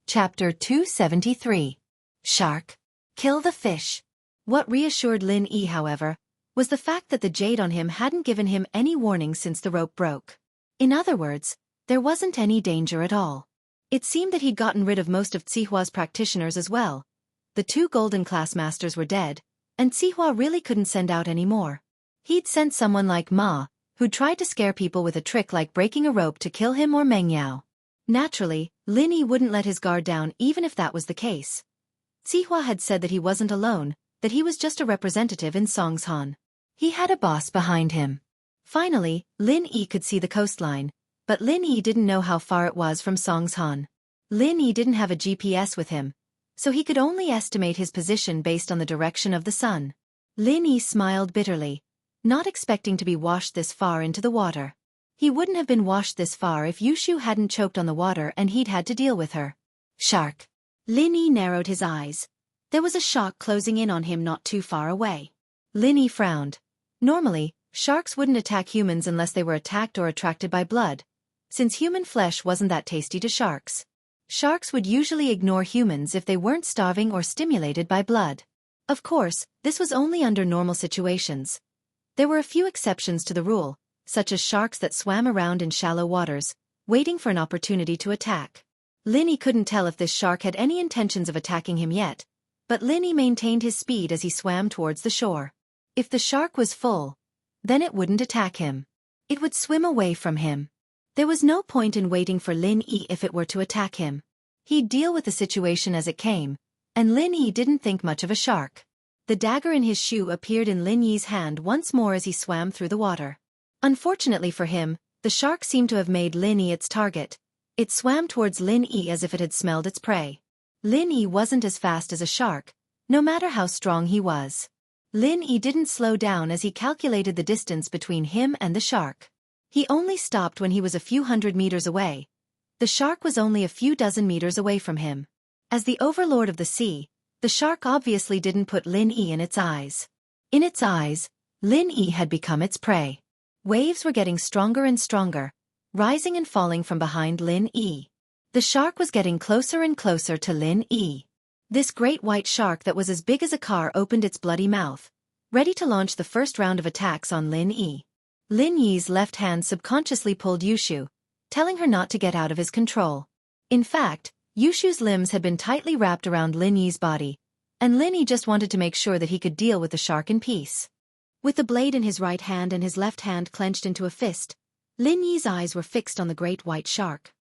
Chapter 273. Shark. Kill the fish. What reassured Lin Yi, however, was the fact that the jade on him hadn't given him any warning since the rope broke. In other words, there wasn't any danger at all. It seemed that he'd gotten rid of most of Zihua's practitioners as well. The 2 golden class masters were dead, and Zihua really couldn't send out any more. He'd sent someone like Ma, who'd tried to scare people with a trick like breaking a rope to kill him, or Meng Yao. Naturally, Lin Yi wouldn't let his guard down even if that was the case. Zihua had said that he wasn't alone, that he was just a representative in Songshan. He had a boss behind him. Finally, Lin Yi could see the coastline, but Lin Yi didn't know how far it was from Songshan. Lin Yi didn't have a GPS with him, so he could only estimate his position based on the direction of the sun. Lin Yi smiled bitterly, not expecting to be washed this far into the water. He wouldn't have been washed this far if Yushu hadn't choked on the water and he'd had to deal with her. Shark. Lin Yi narrowed his eyes. There was a shark closing in on him not too far away. Lin Yi frowned. Normally, sharks wouldn't attack humans unless they were attacked or attracted by blood, since human flesh wasn't that tasty to sharks. Sharks would usually ignore humans if they weren't starving or stimulated by blood. Of course, this was only under normal situations. There were a few exceptions to the rule, such as sharks that swam around in shallow waters, waiting for an opportunity to attack. Lin Yi couldn't tell if this shark had any intentions of attacking him yet, but Lin Yi maintained his speed as he swam towards the shore. If the shark was full, then it wouldn't attack him. It would swim away from him. There was no point in waiting for Lin Yi if it were to attack him. He'd deal with the situation as it came, and Lin Yi didn't think much of a shark. The dagger in his shoe appeared in Lin Yi's hand once more as he swam through the water. Unfortunately for him, the shark seemed to have made Lin Yi its target. It swam towards Lin Yi as if it had smelled its prey. Lin Yi wasn't as fast as a shark, no matter how strong he was. Lin Yi didn't slow down as he calculated the distance between him and the shark. He only stopped when he was a few hundred meters away. The shark was only a few dozen meters away from him. As the overlord of the sea, the shark obviously didn't put Lin Yi in its eyes. In its eyes, Lin Yi had become its prey. Waves were getting stronger and stronger, rising and falling from behind Lin Yi. The shark was getting closer and closer to Lin Yi. This great white shark that was as big as a car opened its bloody mouth, ready to launch the first round of attacks on Lin Yi. Lin Yi's left hand subconsciously pulled Yushu, telling her not to get out of his control. In fact, Yushu's limbs had been tightly wrapped around Lin Yi's body, and Lin Yi just wanted to make sure that he could deal with the shark in peace. With the blade in his right hand and his left hand clenched into a fist, Lin Yi's eyes were fixed on the great white shark.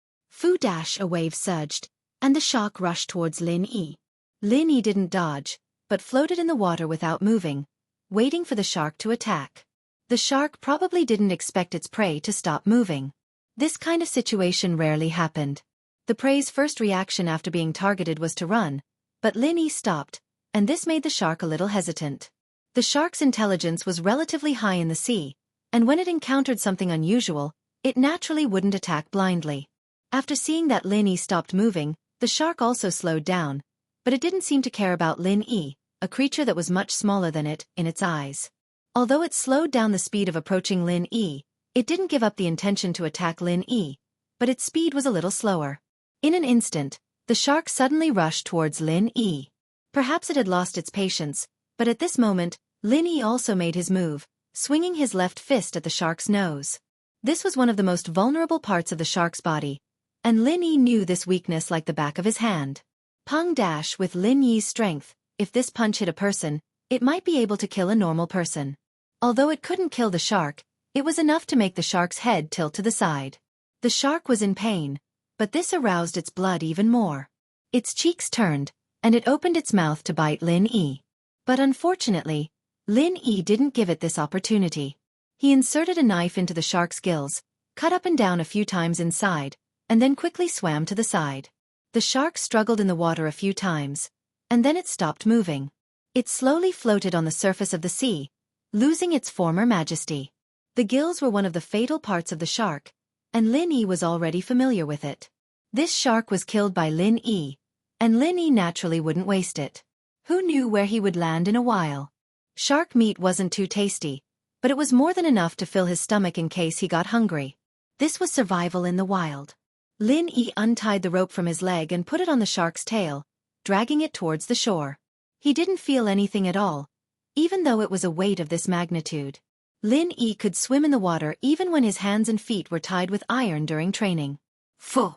A wave surged, and the shark rushed towards Lin Yi. Lin Yi didn't dodge, but floated in the water without moving, waiting for the shark to attack. The shark probably didn't expect its prey to stop moving. This kind of situation rarely happened. The prey's first reaction after being targeted was to run, but Lin Yi stopped, and this made the shark a little hesitant. The shark's intelligence was relatively high in the sea, and when it encountered something unusual, it naturally wouldn't attack blindly. After seeing that Lin Yi stopped moving, the shark also slowed down, but it didn't seem to care about Lin Yi, a creature that was much smaller than it, in its eyes. Although it slowed down the speed of approaching Lin Yi, it didn't give up the intention to attack Lin Yi, but its speed was a little slower. In an instant, the shark suddenly rushed towards Lin Yi. Perhaps it had lost its patience, but at this moment, Lin Yi also made his move, swinging his left fist at the shark's nose. This was one of the most vulnerable parts of the shark's body, and Lin Yi knew this weakness like the back of his hand. With Lin Yi's strength, if this punch hit a person, it might be able to kill a normal person. Although it couldn't kill the shark, it was enough to make the shark's head tilt to the side. The shark was in pain, but this aroused its blood even more. Its cheeks turned, and it opened its mouth to bite Lin Yi. But unfortunately, Lin Yi didn't give it this opportunity. He inserted a knife into the shark's gills, cut up and down a few times inside, and then quickly swam to the side. The shark struggled in the water a few times, and then it stopped moving. It slowly floated on the surface of the sea, losing its former majesty. The gills were one of the fatal parts of the shark, and Lin Yi was already familiar with it. This shark was killed by Lin Yi, and Lin Yi naturally wouldn't waste it. Who knew where he would land in a while? Shark meat wasn't too tasty, but it was more than enough to fill his stomach in case he got hungry. This was survival in the wild. Lin Yi untied the rope from his leg and put it on the shark's tail, dragging it towards the shore. He didn't feel anything at all, even though it was a weight of this magnitude. Lin Yi could swim in the water even when his hands and feet were tied with iron during training. Phew!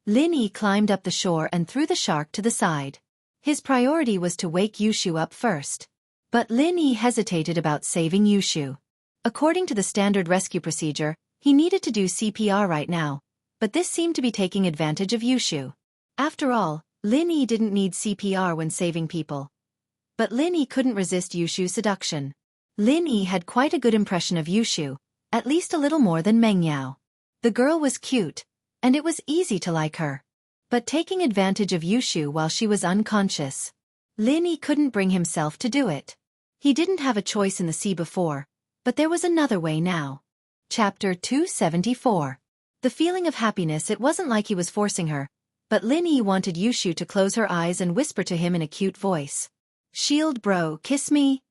Lin Yi climbed up the shore and threw the shark to the side. His priority was to wake Yushu up first. But Lin Yi hesitated about saving Yushu. According to the standard rescue procedure, he needed to do CPR right now, but this seemed to be taking advantage of Yushu. After all, Lin Yi didn't need CPR when saving people. But Lin Yi couldn't resist Yushu's seduction. Lin Yi had quite a good impression of Yushu, at least a little more than Meng Yao. The girl was cute, and it was easy to like her. But taking advantage of Yushu while she was unconscious, Lin Yi couldn't bring himself to do it. He didn't have a choice in the sea before, but there was another way now. Chapter 274. The feeling of happiness. It wasn't like he was forcing her, but Lin Yi wanted Yushu to close her eyes and whisper to him in a cute voice. "Shield bro, kiss me."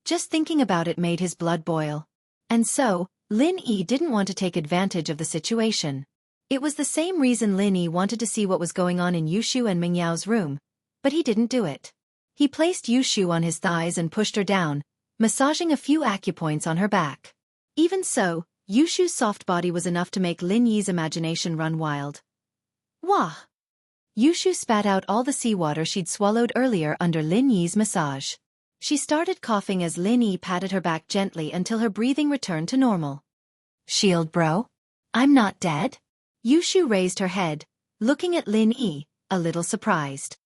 Just thinking about it made his blood boil. And so, Lin Yi didn't want to take advantage of the situation. It was the same reason Lin Yi wanted to see what was going on in Yushu and Meng Yao's room, but he didn't do it. He placed Yushu on his thighs and pushed her down, massaging a few acupoints on her back. Even so, Yushu's soft body was enough to make Lin Yi's imagination run wild. Wah! Yushu spat out all the seawater she'd swallowed earlier under Lin Yi's massage. She started coughing as Lin Yi patted her back gently until her breathing returned to normal. "Shield bro? I'm not dead?" Yushu raised her head, looking at Lin Yi, a little surprised.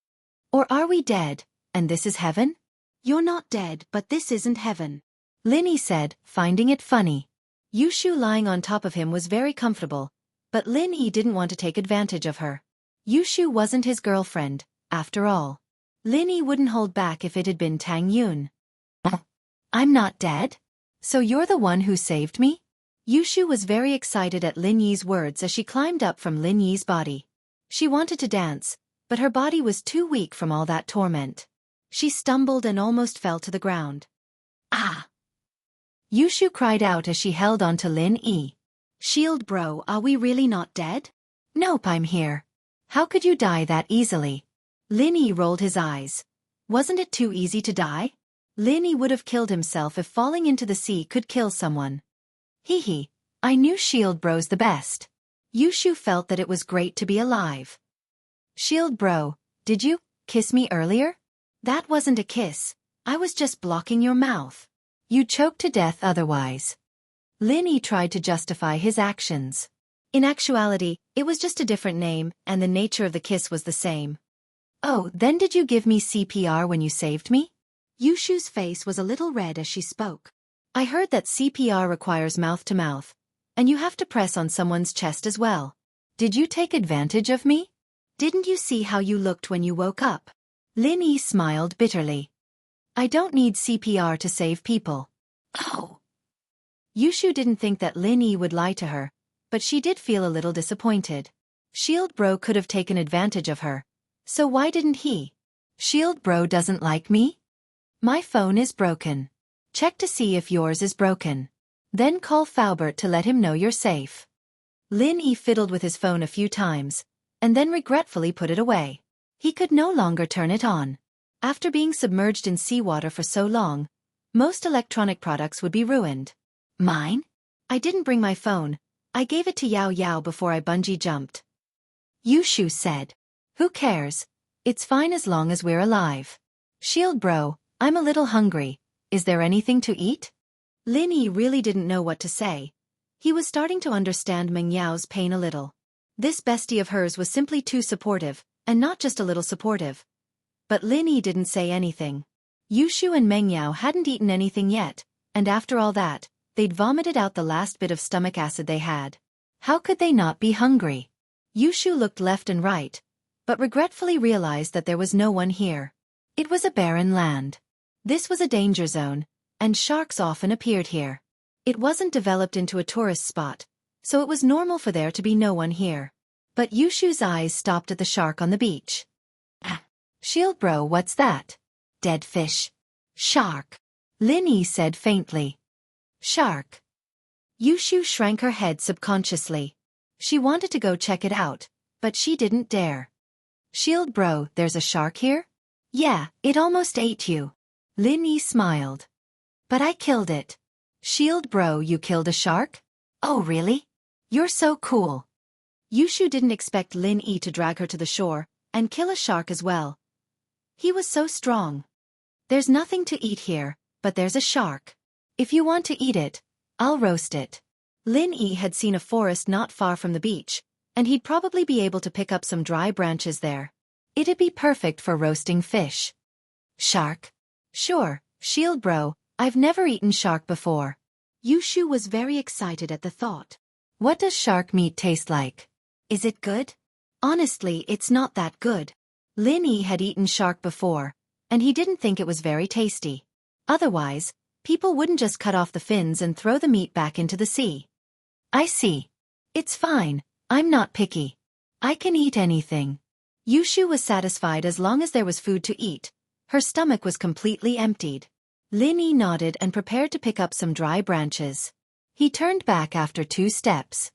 "Or are we dead, and this is heaven?" "You're not dead, but this isn't heaven," Lin Yi said, finding it funny. Yushu lying on top of him was very comfortable, but Lin Yi didn't want to take advantage of her. Yushu wasn't his girlfriend, after all. Lin Yi wouldn't hold back if it had been Tang Yun. "I'm not dead? So you're the one who saved me?" Yushu was very excited at Lin Yi's words as she climbed up from Lin Yi's body. She wanted to dance, but her body was too weak from all that torment. She stumbled and almost fell to the ground. "Ah!" Yushu cried out as she held on to Lin Yi. "Shield bro, are we really not dead?" "Nope, I'm here." "How could you die that easily?" Lin Yi rolled his eyes. Wasn't it too easy to die? Lin Yi would have killed himself if falling into the sea could kill someone. Hee, I knew Shield bro's the best. Yushu felt that it was great to be alive. "Shield bro, did you kiss me earlier?" "That wasn't a kiss, I was just blocking your mouth. You'd choke to death otherwise." Lin Yi tried to justify his actions. In actuality, it was just a different name, and the nature of the kiss was the same. "Oh, then did you give me CPR when you saved me?" Yushu's face was a little red as she spoke. "I heard that CPR requires mouth-to-mouth, and you have to press on someone's chest as well. Did you take advantage of me? Didn't you see how you looked when you woke up?" Lin Yi smiled bitterly. "I don't need CPR to save people." "Oh." Yushu didn't think that Lin Yi would lie to her, but she did feel a little disappointed. Shield bro could have taken advantage of her, so why didn't he? "Shield bro doesn't like me? My phone is broken. Check to see if yours is broken. Then call Faubert to let him know you're safe." Lin Yi fiddled with his phone a few times, and then regretfully put it away. He could no longer turn it on. After being submerged in seawater for so long, most electronic products would be ruined. "Mine? I didn't bring my phone, I gave it to Yao Yao before I bungee jumped." Yushu said. "Who cares? It's fine as long as we're alive." "Shield bro, I'm a little hungry. Is there anything to eat?" Lin Yi really didn't know what to say. He was starting to understand Meng Yao's pain a little. This bestie of hers was simply too supportive, and not just a little supportive. But Lin Yi didn't say anything. Yushu and Meng Yao hadn't eaten anything yet, and after all that, they'd vomited out the last bit of stomach acid they had. How could they not be hungry? Yushu looked left and right, but regretfully realized that there was no one here. It was a barren land. This was a danger zone, and sharks often appeared here. It wasn't developed into a tourist spot, so it was normal for there to be no one here. But Yushu's eyes stopped at the shark on the beach. "Shield bro, what's that?" "Dead fish." "Shark," Lin Yi said faintly. "Shark." Yushu shrank her head subconsciously. She wanted to go check it out, but she didn't dare. Shield bro, there's a shark here? Yeah, it almost ate you. Lin Yi smiled. But I killed it. Shield bro, you killed a shark? Oh really? You're so cool. Yushu didn't expect Lin Yi to drag her to the shore and kill a shark as well. He was so strong. There's nothing to eat here, but there's a shark. If you want to eat it, I'll roast it. Lin Yi had seen a forest not far from the beach, and he'd probably be able to pick up some dry branches there. It'd be perfect for roasting fish. Shark? Sure, Shield bro, I've never eaten shark before. Yushu was very excited at the thought. What does shark meat taste like? Is it good? Honestly, it's not that good. Lin Yi had eaten shark before, and he didn't think it was very tasty. Otherwise, people wouldn't just cut off the fins and throw the meat back into the sea. I see. It's fine, I'm not picky. I can eat anything. Yushu was satisfied as long as there was food to eat. Her stomach was completely emptied. Lin Yi nodded and prepared to pick up some dry branches. He turned back after 2 steps.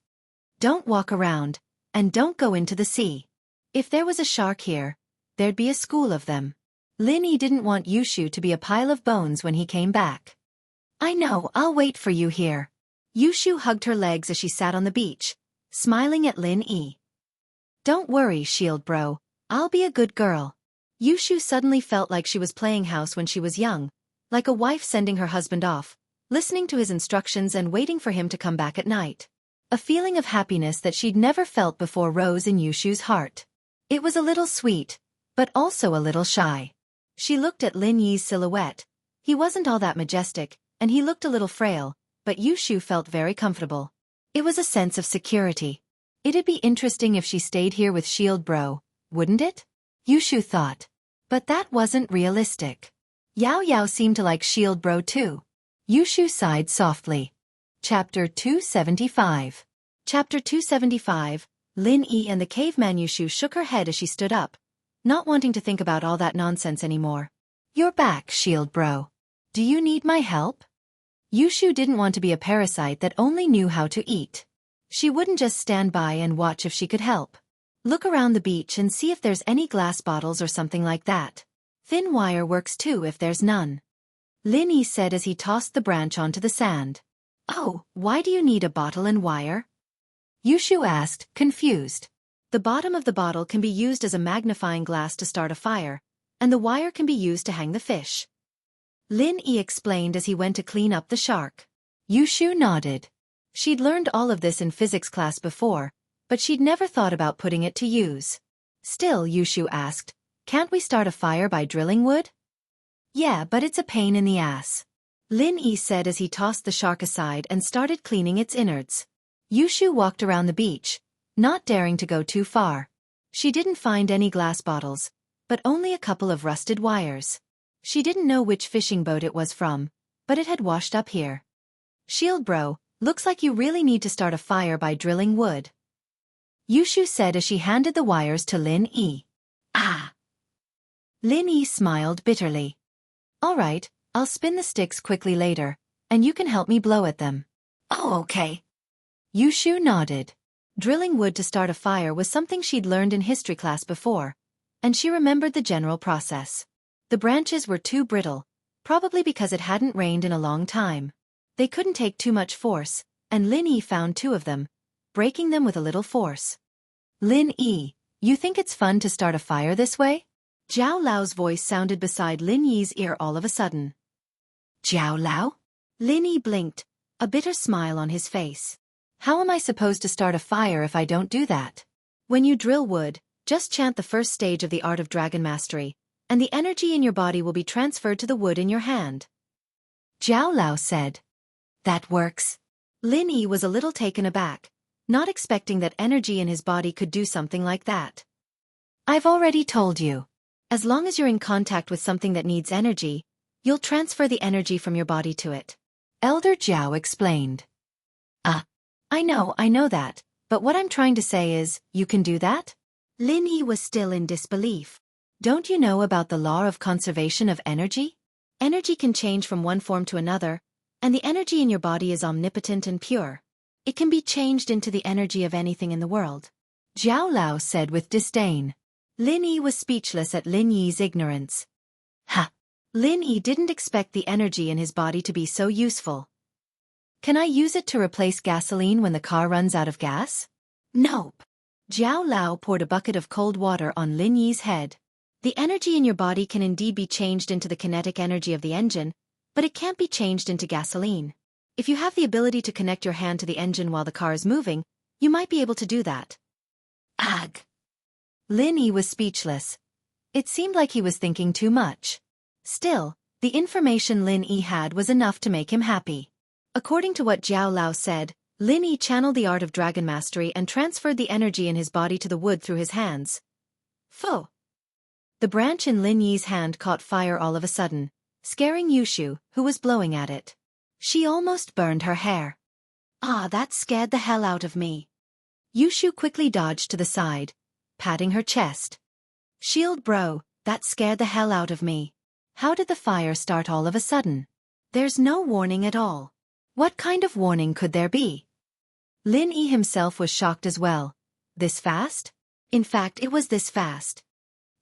Don't walk around, and don't go into the sea. If there was a shark here, there'd be a school of them. Lin Yi didn't want Yushu to be a pile of bones when he came back. I know, I'll wait for you here. Yushu hugged her legs as she sat on the beach, smiling at Lin Yi. Don't worry, Shield bro, I'll be a good girl. Yushu suddenly felt like she was playing house when she was young, like a wife sending her husband off, listening to his instructions and waiting for him to come back at night. A feeling of happiness that she'd never felt before rose in Yushu's heart. It was a little sweet, but also a little shy. She looked at Lin Yi's silhouette. He wasn't all that majestic, and he looked a little frail, but Yushu felt very comfortable. It was a sense of security. It'd be interesting if she stayed here with Shield bro, wouldn't it? Yushu thought. But that wasn't realistic. Yao Yao seemed to like Shield bro too. Yushu sighed softly. Chapter 275. Chapter 275, Lin Yi and the caveman. Yushu shook her head as she stood up, not wanting to think about all that nonsense anymore. You're back, Shield bro. Do you need my help? Yushu didn't want to be a parasite that only knew how to eat. She wouldn't just stand by and watch if she could help. Look around the beach and see if there's any glass bottles or something like that. Thin wire works too if there's none. Lin Yi said as he tossed the branch onto the sand. Oh, why do you need a bottle and wire? Yushu asked, confused. The bottom of the bottle can be used as a magnifying glass to start a fire, and the wire can be used to hang the fish. Lin Yi explained as he went to clean up the shark. Yushu nodded. She'd learned all of this in physics class before, but she'd never thought about putting it to use. Still, Yushu asked, can't we start a fire by drilling wood? Yeah, but it's a pain in the ass. Lin Yi said as he tossed the shark aside and started cleaning its innards. Yushu walked around the beach, not daring to go too far. She didn't find any glass bottles, but only a couple of rusted wires. She didn't know which fishing boat it was from, but it had washed up here. Shield bro, looks like you really need to start a fire by drilling wood. Yushu said as she handed the wires to Lin Yi. Ah! Lin Yi smiled bitterly. All right, I'll spin the sticks quickly later, and you can help me blow at them. Oh, okay. Yushu nodded. Drilling wood to start a fire was something she'd learned in history class before, and she remembered the general process. The branches were too brittle, probably because it hadn't rained in a long time. They couldn't take too much force, and Lin Yi found 2 of them, breaking them with a little force. Lin Yi, you think it's fun to start a fire this way? Jiao Lao's voice sounded beside Lin Yi's ear all of a sudden. Jiao Lao? Lin Yi blinked, a bitter smile on his face. How am I supposed to start a fire if I don't do that? When you drill wood, just chant the first stage of the art of dragon mastery, and the energy in your body will be transferred to the wood in your hand. Jiao Lao said. That works. Lin Yi was a little taken aback, not expecting that energy in his body could do something like that. I've already told you. As long as you're in contact with something that needs energy, you'll transfer the energy from your body to it. Elder Jiao explained. I know that, but what I'm trying to say is, you can do that? Lin Yi was still in disbelief. Don't you know about the law of conservation of energy? Energy can change from one form to another, and the energy in your body is omnipotent and pure. It can be changed into the energy of anything in the world. Zhao Lao said with disdain. Lin Yi was speechless at Lin Yi's ignorance. Ha! Lin Yi didn't expect the energy in his body to be so useful. Can I use it to replace gasoline when the car runs out of gas? Nope. Zhao Lao poured a bucket of cold water on Lin Yi's head. The energy in your body can indeed be changed into the kinetic energy of the engine, but it can't be changed into gasoline. If you have the ability to connect your hand to the engine while the car is moving, you might be able to do that. Ag! Lin Yi was speechless. It seemed like he was thinking too much. Still, the information Lin Yi had was enough to make him happy. According to what Zhao Lao said, Lin Yi channeled the art of dragon mastery and transferred the energy in his body to the wood through his hands. Pho! The branch in Lin Yi's hand caught fire all of a sudden, scaring Yushu, who was blowing at it. She almost burned her hair. Ah, that scared the hell out of me. Yushu quickly dodged to the side, patting her chest. Shield bro, that scared the hell out of me. How did the fire start all of a sudden? There's no warning at all. What kind of warning could there be? Lin Yi himself was shocked as well. This fast? In fact, it was this fast.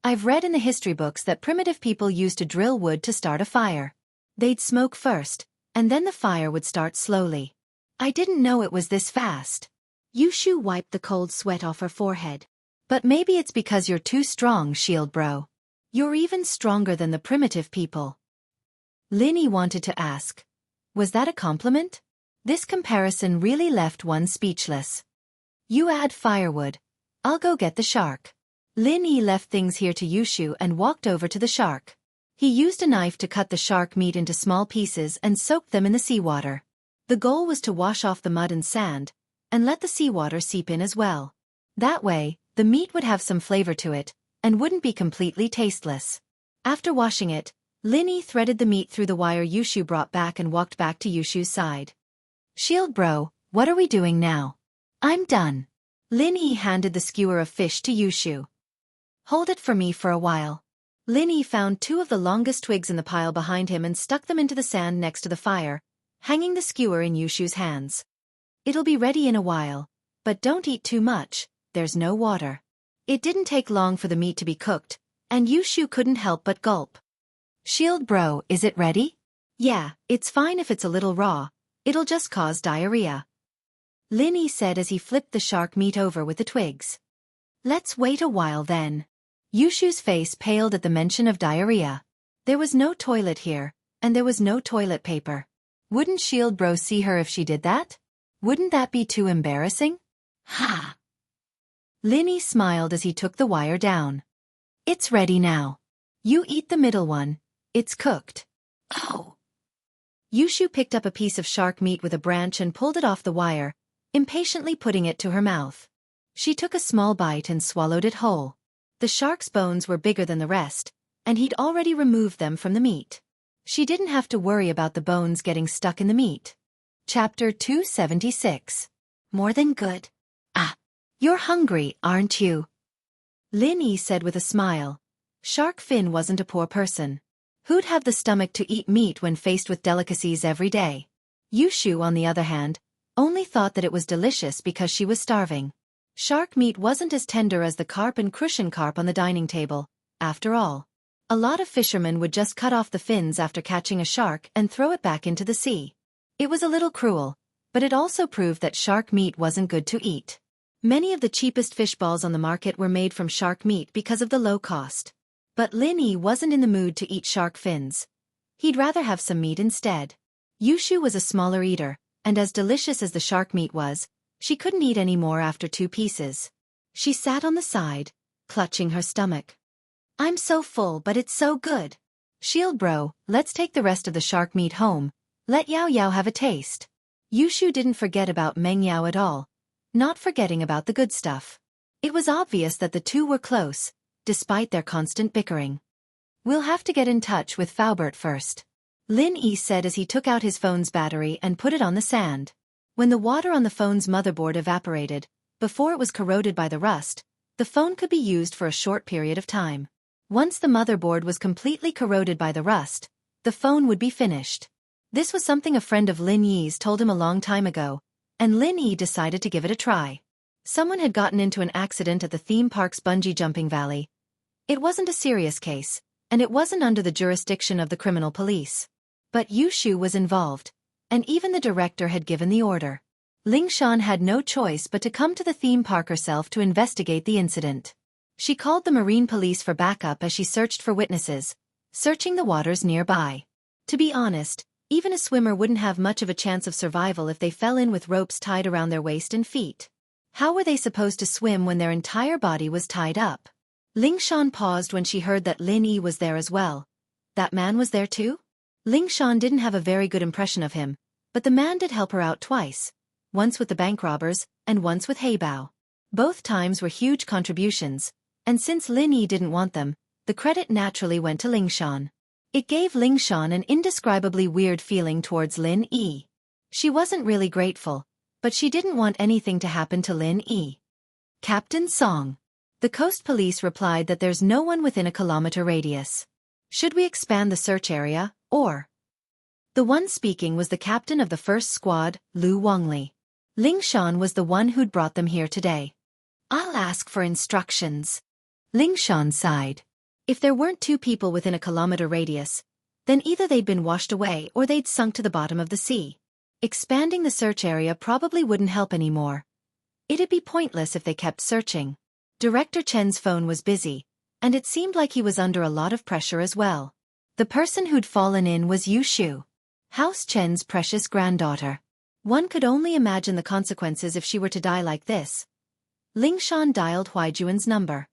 I've read in the history books that primitive people used to drill wood to start a fire. They'd smoke first, and then the fire would start slowly. I didn't know it was this fast. Yushu wiped the cold sweat off her forehead. But maybe it's because you're too strong, Shield bro. You're even stronger than the primitive people. Lin Yi wanted to ask. Was that a compliment? This comparison really left one speechless. You add firewood. I'll go get the shark. Lin Yi left things here to Yushu and walked over to the shark. He used a knife to cut the shark meat into small pieces and soaked them in the seawater. The goal was to wash off the mud and sand, and let the seawater seep in as well. That way, the meat would have some flavor to it, and wouldn't be completely tasteless. After washing it, Lin Yi threaded the meat through the wire Yushu brought back and walked back to Yushu's side. Shield bro, what are we doing now? I'm done. Lin Yi handed the skewer of fish to Yushu. Hold it for me for a while. Lin Yi found two of the longest twigs in the pile behind him and stuck them into the sand next to the fire, hanging the skewer in Yushu's hands. It'll be ready in a while, but don't eat too much, there's no water. It didn't take long for the meat to be cooked, and Yushu couldn't help but gulp. Shield bro, is it ready? Yeah, it's fine if it's a little raw, it'll just cause diarrhea. Lin Yi said as he flipped the shark meat over with the twigs. Let's wait a while then. Yushu's face paled at the mention of diarrhea. There was no toilet here, and there was no toilet paper. Wouldn't Shield bro see her if she did that? Wouldn't that be too embarrassing? Ha! Lin Yi smiled as he took the wire down. It's ready now. You eat the middle one. It's cooked. Oh! Yushu picked up a piece of shark meat with a branch and pulled it off the wire, impatiently putting it to her mouth. She took a small bite and swallowed it whole. The shark's bones were bigger than the rest, and he'd already removed them from the meat. She didn't have to worry about the bones getting stuck in the meat. Chapter 276. More than good. Ah, you're hungry, aren't you? Lin Yi said with a smile. Shark Fin wasn't a poor person. Who'd have the stomach to eat meat when faced with delicacies every day? Yushu, on the other hand, only thought that it was delicious because she was starving. Shark meat wasn't as tender as the carp and crucian carp on the dining table, after all. A lot of fishermen would just cut off the fins after catching a shark and throw it back into the sea. It was a little cruel, but it also proved that shark meat wasn't good to eat. Many of the cheapest fish balls on the market were made from shark meat because of the low cost. But Lin Yi wasn't in the mood to eat shark fins. He'd rather have some meat instead. Yushu was a smaller eater, and as delicious as the shark meat was, she couldn't eat any more after 2 pieces. She sat on the side, clutching her stomach. I'm so full, but it's so good. Shield bro, let's take the rest of the shark meat home. Let Yao Yao have a taste. Yushu didn't forget about Meng Yao at all, not forgetting about the good stuff. It was obvious that the two were close, despite their constant bickering. We'll have to get in touch with Faubert first. Lin Yi said as he took out his phone's battery and put it on the sand. When the water on the phone's motherboard evaporated, before it was corroded by the rust, the phone could be used for a short period of time. Once the motherboard was completely corroded by the rust, the phone would be finished. This was something a friend of Lin Yi's told him a long time ago, and Lin Yi decided to give it a try. Someone had gotten into an accident at the theme park's bungee jumping valley. It wasn't a serious case, and it wasn't under the jurisdiction of the criminal police. But Yu Shu was involved, and even the director had given the order. Ling Shan had no choice but to come to the theme park herself to investigate the incident. She called the marine police for backup as she searched for witnesses, searching the waters nearby. To be honest, even a swimmer wouldn't have much of a chance of survival if they fell in with ropes tied around their waist and feet. How were they supposed to swim when their entire body was tied up? Ling Shan paused when she heard that Lin Yi was there as well. That man was there too? Ling Shan didn't have a very good impression of him, but the man did help her out twice. Once with the bank robbers, and once with Heibao. Both times were huge contributions, and since Lin Yi didn't want them, the credit naturally went to Ling Shan. It gave Ling Shan an indescribably weird feeling towards Lin Yi. She wasn't really grateful, but she didn't want anything to happen to Lin Yi. Captain Song. The coast police replied that there's no one within a kilometer radius. Should we expand the search area, or? The one speaking was the captain of the first squad, Lu Wangli. Ling Shan was the one who'd brought them here today. I'll ask for instructions. Ling Shan sighed. If there weren't two people within a kilometer radius, then either they'd been washed away or they'd sunk to the bottom of the sea. Expanding the search area probably wouldn't help anymore. It'd be pointless if they kept searching. Director Chen's phone was busy, and it seemed like he was under a lot of pressure as well. The person who'd fallen in was Yu Shu, House Chen's precious granddaughter. One could only imagine the consequences if she were to die like this. Ling Shan dialed Huaijuan's number.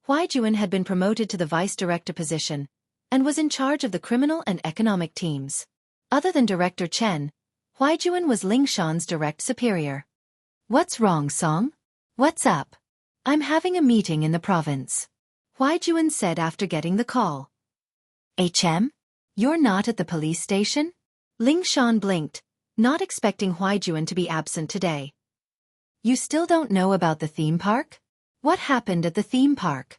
Huaijuan had been promoted to the vice director position, and was in charge of the criminal and economic teams. Other than Director Chen, Huaijuan was Ling Shan's direct superior. What's wrong, Song? What's up? I'm having a meeting in the province. Huaijuan said after getting the call. HM? You're not at the police station? Ling Shan blinked, not expecting Huaijuan to be absent today. You still don't know about the theme park? What happened at the theme park?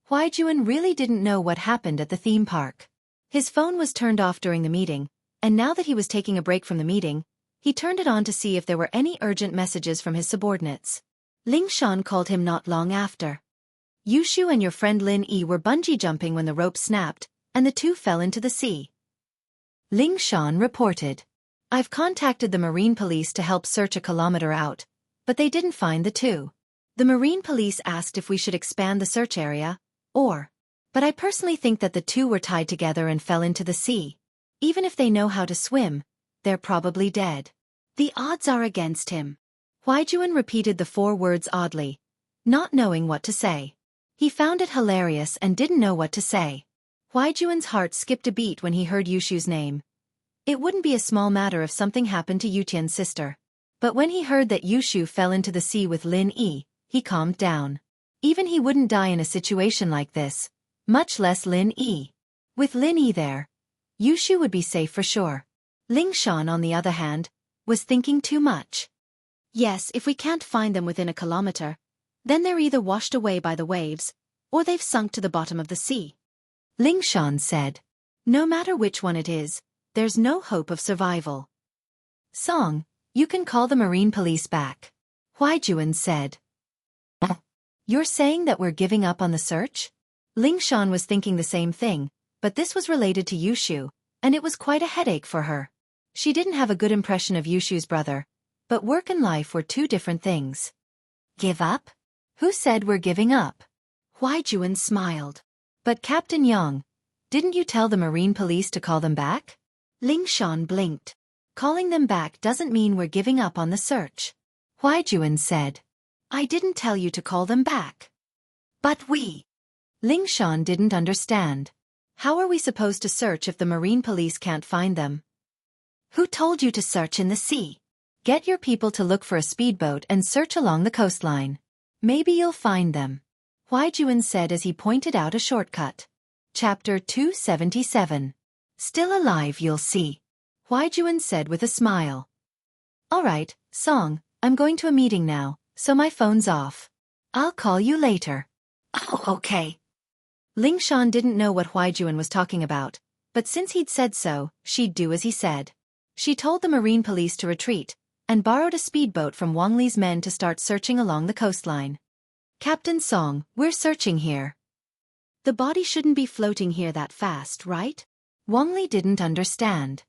Huaijuan really didn't know what happened at the theme park. His phone was turned off during the meeting, and now that he was taking a break from the meeting, he turned it on to see if there were any urgent messages from his subordinates. Ling Shan called him not long after. Yu Shu and your friend Lin Yi were bungee jumping when the rope snapped, and the two fell into the sea. Ling Shan reported. I've contacted the marine police to help search a kilometer out, but they didn't find the two. The marine police asked if we should expand the search area, but I personally think that the two were tied together and fell into the sea. Even if they know how to swim, they're probably dead. The odds are against him. Huaijuan repeated the 4 words oddly, not knowing what to say. He found it hilarious and didn't know what to say. Huaijuan's heart skipped a beat when he heard Yushu's name. It wouldn't be a small matter if something happened to Yutian's sister. But when he heard that Yushu fell into the sea with Lin Yi, he calmed down. Even he wouldn't die in a situation like this, much less Lin Yi. With Lin Yi there, Yushu would be safe for sure. Ling Shan, on the other hand, was thinking too much. Yes, if we can't find them within a kilometer, then they're either washed away by the waves, or they've sunk to the bottom of the sea. Ling Shan said. No matter which one it is, there's no hope of survival. Song, you can call the marine police back. Huaijuan said. You're saying that we're giving up on the search? Ling Shan was thinking the same thing, but this was related to Yushu, and it was quite a headache for her. She didn't have a good impression of Yushu's brother, but work and life were two different things. Give up? Who said we're giving up? Huaijuan smiled. But Captain Yang, didn't you tell the marine police to call them back? Ling Shan blinked. Calling them back doesn't mean we're giving up on the search. Huaijuan said. I didn't tell you to call them back. But we. Ling Shan didn't understand. How are we supposed to search if the marine police can't find them? Who told you to search in the sea? Get your people to look for a speedboat and search along the coastline. Maybe you'll find them. Huaijuan said as he pointed out a shortcut. Chapter 277. Still alive, you'll see. Huaijuan said with a smile. All right, Song, I'm going to a meeting now, so my phone's off. I'll call you later. Oh, okay. Ling Shan didn't know what Huaijuan was talking about, but since he'd said so, she'd do as he said. She told the marine police to retreat, and borrowed a speedboat from Wang Li's men to start searching along the coastline. "Captain Song, we're searching here. The body shouldn't be floating here that fast, right?" Wang Li didn't understand.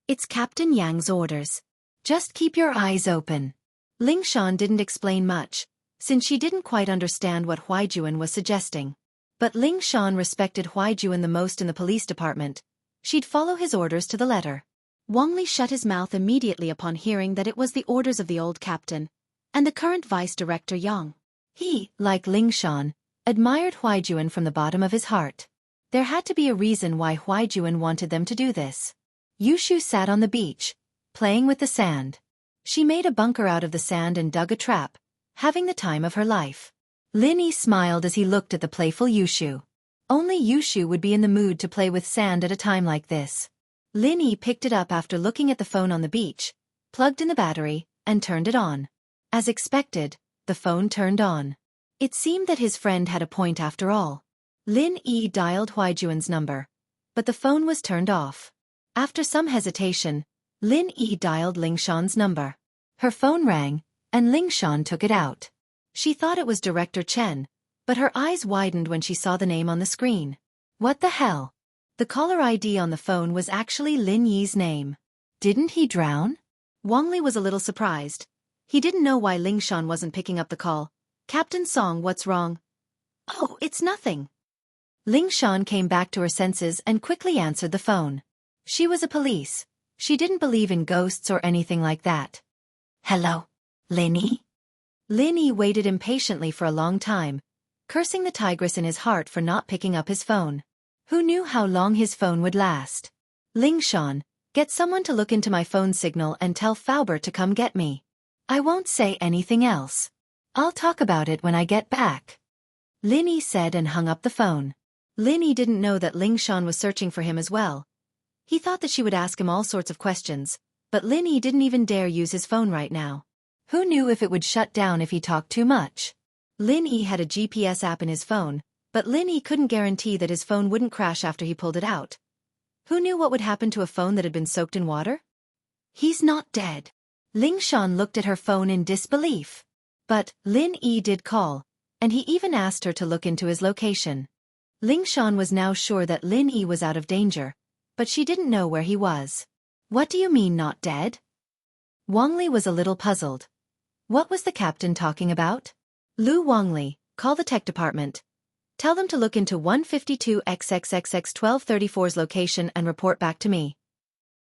"It's Captain Yang's orders. Just keep your eyes open." Ling Shan didn't explain much, since she didn't quite understand what Huaijuan was suggesting. But Ling Shan respected Huaijuan the most in the police department. She'd follow his orders to the letter. Wang Li shut his mouth immediately upon hearing that it was the orders of the old captain, and the current vice director Yang. He, like Ling Shan, admired Huaijuan from the bottom of his heart. There had to be a reason why Huaijuan wanted them to do this. Yushu sat on the beach, playing with the sand. She made a bunker out of the sand and dug a trap, having the time of her life. Lin Yi smiled as he looked at the playful Yushu. Only Yushu would be in the mood to play with sand at a time like this. Lin Yi picked it up after looking at the phone on the beach, plugged in the battery, and turned it on. As expected, the phone turned on. It seemed that his friend had a point after all. Lin Yi dialed Huaijuan's number, but the phone was turned off. After some hesitation, Lin Yi dialed Ling Shan's number. Her phone rang, and Ling Shan took it out. She thought it was Director Chen, but her eyes widened when she saw the name on the screen. What the hell? The caller ID on the phone was actually Lin Yi's name. Didn't he drown? Wang Li was a little surprised. He didn't know why Ling Shan wasn't picking up the call. "Captain Song, what's wrong?" "Oh, it's nothing." Ling Shan came back to her senses and quickly answered the phone. She was a police. She didn't believe in ghosts or anything like that. "Hello, Lin Yi?" Lin Yi waited impatiently for a long time, cursing the tigress in his heart for not picking up his phone. Who knew how long his phone would last? "Ling Shan, get someone to look into my phone signal and tell Faubert to come get me. I won't say anything else. I'll talk about it when I get back." Lin Yi said and hung up the phone. Lin Yi didn't know that Ling Shan was searching for him as well. He thought that she would ask him all sorts of questions, but Lin Yi didn't even dare use his phone right now. Who knew if it would shut down if he talked too much? Lin Yi had a GPS app in his phone, but Lin Yi couldn't guarantee that his phone wouldn't crash after he pulled it out. Who knew what would happen to a phone that had been soaked in water? "He's not dead." Ling Shan looked at her phone in disbelief. But Lin Yi did call, and he even asked her to look into his location. Ling Shan was now sure that Lin Yi was out of danger, but she didn't know where he was. "What do you mean not dead?" Wang Li was a little puzzled. What was the captain talking about? "Lu Wang Li, call the tech department. Tell them to look into 152XXXX1234's location and report back to me."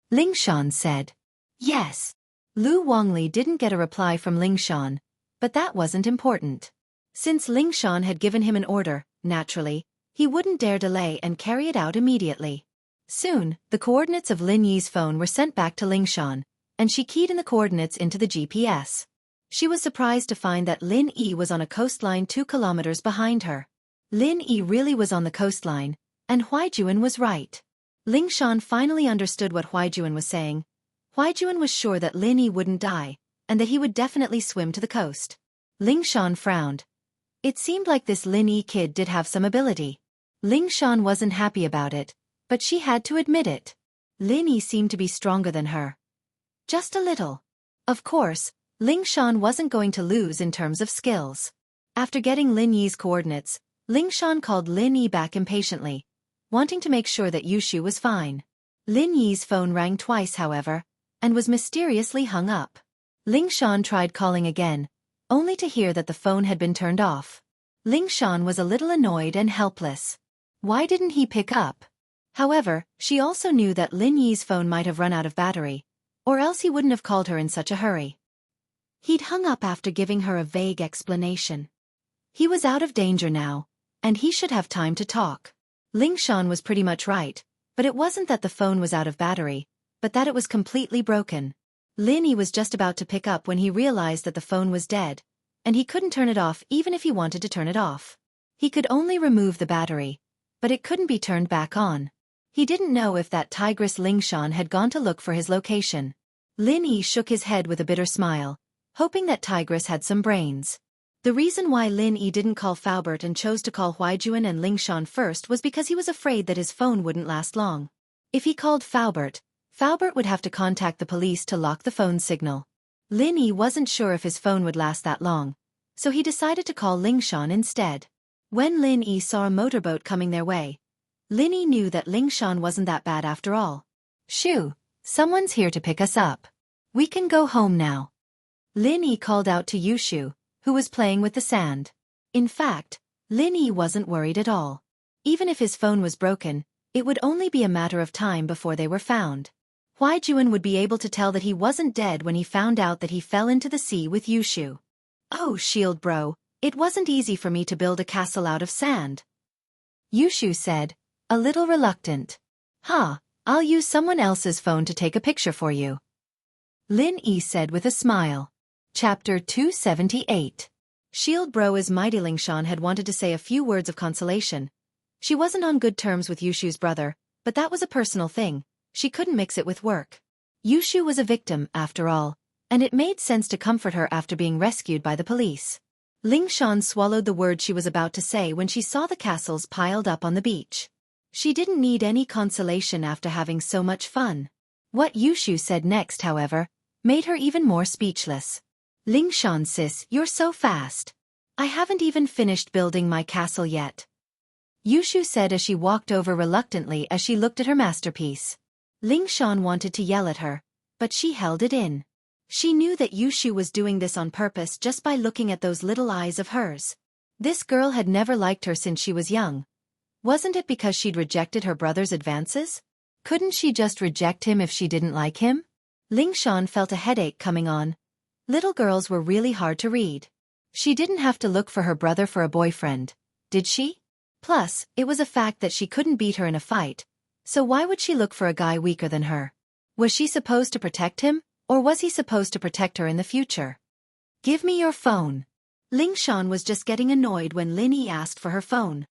Ling Shan said. "Yes." Lu Wang Li didn't get a reply from Ling Shan, but that wasn't important. Since Ling Shan had given him an order, naturally, he wouldn't dare delay and carry it out immediately. Soon, the coordinates of Lin Yi's phone were sent back to Ling Shan, and she keyed in the coordinates into the GPS. She was surprised to find that Lin Yi was on a coastline 2 kilometers behind her. Lin Yi really was on the coastline, and Huaijuan was right. Ling Shan finally understood what Huaijuan was saying. Huaijuan was sure that Lin Yi wouldn't die, and that he would definitely swim to the coast. Ling Shan frowned. It seemed like this Lin Yi kid did have some ability. Ling Shan wasn't happy about it, but she had to admit it. Lin Yi seemed to be stronger than her. Just a little. Of course, Ling Shan wasn't going to lose in terms of skills. After getting Lin Yi's coordinates, Ling Shan called Lin Yi back impatiently, wanting to make sure that Yushu was fine. Lin Yi's phone rang twice, however, and was mysteriously hung up. Ling Shan tried calling again, only to hear that the phone had been turned off. Ling Shan was a little annoyed and helpless. Why didn't he pick up? However, she also knew that Lin Yi's phone might have run out of battery, or else he wouldn't have called her in such a hurry. He'd hung up after giving her a vague explanation. He was out of danger now, and he should have time to talk. Ling Shan was pretty much right, but it wasn't that the phone was out of battery, but that it was completely broken. Lin Yi was just about to pick up when he realized that the phone was dead, and he couldn't turn it off even if he wanted to turn it off. He could only remove the battery, but it couldn't be turned back on. He didn't know if that tigress Ling Shan had gone to look for his location. Lin Yi shook his head with a bitter smile, hoping that tigress had some brains. The reason why Lin Yi didn't call Faubert and chose to call Huaijuan and Ling Shan first was because he was afraid that his phone wouldn't last long. If he called Faubert, Faubert would have to contact the police to lock the phone signal. Lin Yi wasn't sure if his phone would last that long, so he decided to call Ling Shan instead. When Lin Yi saw a motorboat coming their way, Lin Yi knew that Ling Shan wasn't that bad after all. "Shoo, someone's here to pick us up. We can go home now." Lin Yi called out to Yushu, who was playing with the sand. In fact, Lin Yi wasn't worried at all. Even if his phone was broken, it would only be a matter of time before they were found. Huai Juan would be able to tell that he wasn't dead when he found out that he fell into the sea with Yushu. "Oh, shield bro, it wasn't easy for me to build a castle out of sand," Yushu said, a little reluctant. I'll use someone else's phone to take a picture for you," Lin Yi said with a smile. Chapter 278. Shield Bro's mighty Ling Shan had wanted to say a few words of consolation. She wasn't on good terms with Yushu's brother, but that was a personal thing. She couldn't mix it with work. Yushu was a victim, after all, and it made sense to comfort her after being rescued by the police. Ling Shan swallowed the words she was about to say when she saw the castles piled up on the beach. She didn't need any consolation after having so much fun. What Yushu said next, however, made her even more speechless. "Ling Shan sis, you're so fast. I haven't even finished building my castle yet," Yushu said as she walked over reluctantly as she looked at her masterpiece. Ling Shan wanted to yell at her, but she held it in. She knew that Yushu was doing this on purpose just by looking at those little eyes of hers. This girl had never liked her since she was young. Wasn't it because she'd rejected her brother's advances? Couldn't she just reject him if she didn't like him? Ling Shan felt a headache coming on. Little girls were really hard to read. She didn't have to look for her brother for a boyfriend, did she? Plus, it was a fact that she couldn't beat her in a fight, so why would she look for a guy weaker than her? Was she supposed to protect him, or was he supposed to protect her in the future? "Give me your phone." Ling Shan was just getting annoyed when Lin Yi asked for her phone.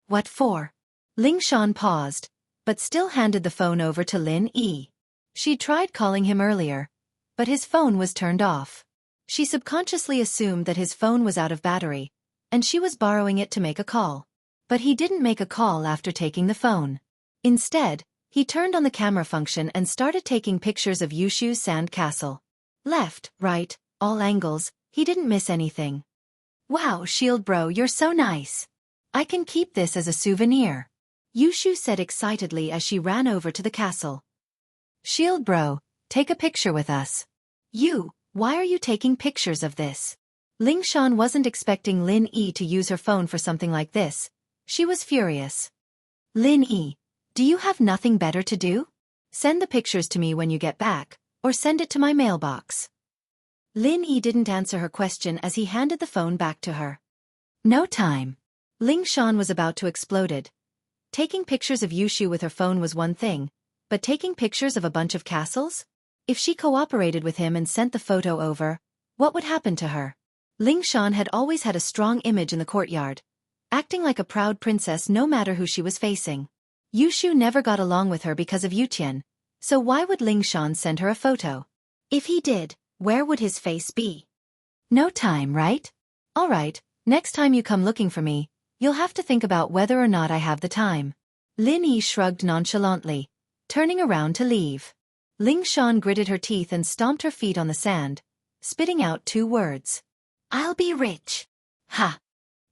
What for?" Ling Shan paused, but still handed the phone over to Lin Yi. She'd tried calling him earlier, but his phone was turned off. She subconsciously assumed that his phone was out of battery, and she was borrowing it to make a call. But he didn't make a call after taking the phone. Instead, he turned on the camera function and started taking pictures of Yushu's sand castle. Left, right, all angles, he didn't miss anything. "Wow, Shield Bro, you're so nice. I can keep this as a souvenir," Yushu said excitedly as she ran over to the castle. "Shield Bro, take a picture with us." Why are you taking pictures of this?" Ling Shan wasn't expecting Lin Yi to use her phone for something like this. She was furious. "Lin Yi, do you have nothing better to do? Send the pictures to me when you get back, or send it to my mailbox." Lin Yi didn't answer her question as he handed the phone back to her. "No time." Ling Shan was about to explode. Taking pictures of Yushu with her phone was one thing, but taking pictures of a bunch of castles? If she cooperated with him and sent the photo over, what would happen to her? Ling Shan had always had a strong image in the courtyard, acting like a proud princess no matter who she was facing. Yushu never got along with her because of Yutian, so why would Ling Shan send her a photo? If he did, where would his face be? "No time, right? All right, next time you come looking for me, you'll have to think about whether or not I have the time." Lin Yi shrugged nonchalantly, turning around to leave. Ling Shan gritted her teeth and stomped her feet on the sand, spitting out 2 words. "I'll be rich." Ha!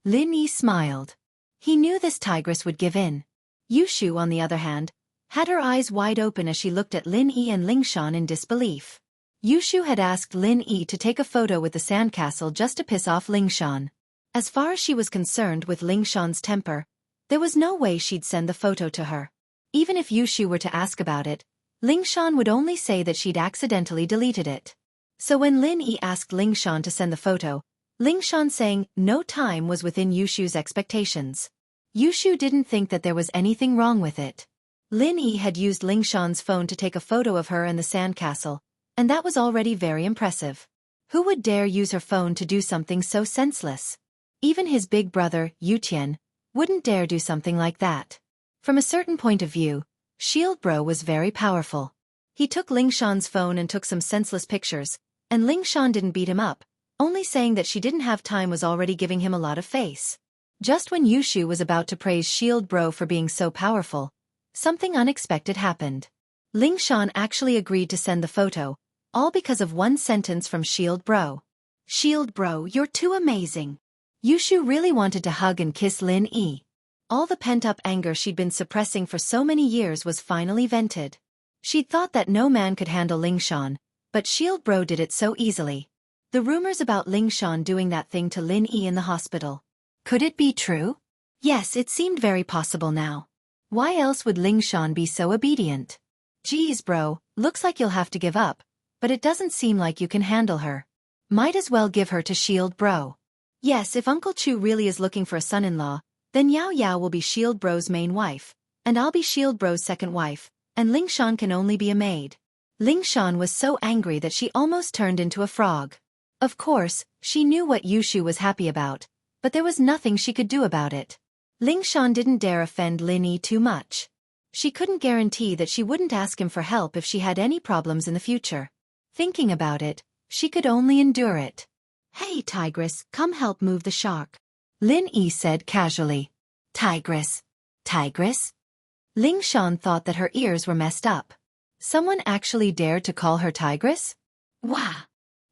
Lin Yi smiled. He knew this tigress would give in. Yushu, on the other hand, had her eyes wide open as she looked at Lin Yi and Ling Shan in disbelief. Yushu had asked Lin Yi to take a photo with the sandcastle just to piss off Ling Shan. As far as she was concerned with Ling Shan's temper, there was no way she'd send the photo to her. Even if Yushu were to ask about it, Ling Shan would only say that she'd accidentally deleted it. So when Lin Yi asked Ling Shan to send the photo, Ling Shan saying no time was within Yushu's expectations. Yushu didn't think that there was anything wrong with it. Lin Yi had used Ling Shan's phone to take a photo of her and the sandcastle, and that was already very impressive. Who would dare use her phone to do something so senseless? Even his big brother, Yutian, wouldn't dare do something like that. From a certain point of view, Shield Bro was very powerful. He took Ling Shan's phone and took some senseless pictures, and Ling Shan didn't beat him up, only saying that she didn't have time was already giving him a lot of face. Just when Yushu was about to praise Shield Bro for being so powerful, something unexpected happened. Ling Shan actually agreed to send the photo, all because of one sentence from Shield Bro. Shield Bro, you're too amazing. Yushu really wanted to hug and kiss Lin Yi. All the pent-up anger she'd been suppressing for so many years was finally vented. She'd thought that no man could handle Lingshan, but Shield Bro did it so easily. The rumors about Lingshan doing that thing to Lin Yi in the hospital. Could it be true? Yes, it seemed very possible now. Why else would Lingshan be so obedient? Geez bro, looks like you'll have to give up, but it doesn't seem like you can handle her. Might as well give her to Shield Bro. Yes, if Uncle Chu really is looking for a son-in-law, then Yao Yao will be Shield Bro's main wife, and I'll be Shield Bro's second wife, and Lingshan can only be a maid. Lingshan was so angry that she almost turned into a frog. Of course, she knew what Yushu was happy about, but there was nothing she could do about it. Lingshan didn't dare offend Lin Yi too much. She couldn't guarantee that she wouldn't ask him for help if she had any problems in the future. Thinking about it, she could only endure it. Hey Tigress, come help move the shark. Lin Yi said casually. Tigress? Tigress? Lingshan thought that her ears were messed up. Someone actually dared to call her Tigress? Wah!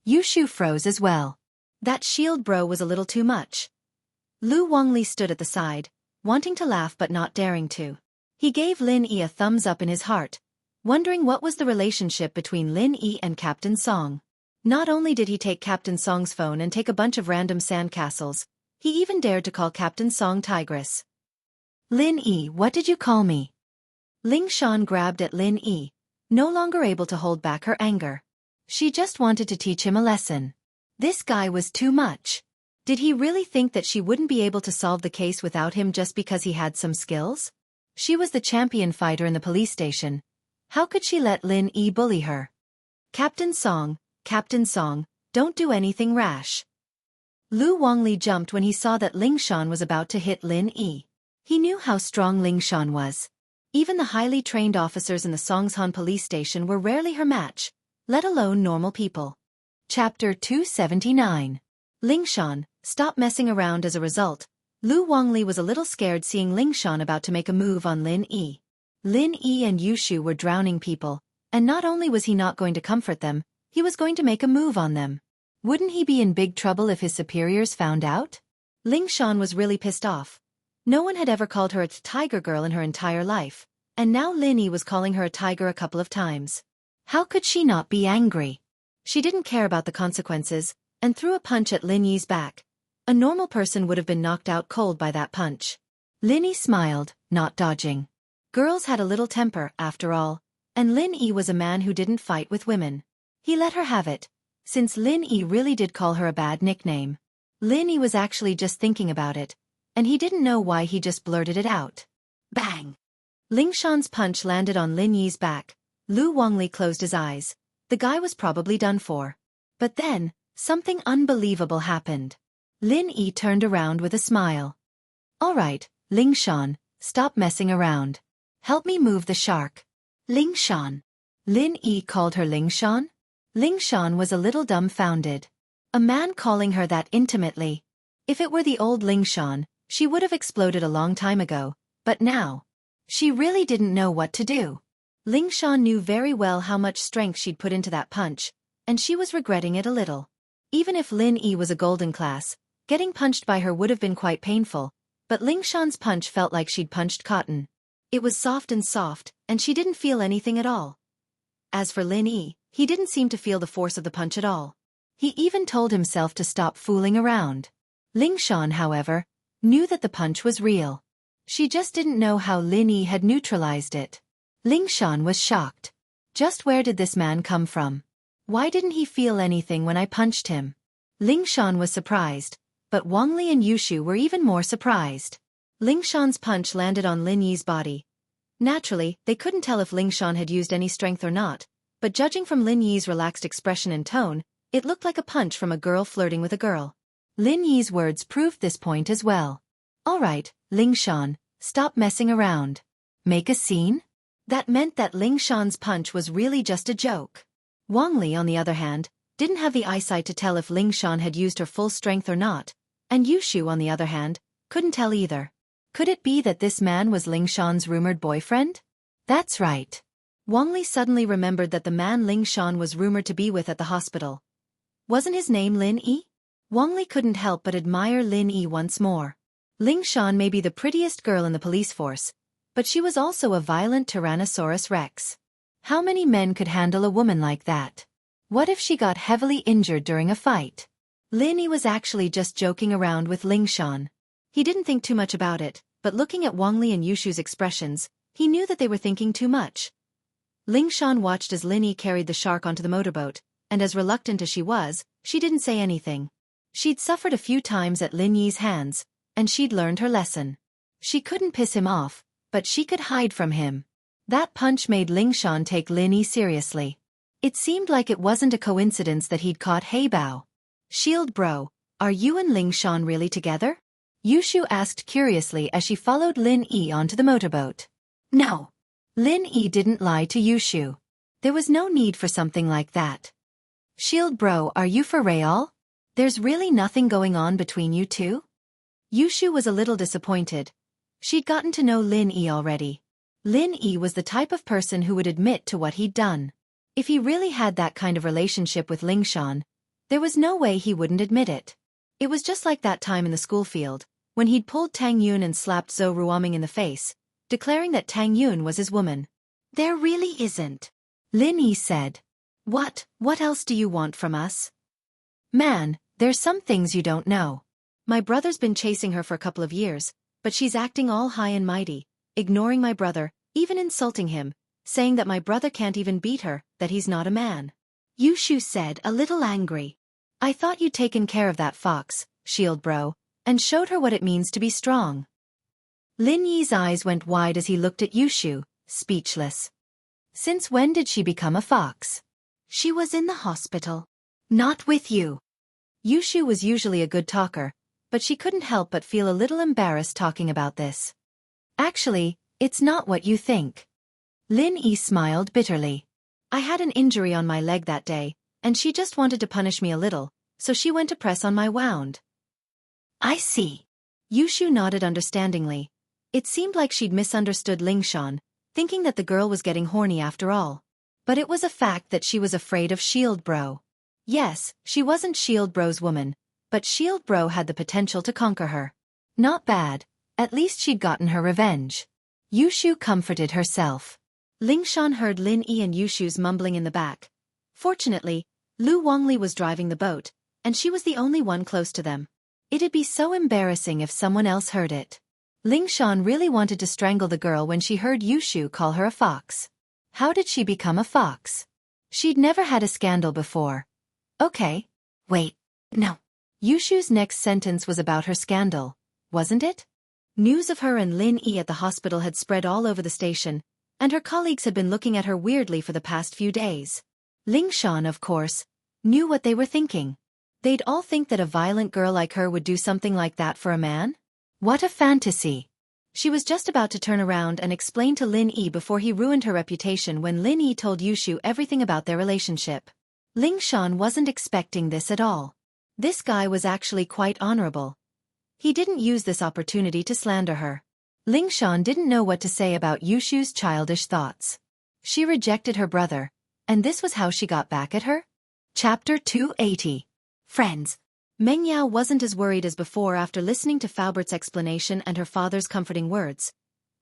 Yushu froze as well. That Shield Bro was a little too much. Lu Wangli stood at the side, wanting to laugh but not daring to. He gave Lin Yi a thumbs up in his heart, wondering what was the relationship between Lin Yi and Captain Song. Not only did he take Captain Song's phone and take a bunch of random sandcastles, he even dared to call Captain Song Tigress. Lin Yi, what did you call me? Lingshan grabbed at Lin Yi, no longer able to hold back her anger. She just wanted to teach him a lesson. This guy was too much. Did he really think that she wouldn't be able to solve the case without him just because he had some skills? She was the champion fighter in the police station. How could she let Lin Yi bully her? Captain Song, don't do anything rash. Lu Wangli jumped when he saw that Lingshan was about to hit Lin Yi. He knew how strong Lingshan was. Even the highly trained officers in the Songshan police station were rarely her match, let alone normal people. Chapter 279. Lingshan, stop messing around. As a result, Lu Wangli was a little scared seeing Lingshan about to make a move on Lin Yi. Lin Yi and Yushu were drowning people, and not only was he not going to comfort them, he was going to make a move on them. Wouldn't he be in big trouble if his superiors found out? Lingshan was really pissed off. No one had ever called her a tiger girl in her entire life, and now Lin Yi was calling her a tiger a couple of times. How could she not be angry? She didn't care about the consequences, and threw a punch at Lin Yi's back. A normal person would have been knocked out cold by that punch. Lin Yi smiled, not dodging. Girls had a little temper, after all, and Lin Yi was a man who didn't fight with women. He let her have it, since Lin Yi really did call her a bad nickname. Lin Yi was actually just thinking about it, and he didn't know why he just blurted it out. Bang! Lingshan's punch landed on Lin Yi's back. Lu Wangli closed his eyes. The guy was probably done for. But then, something unbelievable happened. Lin Yi turned around with a smile. All right, Lingshan, stop messing around. Help me move the shark. Lingshan. Lin Yi called her Lingshan? Lingshan was a little dumbfounded. A man calling her that intimately. If it were the old Lingshan, she would have exploded a long time ago, but now, she really didn't know what to do. Lingshan knew very well how much strength she'd put into that punch, and she was regretting it a little. Even if Lin Yi was a golden class, getting punched by her would have been quite painful, but Lingshan's punch felt like she'd punched cotton. It was soft, and she didn't feel anything at all. As for Lin Yi, he didn't seem to feel the force of the punch at all. He even told himself to stop fooling around. Lingshan, however, knew that the punch was real. She just didn't know how Lin Yi had neutralized it. Lingshan was shocked. Just where did this man come from? Why didn't he feel anything when I punched him? Lingshan was surprised, but Wangli and Yushu were even more surprised. Lingshan's punch landed on Lin Yi's body. Naturally, they couldn't tell if Lingshan had used any strength or not, but judging from Lin Yi's relaxed expression and tone, it looked like a punch from a girl flirting with a girl. Lin Yi's words proved this point as well. All right, Lingshan, stop messing around. Make a scene? That meant that Lingshan's punch was really just a joke. Wangli, on the other hand, didn't have the eyesight to tell if Lingshan had used her full strength or not, and Yushu, on the other hand, couldn't tell either. Could it be that this man was Lingshan's rumored boyfriend? That's right. Wang Li suddenly remembered that the man Ling Shan was rumored to be with at the hospital. Wasn't his name Lin Yi? Wang Li couldn't help but admire Lin Yi once more. Ling Shan may be the prettiest girl in the police force, but she was also a violent Tyrannosaurus Rex. How many men could handle a woman like that? What if she got heavily injured during a fight? Lin Yi was actually just joking around with Ling Shan. He didn't think too much about it, but looking at Wang Li and Yushu's expressions, he knew that they were thinking too much. Ling Shan watched as Lin Yi carried the shark onto the motorboat, and as reluctant as she was, she didn't say anything. She'd suffered a few times at Lin Yi's hands, and she'd learned her lesson. She couldn't piss him off, but she could hide from him. That punch made Ling Shan take Lin Yi seriously. It seemed like it wasn't a coincidence that he'd caught Hei Bao. Shield bro, are you and Ling Shan really together? Yushu asked curiously as she followed Lin Yi onto the motorboat. No. Lin Yi didn't lie to Yushu. There was no need for something like that. Shield bro, are you for real? There's really nothing going on between you two? Yushu was a little disappointed. She'd gotten to know Lin Yi already. Lin Yi was the type of person who would admit to what he'd done. If he really had that kind of relationship with Ling Shan, there was no way he wouldn't admit it. It was just like that time in the school field, when he'd pulled Tang Yun and slapped Zhou Ruoming in the face, declaring that Tang Yun was his woman. There really isn't. Lin Yi said. What else do you want from us? Man, there's some things you don't know. My brother's been chasing her for a couple of years, but she's acting all high and mighty, ignoring my brother, even insulting him, saying that my brother can't even beat her, that he's not a man. Yushu said, a little angry. I thought you'd taken care of that fox, Shield bro, and showed her what it means to be strong. Lin Yi's eyes went wide as he looked at Yushu, speechless. Since when did she become a fox? She was in the hospital. Not with you. Yushu was usually a good talker, but she couldn't help but feel a little embarrassed talking about this. Actually, it's not what you think. Lin Yi smiled bitterly. I had an injury on my leg that day, and she just wanted to punish me a little, so she went to press on my wound. I see. Yushu nodded understandingly. It seemed like she'd misunderstood Ling Shan, thinking that the girl was getting horny after all. But it was a fact that she was afraid of Shield bro. Yes, she wasn't Shield bro's woman, but Shield bro had the potential to conquer her. Not bad, at least she'd gotten her revenge. Yushu comforted herself. Ling Shan heard Lin Yi and Yushu's mumbling in the back. Fortunately, Lu Wangli was driving the boat, and she was the only one close to them. It'd be so embarrassing if someone else heard it. Ling Shan really wanted to strangle the girl when she heard Yushu call her a fox. How did she become a fox? She'd never had a scandal before. Okay. Wait. No. Yushu's next sentence was about her scandal, wasn't it? News of her and Lin Yi at the hospital had spread all over the station, and her colleagues had been looking at her weirdly for the past few days. Ling Shan, of course, knew what they were thinking. They'd all think that a violent girl like her would do something like that for a man? What a fantasy. She was just about to turn around and explain to Lin Yi before he ruined her reputation when Lin Yi told Yushu everything about their relationship. Ling Shan wasn't expecting this at all. This guy was actually quite honorable. He didn't use this opportunity to slander her. Ling Shan didn't know what to say about Yushu's childish thoughts. She rejected her brother, and this was how she got back at her? Chapter 280. Friends. Meng Yao wasn't as worried as before after listening to Faubert's explanation and her father's comforting words,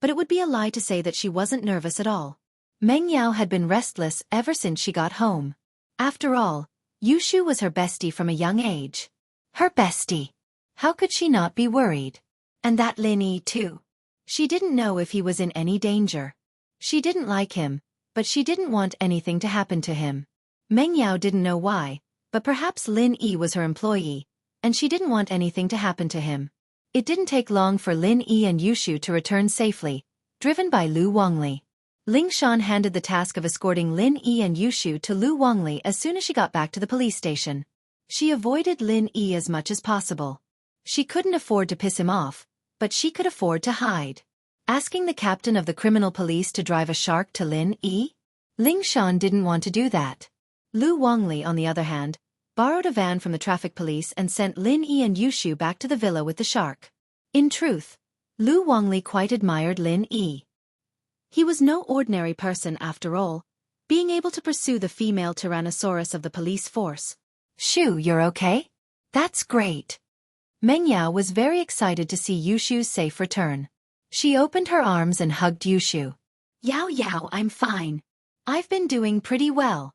but it would be a lie to say that she wasn't nervous at all. Meng Yao had been restless ever since she got home. After all, Yushu was her bestie from a young age. Her bestie. How could she not be worried? And that Lin Yi too. She didn't know if he was in any danger. She didn't like him, but she didn't want anything to happen to him. Meng Yao didn't know why, but perhaps Lin Yi was her employee, and she didn't want anything to happen to him. It didn't take long for Lin Yi and Yushu to return safely, driven by Lu Wangli. Ling Shan handed the task of escorting Lin Yi and Yushu to Lu Wangli as soon as she got back to the police station. She avoided Lin Yi as much as possible. She couldn't afford to piss him off, but she could afford to hide. Asking the captain of the criminal police to drive a shark to Lin Yi? Ling Shan didn't want to do that. Lu Wangli, on the other hand, borrowed a van from the traffic police and sent Lin Yi and Yushu back to the villa with the shark. In truth, Lu Wangli quite admired Lin Yi. He was no ordinary person after all, being able to pursue the female Tyrannosaurus of the police force. Shu, you're okay? That's great. Meng Yao was very excited to see Yushu's safe return. She opened her arms and hugged Yushu. Yao Yao, I'm fine. I've been doing pretty well.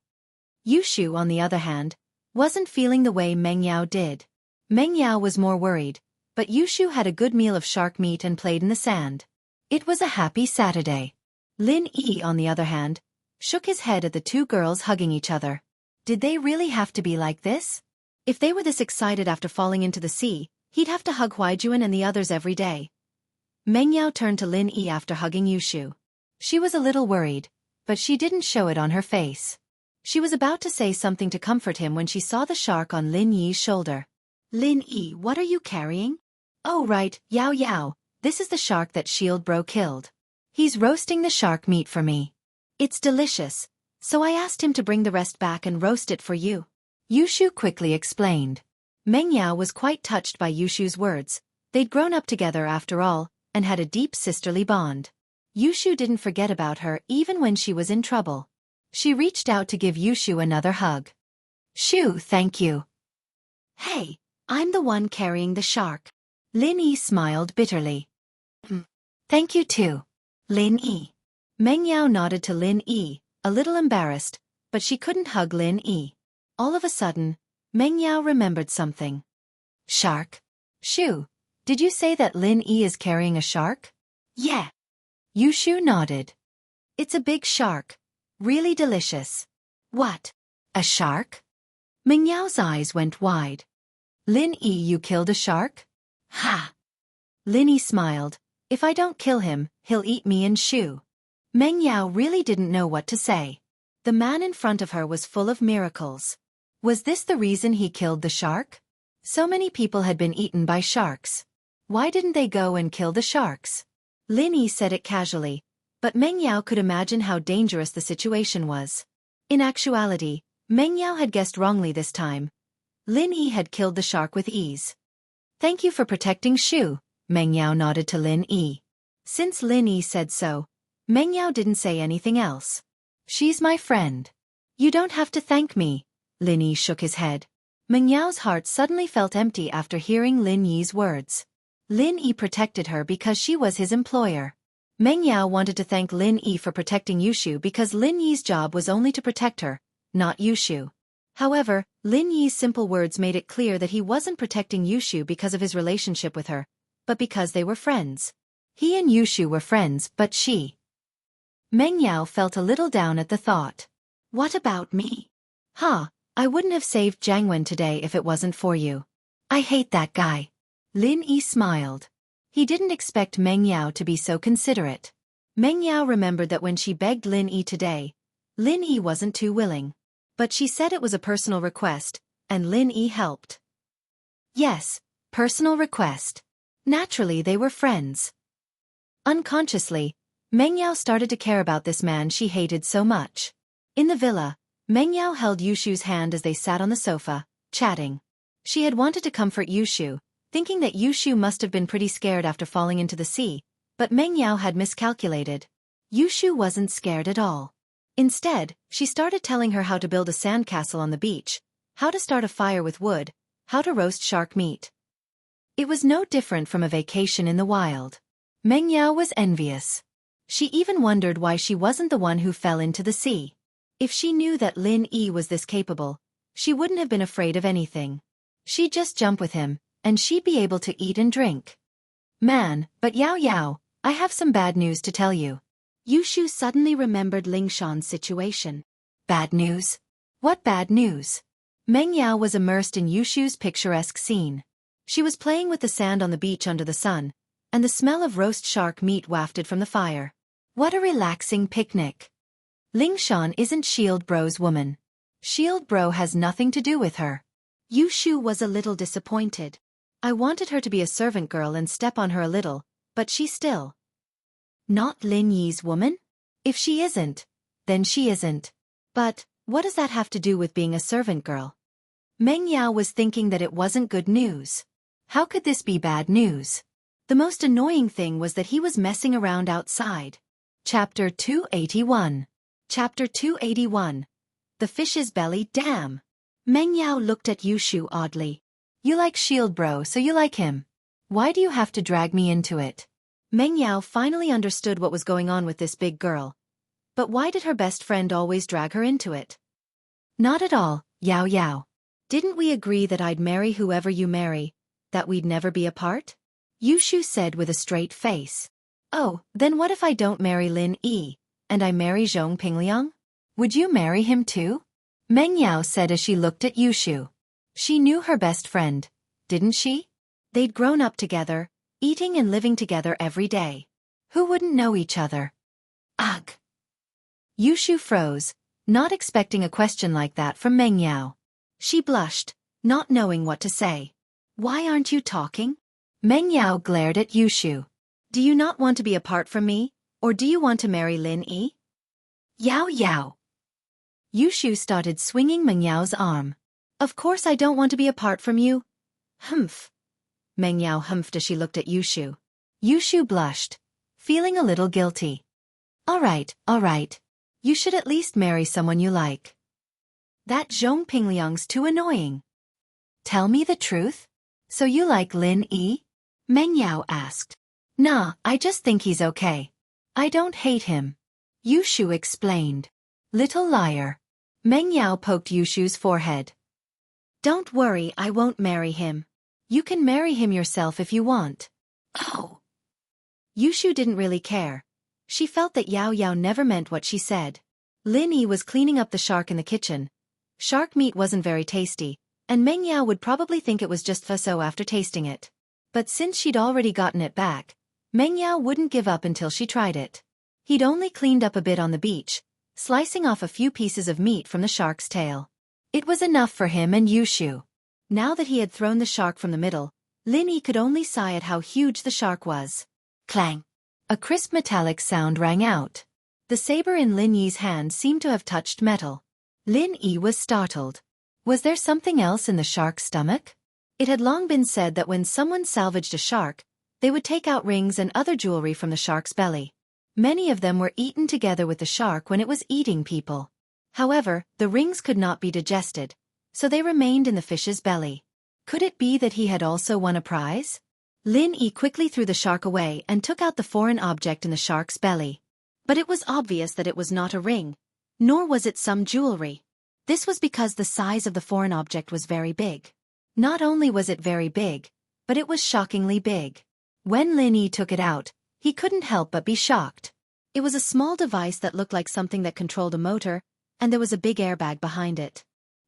Yushu, on the other hand, wasn't feeling the way Meng Yao did. Meng Yao was more worried, but Yushu had a good meal of shark meat and played in the sand. It was a happy Saturday. Lin Yi, on the other hand, shook his head at the two girls hugging each other. Did they really have to be like this? If they were this excited after falling into the sea, he'd have to hug Huaijuan and the others every day. Meng Yao turned to Lin Yi after hugging Yushu. She was a little worried, but she didn't show it on her face. She was about to say something to comfort him when she saw the shark on Lin Yi's shoulder. Lin Yi, what are you carrying? Oh right, Yao Yao, this is the shark that Shield Bro killed. He's roasting the shark meat for me. It's delicious, so I asked him to bring the rest back and roast it for you. Yushu quickly explained. Meng Yao was quite touched by Yushu's words. They'd grown up together after all, and had a deep sisterly bond. Yushu didn't forget about her even when she was in trouble. She reached out to give Yushu another hug. Shu, thank you. Hey, I'm the one carrying the shark. Lin Yi smiled bitterly. Thank you too. Lin Yi. Meng Yao nodded to Lin Yi, a little embarrassed, but she couldn't hug Lin Yi. All of a sudden, Meng Yao remembered something. Shark? Shu, did you say that Lin Yi is carrying a shark? Yeah. Yushu nodded. It's a big shark. Really delicious. What? A shark? Meng Yao's eyes went wide. Lin Yi, you killed a shark? Ha! Lin Yi smiled. If I don't kill him, he'll eat me and Shu. Meng Yao really didn't know what to say. The man in front of her was full of miracles. Was this the reason he killed the shark? So many people had been eaten by sharks. Why didn't they go and kill the sharks? Lin Yi said it casually, but Meng Yao could imagine how dangerous the situation was. In actuality, Meng Yao had guessed wrongly this time. Lin Yi had killed the shark with ease. Thank you for protecting Shu, Meng Yao nodded to Lin Yi. Since Lin Yi said so, Meng Yao didn't say anything else. She's my friend. You don't have to thank me. Lin Yi shook his head. Meng Yao's heart suddenly felt empty after hearing Lin Yi's words. Lin Yi protected her because she was his employer. Meng Yao wanted to thank Lin Yi for protecting Yushu because Lin Yi's job was only to protect her, not Yushu. However, Lin Yi's simple words made it clear that he wasn't protecting Yushu because of his relationship with her, but because they were friends. He and Yushu were friends, but she... Meng Yao felt a little down at the thought. What about me? I wouldn't have saved Jianghu today if it wasn't for you. I hate that guy. Lin Yi smiled. He didn't expect Meng Yao to be so considerate. Meng Yao remembered that when she begged Lin Yi today, Lin Yi wasn't too willing. But she said it was a personal request, and Lin Yi helped. Yes, personal request. Naturally they were friends. Unconsciously, Meng Yao started to care about this man she hated so much. In the villa, Meng Yao held Yushu's hand as they sat on the sofa, chatting. She had wanted to comfort Yushu, thinking that Yushu must have been pretty scared after falling into the sea, but Meng Yao had miscalculated. Yushu wasn't scared at all. Instead, she started telling her how to build a sandcastle on the beach, how to start a fire with wood, how to roast shark meat. It was no different from a vacation in the wild. Meng Yao was envious. She even wondered why she wasn't the one who fell into the sea. If she knew that Lin Yi was this capable, she wouldn't have been afraid of anything. She'd just jump with him, and she'd be able to eat and drink. Man, but Yao Yao, I have some bad news to tell you. Yushu suddenly remembered Lingshan's situation. Bad news? What bad news? Meng Yao was immersed in Yushu's picturesque scene. She was playing with the sand on the beach under the sun, and the smell of roast shark meat wafted from the fire. What a relaxing picnic. Lingshan isn't Shield Bro's woman. Shield Bro has nothing to do with her. Yushu was a little disappointed. I wanted her to be a servant girl and step on her a little, but she still. Not Lin Yi's woman? If she isn't, then she isn't. But, what does that have to do with being a servant girl? Meng Yao was thinking that it wasn't good news. How could this be bad news? The most annoying thing was that he was messing around outside. Chapter 281. Chapter 281. The Fish's Belly Dam. Meng Yao looked at Yushu oddly. You like Shield Bro, so you like him. Why do you have to drag me into it? Meng Yao finally understood what was going on with this big girl. But why did her best friend always drag her into it? Not at all, Yao Yao. Didn't we agree that I'd marry whoever you marry, that we'd never be apart? Yushu said with a straight face. Oh, then what if I don't marry Lin Yi, and I marry Zhong Pingliang? Would you marry him too? Meng Yao said as she looked at Yushu. She knew her best friend, didn't she? They'd grown up together, eating and living together every day. Who wouldn't know each other? Ugh. Yushu froze, not expecting a question like that from Meng Yao. She blushed, not knowing what to say. Why aren't you talking? Meng Yao glared at Yushu. Do you not want to be apart from me, or do you want to marry Lin Yi? Yao Yao. Yushu started swinging Meng Yao's arm. Of course I don't want to be apart from you. Humph. Meng Yao humphed as she looked at Yushu. Yushu blushed, feeling a little guilty. All right. You should at least marry someone you like. That Zhong Pingliang's too annoying. Tell me the truth. So you like Lin Yi? Meng Yao asked. Nah, I just think he's okay. I don't hate him. Yushu explained. Little liar. Meng Yao poked Yushu's forehead. Don't worry, I won't marry him. You can marry him yourself if you want. Oh. Yushu didn't really care. She felt that Yao Yao never meant what she said. Lin Yi was cleaning up the shark in the kitchen. Shark meat wasn't very tasty, and Meng Yao would probably think it was just pho after tasting it. But since she'd already gotten it back, Meng Yao wouldn't give up until she tried it. He'd only cleaned up a bit on the beach, slicing off a few pieces of meat from the shark's tail. It was enough for him and Yushu. Now that he had thrown the shark from the middle, Lin Yi could only sigh at how huge the shark was. Clang! A crisp metallic sound rang out. The saber in Lin Yi's hand seemed to have touched metal. Lin Yi was startled. Was there something else in the shark's stomach? It had long been said that when someone salvaged a shark, they would take out rings and other jewelry from the shark's belly. Many of them were eaten together with the shark when it was eating people. However, the rings could not be digested, so they remained in the fish's belly. Could it be that he had also won a prize? Lin Yi quickly threw the shark away and took out the foreign object in the shark's belly. But it was obvious that it was not a ring, nor was it some jewelry. This was because the size of the foreign object was very big. Not only was it very big, but it was shockingly big. When Lin Yi took it out, he couldn't help but be shocked. It was a small device that looked like something that controlled a motor, and there was a big airbag behind it.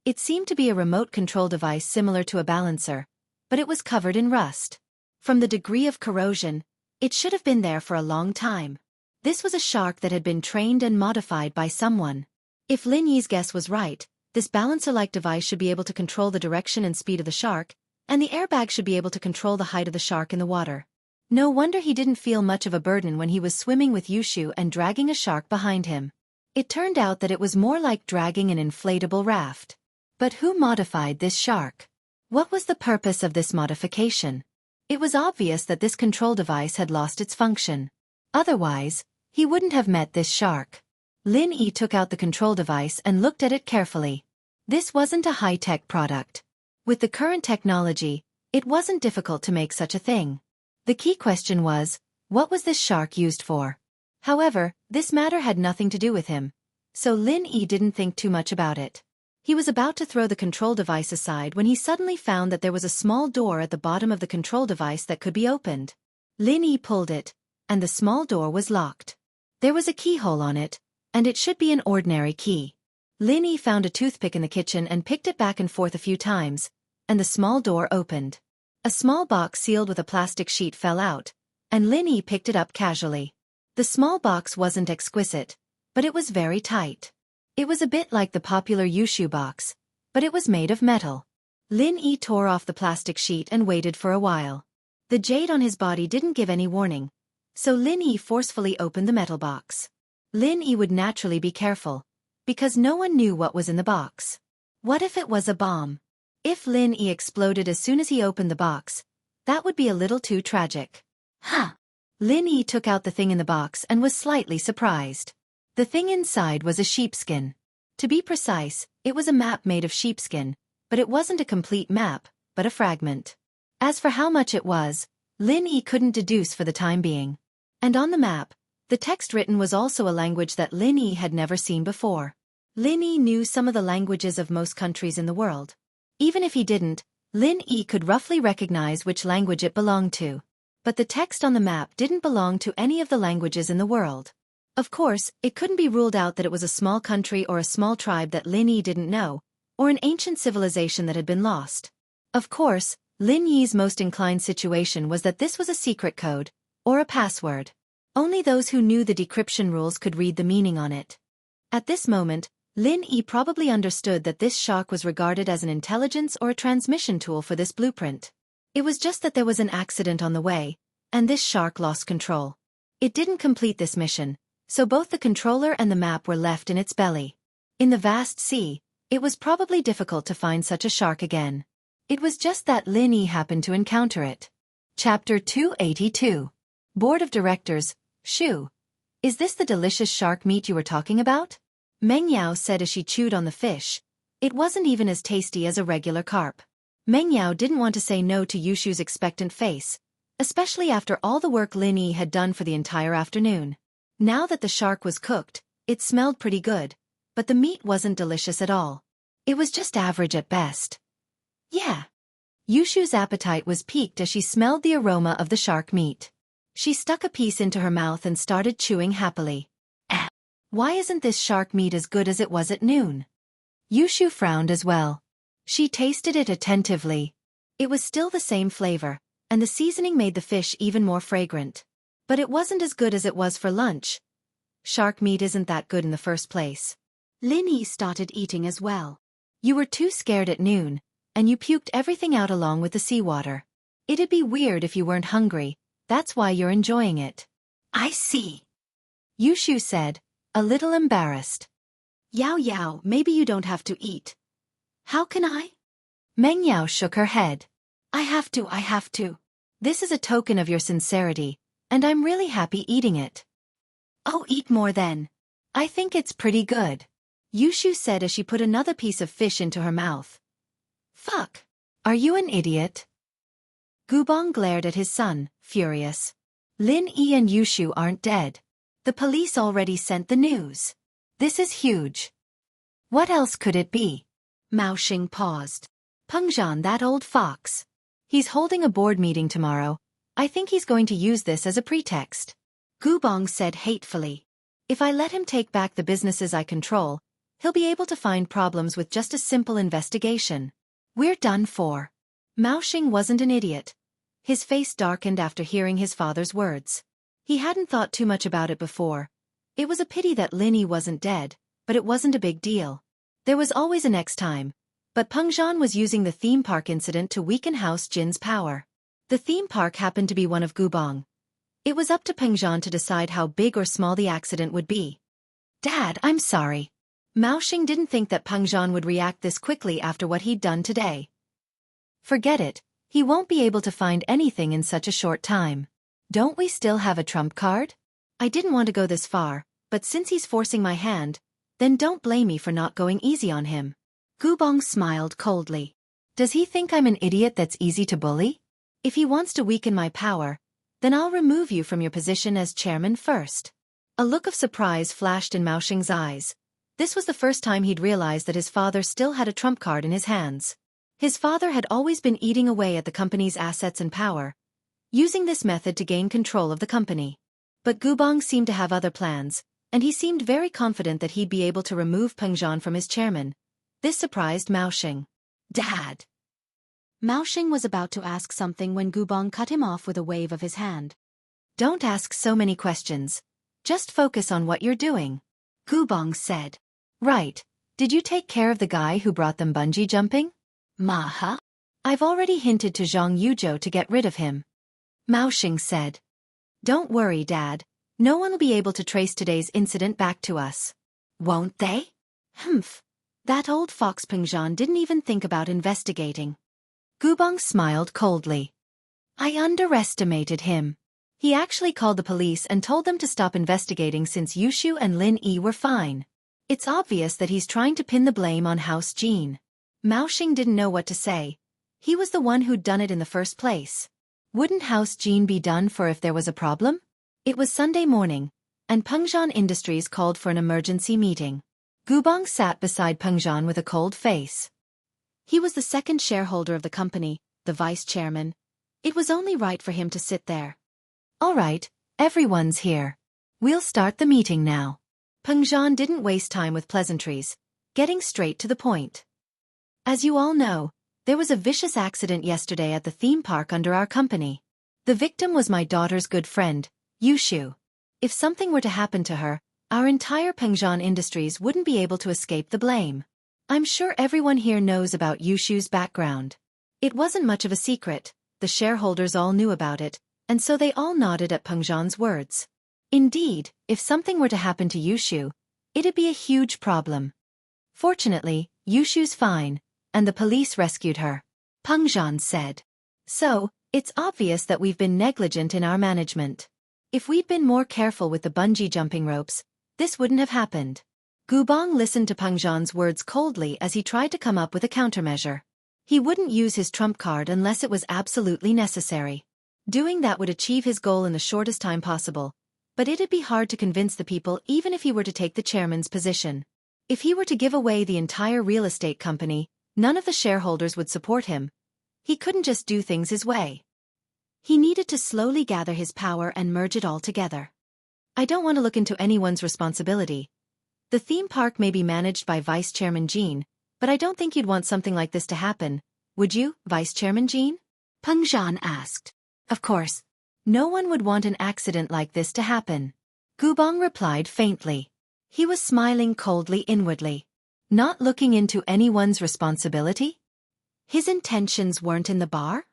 It seemed to be a remote control device similar to a balancer, but it was covered in rust. From the degree of corrosion, it should have been there for a long time. This was a shark that had been trained and modified by someone. If Lin Yi's guess was right, this balancer-like device should be able to control the direction and speed of the shark, and the airbag should be able to control the height of the shark in the water. No wonder he didn't feel much of a burden when he was swimming with Yushu and dragging a shark behind him. It turned out that it was more like dragging an inflatable raft. But who modified this shark? What was the purpose of this modification? It was obvious that this control device had lost its function. Otherwise, he wouldn't have met this shark. Lin Yi took out the control device and looked at it carefully. This wasn't a high-tech product. With the current technology, it wasn't difficult to make such a thing. The key question was, what was this shark used for? However, this matter had nothing to do with him, so Lin Yi didn't think too much about it. He was about to throw the control device aside when he suddenly found that there was a small door at the bottom of the control device that could be opened. Lin Yi pulled it, and the small door was locked. There was a keyhole on it, and it should be an ordinary key. Lin Yi found a toothpick in the kitchen and picked it back and forth a few times, and the small door opened. A small box sealed with a plastic sheet fell out, and Lin Yi picked it up casually. The small box wasn't exquisite, but it was very tight. It was a bit like the popular Yushu box, but it was made of metal. Lin Yi tore off the plastic sheet and waited for a while. The jade on his body didn't give any warning, so Lin Yi forcefully opened the metal box. Lin Yi would naturally be careful, because no one knew what was in the box. What if it was a bomb? If Lin Yi exploded as soon as he opened the box, that would be a little too tragic. Huh! Lin Yi took out the thing in the box and was slightly surprised. The thing inside was a sheepskin. To be precise, it was a map made of sheepskin, but it wasn't a complete map, but a fragment. As for how much it was, Lin Yi couldn't deduce for the time being. And on the map, the text written was also a language that Lin Yi had never seen before. Lin Yi knew some of the languages of most countries in the world. Even if he didn't, Lin Yi could roughly recognize which language it belonged to. But the text on the map didn't belong to any of the languages in the world. Of course, it couldn't be ruled out that it was a small country or a small tribe that Lin Yi didn't know, or an ancient civilization that had been lost. Of course, Lin Yi's most inclined situation was that this was a secret code, or a password. Only those who knew the decryption rules could read the meaning on it. At this moment, Lin Yi probably understood that this shark was regarded as an intelligence or a transmission tool for this blueprint. It was just that there was an accident on the way, and this shark lost control. It didn't complete this mission, so both the controller and the map were left in its belly. In the vast sea, it was probably difficult to find such a shark again. It was just that Lin Yi happened to encounter it. Chapter 282. Board of Directors, Shu. Is this the delicious shark meat you were talking about? Meng Yao said as she chewed on the fish. It wasn't even as tasty as a regular carp. Meng Yao didn't want to say no to Yushu's expectant face, especially after all the work Lin Yi had done for the entire afternoon. Now that the shark was cooked, it smelled pretty good, but the meat wasn't delicious at all. It was just average at best. Yeah. Yushu's appetite was piqued as she smelled the aroma of the shark meat. She stuck a piece into her mouth and started chewing happily. Why isn't this shark meat as good as it was at noon? Yushu frowned as well. She tasted it attentively. It was still the same flavor, and the seasoning made the fish even more fragrant. But it wasn't as good as it was for lunch. Shark meat isn't that good in the first place. Lin Yi started eating as well. You were too scared at noon, and you puked everything out along with the seawater. It'd be weird if you weren't hungry, that's why you're enjoying it. I see. Yushu said, a little embarrassed. Yao Yao, maybe you don't have to eat. How can I? Meng Yao shook her head. I have to. This is a token of your sincerity, and I'm really happy eating it. Oh, eat more then. I think it's pretty good. Yushu said as she put another piece of fish into her mouth. Fuck. Are you an idiot? Gubong glared at his son, furious. Lin Yi and Yushu aren't dead. The police already sent the news. This is huge. What else could it be? Mao Xing paused. Pengzhan, that old fox. He's holding a board meeting tomorrow. I think he's going to use this as a pretext. Gubong said hatefully. If I let him take back the businesses I control, he'll be able to find problems with just a simple investigation. We're done for. Mao Xing wasn't an idiot. His face darkened after hearing his father's words. He hadn't thought too much about it before. It was a pity that Lin Yi wasn't dead, but it wasn't a big deal. There was always a next time. But Pengzhan was using the theme park incident to weaken House Jin's power. The theme park happened to be one of Gubong. It was up to Pengzhan to decide how big or small the accident would be. Dad, I'm sorry. Mao Xing didn't think that Pengzhan would react this quickly after what he'd done today. Forget it, he won't be able to find anything in such a short time. Don't we still have a trump card? I didn't want to go this far, but since he's forcing my hand, then don't blame me for not going easy on him. Gubong smiled coldly. Does he think I'm an idiot that's easy to bully? If he wants to weaken my power, then I'll remove you from your position as chairman first. A look of surprise flashed in Mao Xing's eyes. This was the first time he'd realized that his father still had a trump card in his hands. His father had always been eating away at the company's assets and power, using this method to gain control of the company. But Gubong seemed to have other plans, and he seemed very confident that he'd be able to remove Pengzhan from his chairman. This surprised Mao Xing. Dad! Mao Xing was about to ask something when Gubong cut him off with a wave of his hand. Don't ask so many questions. Just focus on what you're doing. Gubong said. Right. Did you take care of the guy who brought them bungee jumping? Maha? I've already hinted to Zhang Yuzhou to get rid of him. Mao Xing said. Don't worry, Dad. No one will be able to trace today's incident back to us. Won't they? Humph. That old fox Pengzhan didn't even think about investigating. Gubong smiled coldly. I underestimated him. He actually called the police and told them to stop investigating since Yushu and Lin Yi were fine. It's obvious that he's trying to pin the blame on House Jin. Mao Xing didn't know what to say. He was the one who'd done it in the first place. Wouldn't House Jin be done for if there was a problem? It was Sunday morning, and Pengzhan Industries called for an emergency meeting. Gubong sat beside Pengzhan with a cold face. He was the second shareholder of the company, the vice chairman. It was only right for him to sit there. All right, everyone's here. We'll start the meeting now. Pengzhan didn't waste time with pleasantries, getting straight to the point. As you all know, there was a vicious accident yesterday at the theme park under our company. The victim was my daughter's good friend, Yushu. If something were to happen to her, our entire Pengzhan Industries wouldn't be able to escape the blame. I'm sure everyone here knows about Yushu's background. It wasn't much of a secret, the shareholders all knew about it, and so they all nodded at Pengzhan's words. Indeed, if something were to happen to Yushu, it'd be a huge problem. Fortunately, Yushu's fine, and the police rescued her, Pengzhan said. So, it's obvious that we've been negligent in our management. If we'd been more careful with the bungee jumping ropes, this wouldn't have happened. Gubong listened to Pengzhan's words coldly as he tried to come up with a countermeasure. He wouldn't use his trump card unless it was absolutely necessary. Doing that would achieve his goal in the shortest time possible, but it'd be hard to convince the people even if he were to take the chairman's position. If he were to give away the entire real estate company, none of the shareholders would support him. He couldn't just do things his way. He needed to slowly gather his power and merge it all together. I don't want to look into anyone's responsibility. The theme park may be managed by Vice Chairman Jean, but I don't think you'd want something like this to happen, would you, Vice Chairman Jean? Pengzhan asked. Of course. No one would want an accident like this to happen. Gubong replied faintly. He was smiling coldly inwardly. Not looking into anyone's responsibility? His intentions weren't in the bar?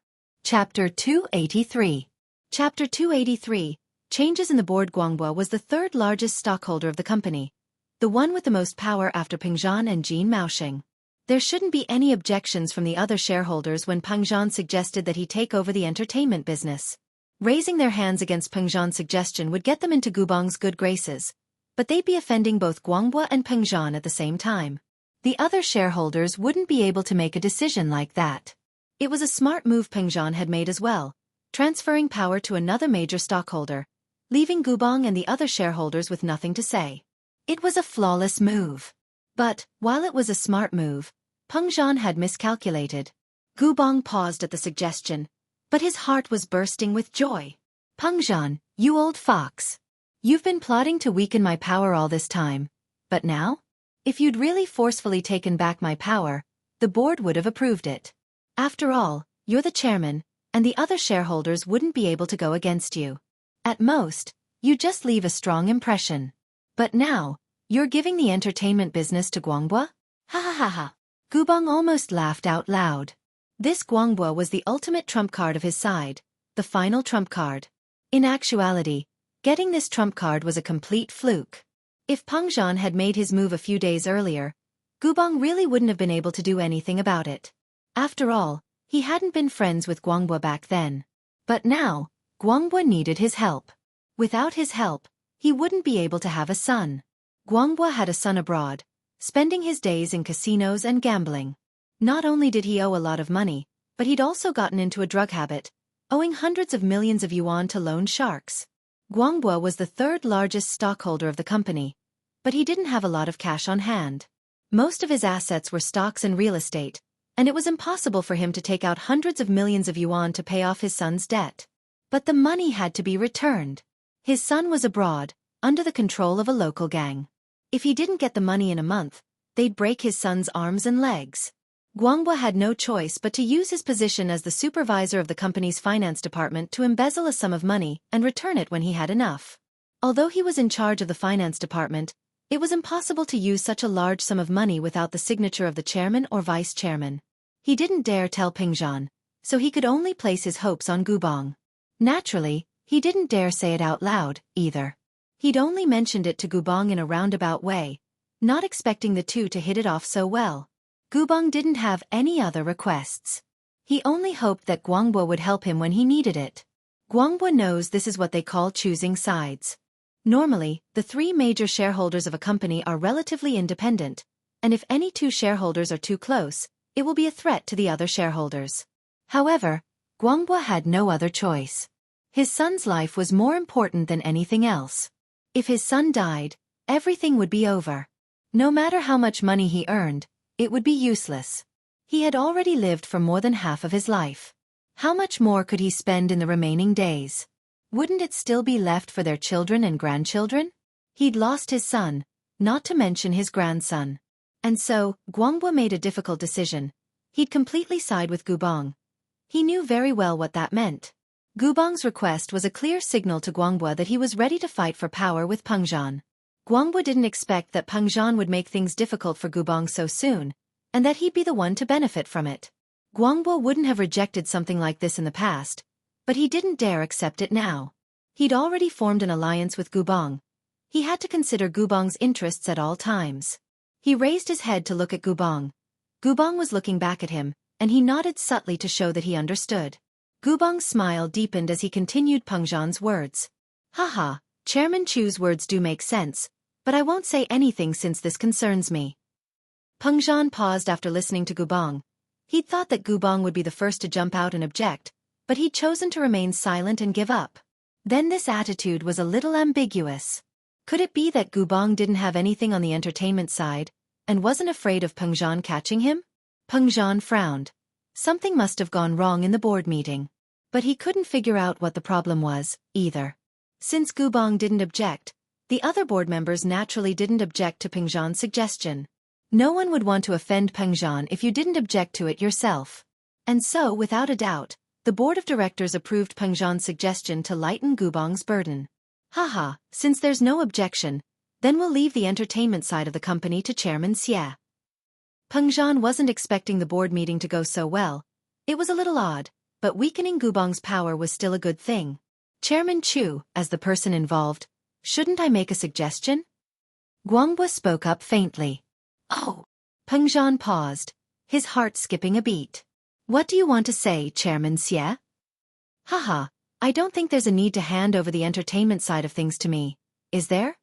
Chapter 283. Chapter 283, Changes in the board. Guanghua was the third largest stockholder of the company, the one with the most power after Pengzhan and Jin Maoxing. There shouldn't be any objections from the other shareholders when Pengzhan suggested that he take over the entertainment business. Raising their hands against Pengzhan's suggestion would get them into Gubong's good graces, but they'd be offending both Guanghua and Pengzhan at the same time. The other shareholders wouldn't be able to make a decision like that. It was a smart move Pengzhan had made as well, transferring power to another major stockholder, leaving Gubong and the other shareholders with nothing to say. It was a flawless move. But, while it was a smart move, Pengzhan had miscalculated. Gubong paused at the suggestion, but his heart was bursting with joy. Pengzhan, you old fox. You've been plotting to weaken my power all this time, but now? If you'd really forcefully taken back my power, the board would have approved it. After all, you're the chairman, and the other shareholders wouldn't be able to go against you. At most, you just leave a strong impression. But now, you're giving the entertainment business to Guanghua? Ha ha ha ha. Gubong almost laughed out loud. This Guanghua was the ultimate trump card of his side, the final trump card. In actuality, getting this trump card was a complete fluke. If Pengzhan had made his move a few days earlier, Gubong really wouldn't have been able to do anything about it. After all, he hadn't been friends with Guanghua back then. But now, Guanghua needed his help. Without his help, he wouldn't be able to have a son. Guanghua had a son abroad, spending his days in casinos and gambling. Not only did he owe a lot of money, but he'd also gotten into a drug habit, owing hundreds of millions of yuan to loan sharks. Guanghua was the third largest stockholder of the company, but he didn't have a lot of cash on hand. Most of his assets were stocks and real estate, and it was impossible for him to take out hundreds of millions of yuan to pay off his son's debt. But the money had to be returned. His son was abroad, under the control of a local gang. If he didn't get the money in a month, they'd break his son's arms and legs. Guanghua had no choice but to use his position as the supervisor of the company's finance department to embezzle a sum of money and return it when he had enough. Although he was in charge of the finance department, it was impossible to use such a large sum of money without the signature of the chairman or vice chairman. He didn't dare tell Pengzhan, so he could only place his hopes on Gubong. Naturally, he didn't dare say it out loud, either. He'd only mentioned it to Gubong in a roundabout way, not expecting the two to hit it off so well. Gubong didn't have any other requests. He only hoped that Guanghua would help him when he needed it. Guangbo knows this is what they call choosing sides. Normally, the three major shareholders of a company are relatively independent, and if any two shareholders are too close, it will be a threat to the other shareholders. However, Guangbo had no other choice. His son's life was more important than anything else. If his son died, everything would be over. No matter how much money he earned, it would be useless. He had already lived for more than half of his life. How much more could he spend in the remaining days? Wouldn't it still be left for their children and grandchildren? He'd lost his son, not to mention his grandson. And so, Guangbo made a difficult decision. He'd completely side with Gubong. He knew very well what that meant. Gubong's request was a clear signal to Guangbo that he was ready to fight for power with Peng Zhan. Guangbo didn't expect that Peng Zhan would make things difficult for Gubong so soon, and that he'd be the one to benefit from it. Guangbo wouldn't have rejected something like this in the past, but he didn't dare accept it now. He'd already formed an alliance with Gubong. He had to consider Gubong's interests at all times. He raised his head to look at Gubong. Gubong was looking back at him, and he nodded subtly to show that he understood. Gubong's smile deepened as he continued Peng Zhan's words. Haha, Chairman Chu's words do make sense, but I won't say anything since this concerns me. Peng Zhan paused after listening to Gubong. He'd thought that Gubong would be the first to jump out and object, but he'd chosen to remain silent and give up. Then this attitude was a little ambiguous. Could it be that Gubong didn't have anything on the entertainment side, and wasn't afraid of Peng Zhan catching him? Peng Zhan frowned. Something must have gone wrong in the board meeting. But he couldn't figure out what the problem was, either. Since Gubong didn't object, the other board members naturally didn't object to Peng Zhan's suggestion. No one would want to offend Peng Zhan if you didn't object to it yourself. And so, without a doubt, the board of directors approved Peng Zhan's suggestion to lighten Gubong's burden. Haha, since there's no objection, then we'll leave the entertainment side of the company to Chairman Xie. Peng Zhan wasn't expecting the board meeting to go so well. It was a little odd, but weakening Gubong's power was still a good thing. Chairman Chu, as the person involved, shouldn't I make a suggestion? Guangbo spoke up faintly. Oh. Peng Zhan paused, his heart skipping a beat. What do you want to say, Chairman Xie? Haha, I don't think there's a need to hand over the entertainment side of things to me, is there?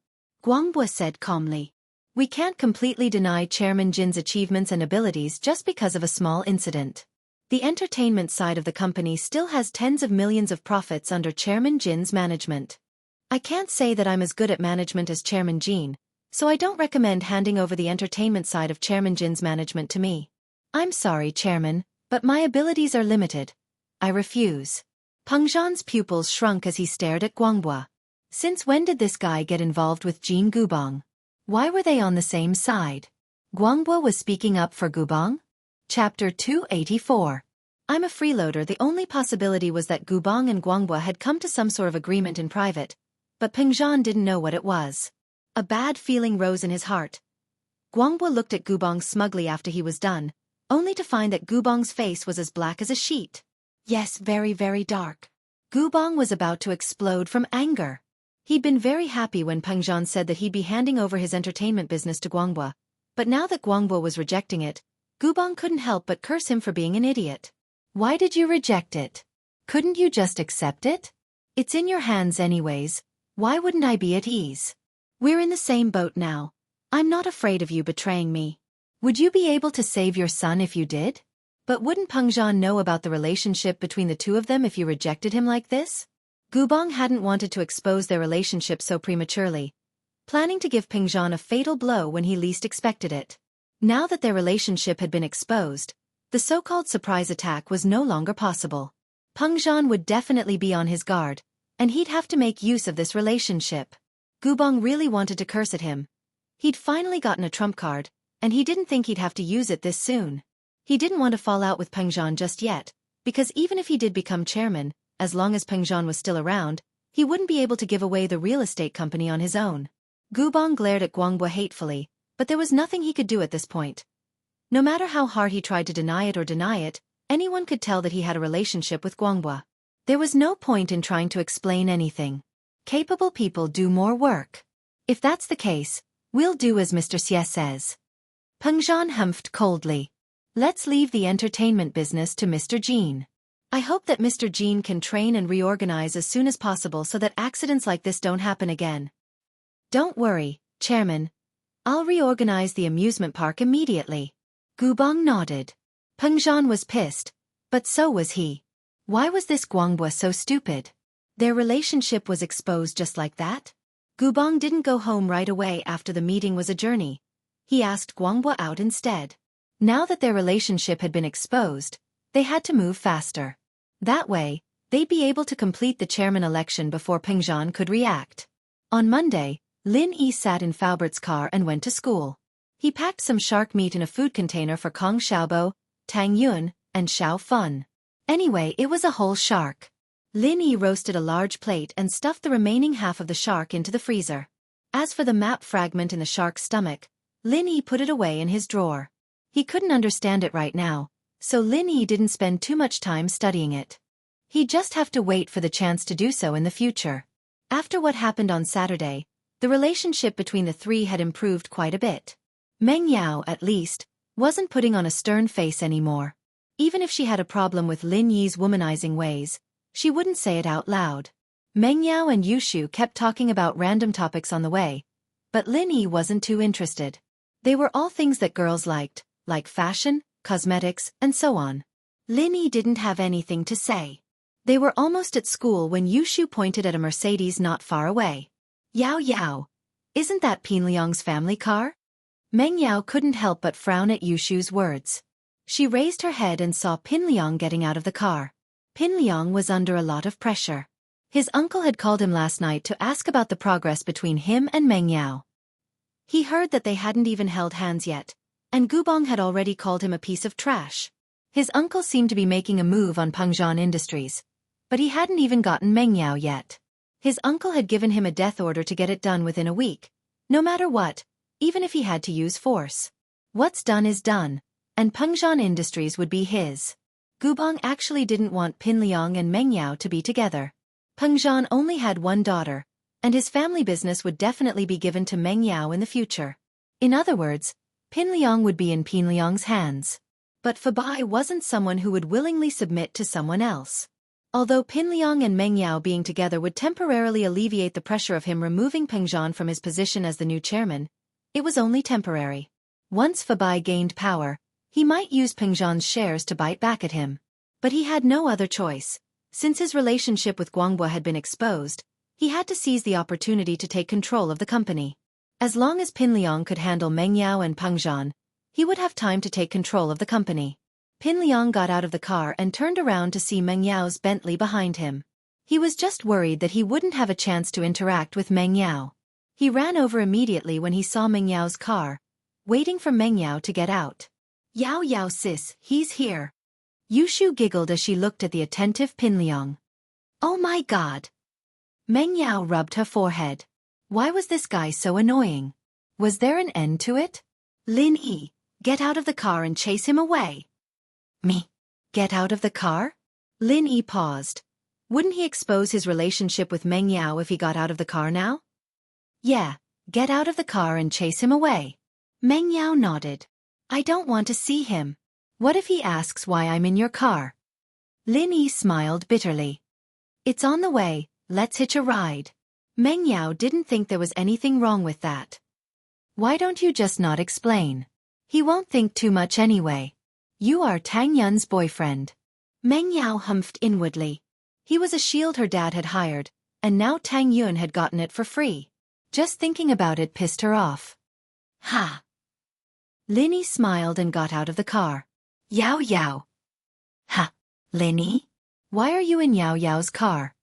Guangbo said calmly. We can't completely deny Chairman Jin's achievements and abilities just because of a small incident. The entertainment side of the company still has tens of millions of profits under Chairman Jin's management. I can't say that I'm as good at management as Chairman Jin, so I don't recommend handing over the entertainment side of Chairman Jin's management to me. I'm sorry, Chairman, but my abilities are limited. I refuse. Peng Zhan's pupils shrunk as he stared at Guangbo. Since when did this guy get involved with Jin Gubong? Why were they on the same side? Guangbo was speaking up for Gubong? Chapter 284. I'm a freeloader. The only possibility was that Gubong and Guangbo had come to some sort of agreement in private, but Peng Zhan didn't know what it was. A bad feeling rose in his heart. Guangbo looked at Gubong smugly after he was done, only to find that Gubong's face was as black as a sheet. Yes, very, very dark. Gubong was about to explode from anger. He'd been very happy when Peng Zhan said that he'd be handing over his entertainment business to Guangbo, but now that Guangbo was rejecting it, Gubong couldn't help but curse him for being an idiot. Why did you reject it? Couldn't you just accept it? It's in your hands anyways. Why wouldn't I be at ease? We're in the same boat now. I'm not afraid of you betraying me. Would you be able to save your son if you did? But wouldn't Peng Zhan know about the relationship between the two of them if you rejected him like this? Gubong hadn't wanted to expose their relationship so prematurely, planning to give Peng Zhan a fatal blow when he least expected it. Now that their relationship had been exposed, the so-called surprise attack was no longer possible. Peng Zhan would definitely be on his guard, and he'd have to make use of this relationship. Gubong really wanted to curse at him. He'd finally gotten a trump card, and he didn't think he'd have to use it this soon. He didn't want to fall out with Peng Zhan just yet, because even if he did become chairman, as long as Peng Zhan was still around, he wouldn't be able to give away the real estate company on his own. Gubong glared at Guangbo hatefully, but there was nothing he could do at this point. No matter how hard he tried to deny it, anyone could tell that he had a relationship with Guangbo. There was no point in trying to explain anything. Capable people do more work. If that's the case, we'll do as Mr. Xie says. Peng Zhan humphed coldly. Let's leave the entertainment business to Mr. Jin. I hope that Mr. Jean can train and reorganize as soon as possible so that accidents like this don't happen again. Don't worry, Chairman. I'll reorganize the amusement park immediately. Gubong nodded. Peng Zhan was pissed, but so was he. Why was this Guangbua so stupid? Their relationship was exposed just like that? Gubong didn't go home right away after the meeting was a journey. He asked Guangbua out instead. Now that their relationship had been exposed, they had to move faster. That way, they'd be able to complete the chairman election before Peng Zhan could react. On Monday, Lin Yi sat in Faubert's car and went to school. He packed some shark meat in a food container for Kong Xiaobo, Tang Yun, and Xiao Fun. Anyway, it was a whole shark. Lin Yi roasted a large plate and stuffed the remaining half of the shark into the freezer. As for the map fragment in the shark's stomach, Lin Yi put it away in his drawer. He couldn't understand it right now, so Lin Yi didn't spend too much time studying it. He'd just have to wait for the chance to do so in the future. After what happened on Saturday, the relationship between the three had improved quite a bit. Meng Yao, at least, wasn't putting on a stern face anymore. Even if she had a problem with Lin Yi's womanizing ways, she wouldn't say it out loud. Meng Yao and Yushu kept talking about random topics on the way, but Lin Yi wasn't too interested. They were all things that girls liked, like fashion, cosmetics, and so on. Lin Yi didn't have anything to say. They were almost at school when Yushu pointed at a Mercedes not far away. Yao Yao, isn't that Pin Liang's family car? Meng Yao couldn't help but frown at Yushu's words. She raised her head and saw Pin Liang getting out of the car. Pin Liang was under a lot of pressure. His uncle had called him last night to ask about the progress between him and Meng Yao. He heard that they hadn't even held hands yet, and Gubong had already called him a piece of trash. His uncle seemed to be making a move on Peng Zhan Industries, but he hadn't even gotten Meng Yao yet. His uncle had given him a death order to get it done within a week, no matter what, even if he had to use force. What's done is done, and Peng Zhan Industries would be his. Gubong actually didn't want Pin Liang and Meng Yao to be together. Peng Zhan only had one daughter, and his family business would definitely be given to Meng Yao in the future. In other words, Pin Liang would be in Pin Liang's hands. But Fabai wasn't someone who would willingly submit to someone else. Although Pin Liang and Meng Yao being together would temporarily alleviate the pressure of him removing Peng Zhan from his position as the new chairman, it was only temporary. Once Fabai gained power, he might use Peng Zhan's shares to bite back at him. But he had no other choice. Since his relationship with Guangbua had been exposed, he had to seize the opportunity to take control of the company. As long as Pin Liang could handle Meng Yao and Peng Zhan, he would have time to take control of the company. Pin Liang got out of the car and turned around to see Meng Yao's Bentley behind him. He was just worried that he wouldn't have a chance to interact with Meng Yao. He ran over immediately when he saw Meng Yao's car, waiting for Meng Yao to get out. Yao Yao sis, he's here. Yushu giggled as she looked at the attentive Pin Liang. Oh my god. Meng Yao rubbed her forehead. Why was this guy so annoying? Was there an end to it? Lin Yi, get out of the car and chase him away. Me? Get out of the car? Lin Yi paused. Wouldn't he expose his relationship with Meng Yao if he got out of the car now? Yeah, get out of the car and chase him away. Meng Yao nodded. I don't want to see him. What if he asks why I'm in your car? Lin Yi smiled bitterly. It's on the way, let's hitch a ride. Meng Yao didn't think there was anything wrong with that. Why don't you just not explain? He won't think too much anyway. You are Tang Yun's boyfriend. Meng Yao humphed inwardly. He was a shield her dad had hired, and now Tang Yun had gotten it for free. Just thinking about it pissed her off. Ha! Lin Yi smiled and got out of the car. Yao Yao. Ha! Lin Yi? Why are you in Yao Yao's car?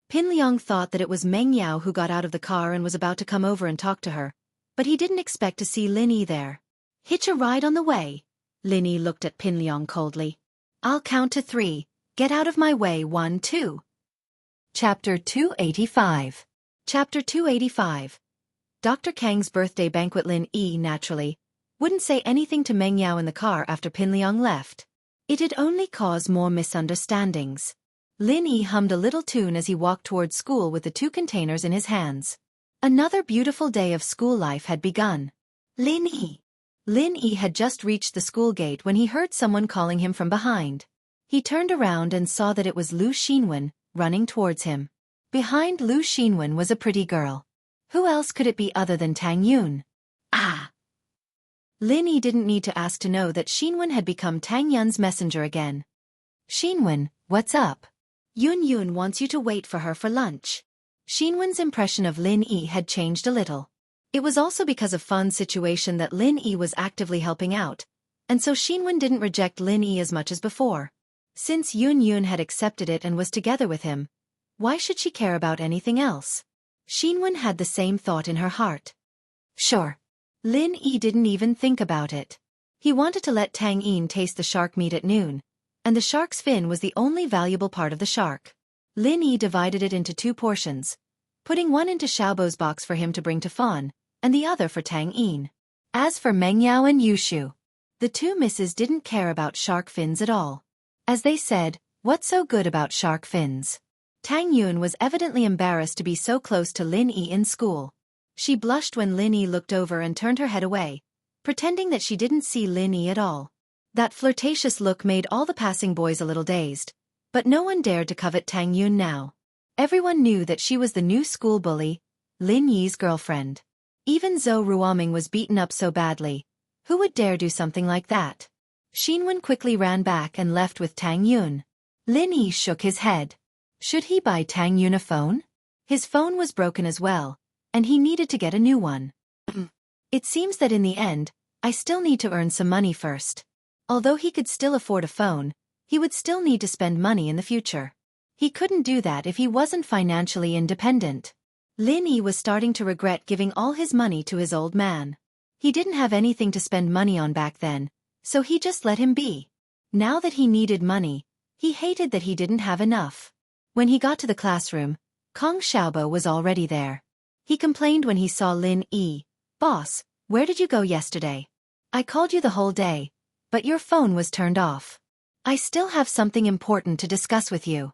Pin Liang thought that it was Meng Yao who got out of the car and was about to come over and talk to her, but he didn't expect to see Lin Yi there. Hitch a ride on the way. Lin Yi looked at Pin Liang coldly. I'll count to 3. Get out of my way. 1, 2. Chapter 285. Chapter 285. Dr. Kang's birthday banquet. Lin Yi, naturally, wouldn't say anything to Meng Yao in the car after Pin Liang left. It'd only cause more misunderstandings. Lin Yi hummed a little tune as he walked towards school with the 2 containers in his hands. Another beautiful day of school life had begun. Lin Yi. Lin Yi had just reached the school gate when he heard someone calling him from behind. He turned around and saw that it was Lu Xinwen, running towards him. Behind Lu Xinwen was a pretty girl. Who else could it be other than Tang Yun? Ah! Lin Yi didn't need to ask to know that Xinwen had become Tang Yun's messenger again. Xinwen, what's up? Yun wants you to wait for her for lunch. Xinwen's impression of Lin Yi had changed a little. It was also because of Fan's situation that Lin Yi was actively helping out, and so Xinwen didn't reject Lin Yi as much as before. Since Yun had accepted it and was together with him, why should she care about anything else? Xinwen had the same thought in her heart. Sure. Lin Yi didn't even think about it. He wanted to let Tang Yin taste the shark meat at noon, and the shark's fin was the only valuable part of the shark. Lin Yi divided it into 2 portions, putting one into Xiaobo's box for him to bring to Fan, and the other for Tang Yin. As for Meng Yao and Yushu, the 2 misses didn't care about shark fins at all. As they said, what's so good about shark fins? Tang Yun was evidently embarrassed to be so close to Lin Yi in school. She blushed when Lin Yi looked over and turned her head away, pretending that she didn't see Lin Yi at all. That flirtatious look made all the passing boys a little dazed, but no one dared to covet Tang Yun now. Everyone knew that she was the new school bully, Lin Yi's girlfriend. Even Zhou Ruoming was beaten up so badly. Who would dare do something like that? Xinwen quickly ran back and left with Tang Yun. Lin Yi shook his head. Should he buy Tang Yun a phone? His phone was broken as well, and he needed to get a new one. It seems that in the end, I still need to earn some money first. Although he could still afford a phone, he would still need to spend money in the future. He couldn't do that if he wasn't financially independent. Lin Yi was starting to regret giving all his money to his old man. He didn't have anything to spend money on back then, so he just let him be. Now that he needed money, he hated that he didn't have enough. When he got to the classroom, Kong Xiaobo was already there. He complained when he saw Lin Yi. Boss, where did you go yesterday? I called you the whole day, but your phone was turned off. I still have something important to discuss with you.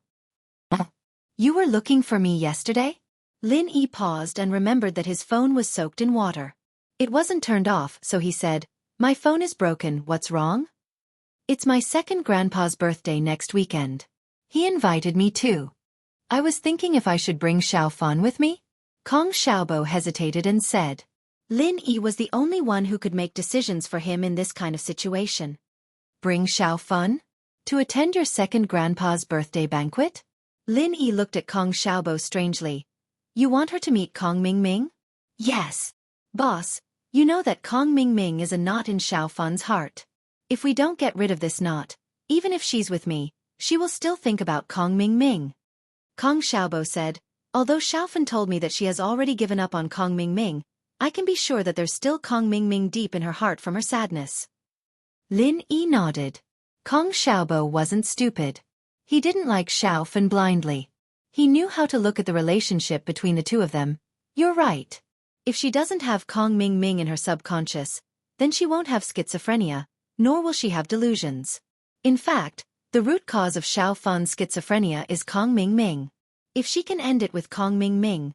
You were looking for me yesterday? Lin Yi paused and remembered that his phone was soaked in water. It wasn't turned off, so he said, my phone is broken, what's wrong? It's my second grandpa's birthday next weekend. He invited me too. I was thinking if I should bring Xiao Fan with me? Kong Xiaobo hesitated and said. Lin Yi was the only one who could make decisions for him in this kind of situation. Bring Xiao Fan? To attend your second grandpa's birthday banquet? Lin Yi looked at Kong Xiaobo strangely. You want her to meet Kong Mingming? Yes. Boss, you know that Kong Mingming is a knot in Xiao Fan's heart. If we don't get rid of this knot, even if she's with me, she will still think about Kong Mingming. Kong Xiaobo said, although Xiao Fan told me that she has already given up on Kong Mingming, I can be sure that there's still Kong Mingming deep in her heart from her sadness. Lin Yi nodded. Kong Xiaobo wasn't stupid. He didn't like Xiao Fan blindly. He knew how to look at the relationship between the 2 of them. You're right. If she doesn't have Kong Mingming in her subconscious, then she won't have schizophrenia, nor will she have delusions. In fact, the root cause of Xiao Fan's schizophrenia is Kong Mingming. If she can end it with Kong Mingming,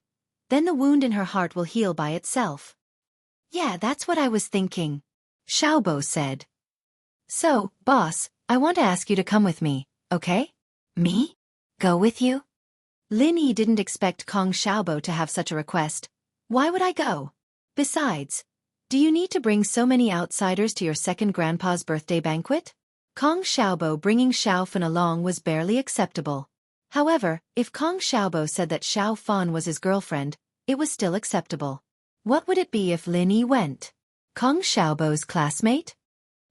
then the wound in her heart will heal by itself. Yeah, that's what I was thinking, Xiaobo said. So, boss, I want to ask you to come with me, okay? Me? Go with you? Lin Yi didn't expect Kong Xiaobo to have such a request. Why would I go? Besides, do you need to bring so many outsiders to your second grandpa's birthday banquet? Kong Xiaobo bringing Xiao Fan along was barely acceptable. However, if Kong Xiaobo said that Xiao Fan was his girlfriend, it was still acceptable. What would it be if Lin Yi went? Kong Xiaobo's classmate?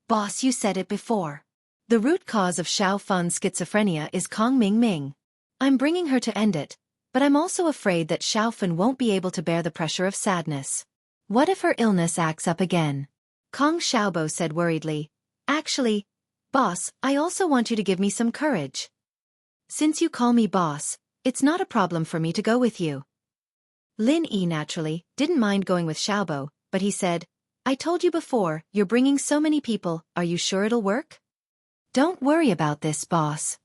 Boss, you said it before. The root cause of Xiao Fan's schizophrenia is Kong Mingming. I'm bringing her to end it, but I'm also afraid that Xiao Fan won't be able to bear the pressure of sadness. What if her illness acts up again? Kong Xiaobo said worriedly. Actually, boss, I also want you to give me some courage. Since you call me boss, it's not a problem for me to go with you. Lin Yi naturally didn't mind going with Xiaobo, but he said, I told you before, you're bringing so many people, are you sure it'll work? Don't worry about this, boss.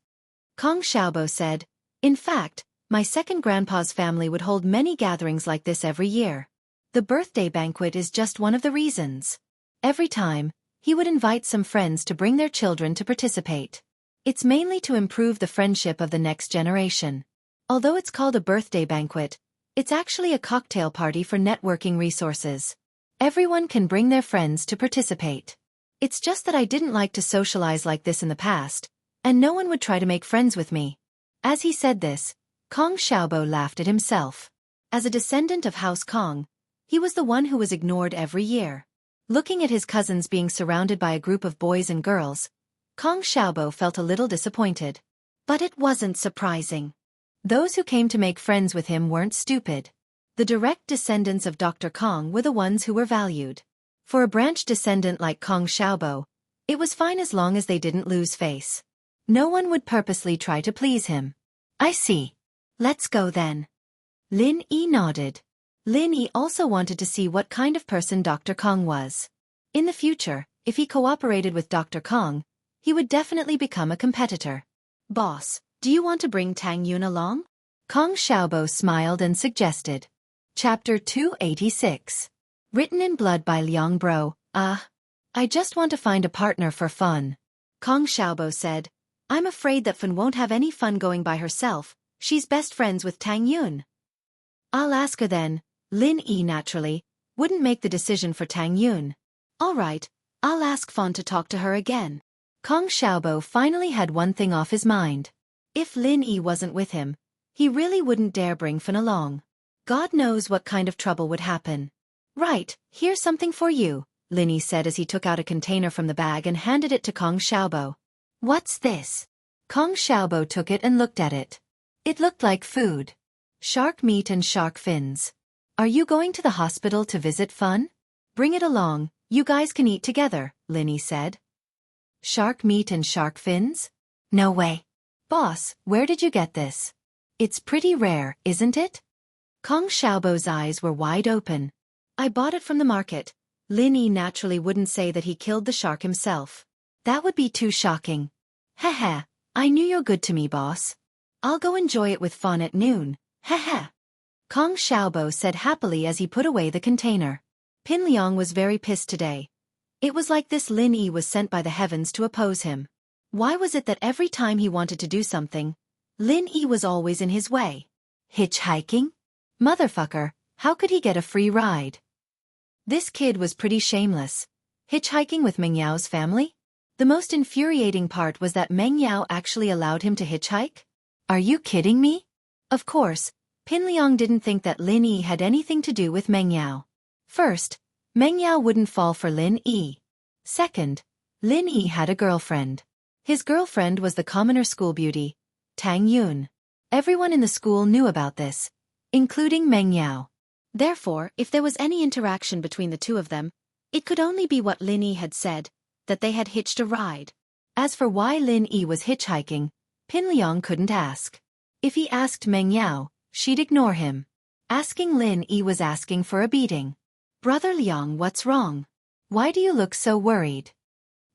Kong Xiaobo said, in fact, my second grandpa's family would hold many gatherings like this every year. The birthday banquet is just one of the reasons. Every time, he would invite some friends to bring their children to participate. It's mainly to improve the friendship of the next generation. Although it's called a birthday banquet, it's actually a cocktail party for networking resources. Everyone can bring their friends to participate. It's just that I didn't like to socialize like this in the past, and no one would try to make friends with me. As he said this, Kong Xiaobo laughed at himself. As a descendant of House Kong, he was the one who was ignored every year. Looking at his cousins being surrounded by a group of boys and girls, Kong Xiaobo felt a little disappointed. But it wasn't surprising. Those who came to make friends with him weren't stupid. The direct descendants of Dr. Kong were the ones who were valued. For a branch descendant like Kong Xiaobo, it was fine as long as they didn't lose face. No one would purposely try to please him. I see. Let's go then. Lin Yi nodded. Lin Yi also wanted to see what kind of person Dr. Kong was. In the future, if he cooperated with Dr. Kong, he would definitely become a competitor. Boss, do you want to bring Tang Yun along? Kong Xiaobo smiled and suggested. Chapter 286. Written in blood by Liang Bro. I just want to find a partner for Fun. Kong Xiaobo said, I'm afraid that Fun won't have any fun going by herself. She's best friends with Tang Yun. I'll ask her then. Lin Yi naturally wouldn't make the decision for Tang Yun. All right, I'll ask Fun to talk to her again. Kong Xiaobo finally had one thing off his mind. If Lin Yi wasn't with him, he really wouldn't dare bring Fun along. God knows what kind of trouble would happen. Right, here's something for you, Lin Yi said as he took out a container from the bag and handed it to Kong Xiaobo. What's this? Kong Xiaobo took it and looked at it. It looked like food. Shark meat and shark fins. Are you going to the hospital to visit Fun? Bring it along, you guys can eat together, Lin Yi said. Shark meat and shark fins? No way. Boss, where did you get this? It's pretty rare, isn't it? Kong Xiaobo's eyes were wide open. I bought it from the market. Lin Yi naturally wouldn't say that he killed the shark himself. That would be too shocking. Heh, I knew you're good to me, boss. I'll go enjoy it with Fun at noon. Heh. Kong Xiaobo said happily as he put away the container. Pin Liang was very pissed today. It was like this Lin Yi was sent by the heavens to oppose him. Why was it that every time he wanted to do something, Lin Yi was always in his way? Hitchhiking? Motherfucker, how could he get a free ride? This kid was pretty shameless. Hitchhiking with Meng Yao's family? The most infuriating part was that Meng Yao actually allowed him to hitchhike? Are you kidding me? Of course, Pin Liang didn't think that Lin Yi had anything to do with Meng Yao. First, Meng Yao wouldn't fall for Lin Yi. Second, Lin Yi had a girlfriend. His girlfriend was the commoner school beauty, Tang Yun. Everyone in the school knew about this, including Meng Yao. Therefore, if there was any interaction between the two of them, it could only be what Lin Yi had said, that they had hitched a ride. As for why Lin Yi was hitchhiking, Pin Liang couldn't ask. If he asked Meng Yao, she'd ignore him. Asking Lin Yi was asking for a beating. Brother Liang, what's wrong? Why do you look so worried?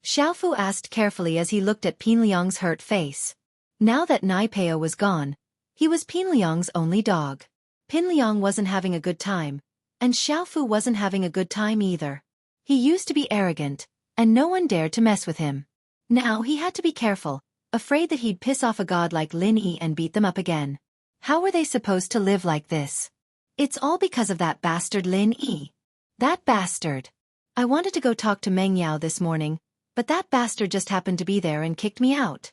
Xiaofu asked carefully as he looked at Pin Liang's hurt face. Now that Nai Peo was gone, he was Pin Liang's only dog. Pin Liang wasn't having a good time, and Xiaofu wasn't having a good time either. He used to be arrogant, and no one dared to mess with him. Now he had to be careful, afraid that he'd piss off a god like Lin Yi and beat them up again. How were they supposed to live like this? It's all because of that bastard Lin Yi. That bastard. I wanted to go talk to Meng Yao this morning, but that bastard just happened to be there and kicked me out.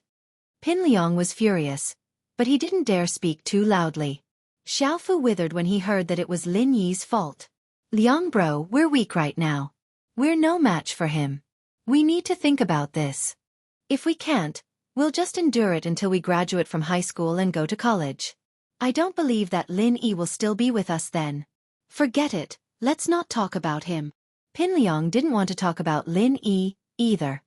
Pin Liang was furious, but he didn't dare speak too loudly. Xiaofu withered when he heard that it was Lin Yi's fault. Liang bro, we're weak right now. We're no match for him. We need to think about this. If we can't, we'll just endure it until we graduate from high school and go to college. I don't believe that Lin Yi will still be with us then. Forget it, let's not talk about him. Pin Liang didn't want to talk about Lin Yi either.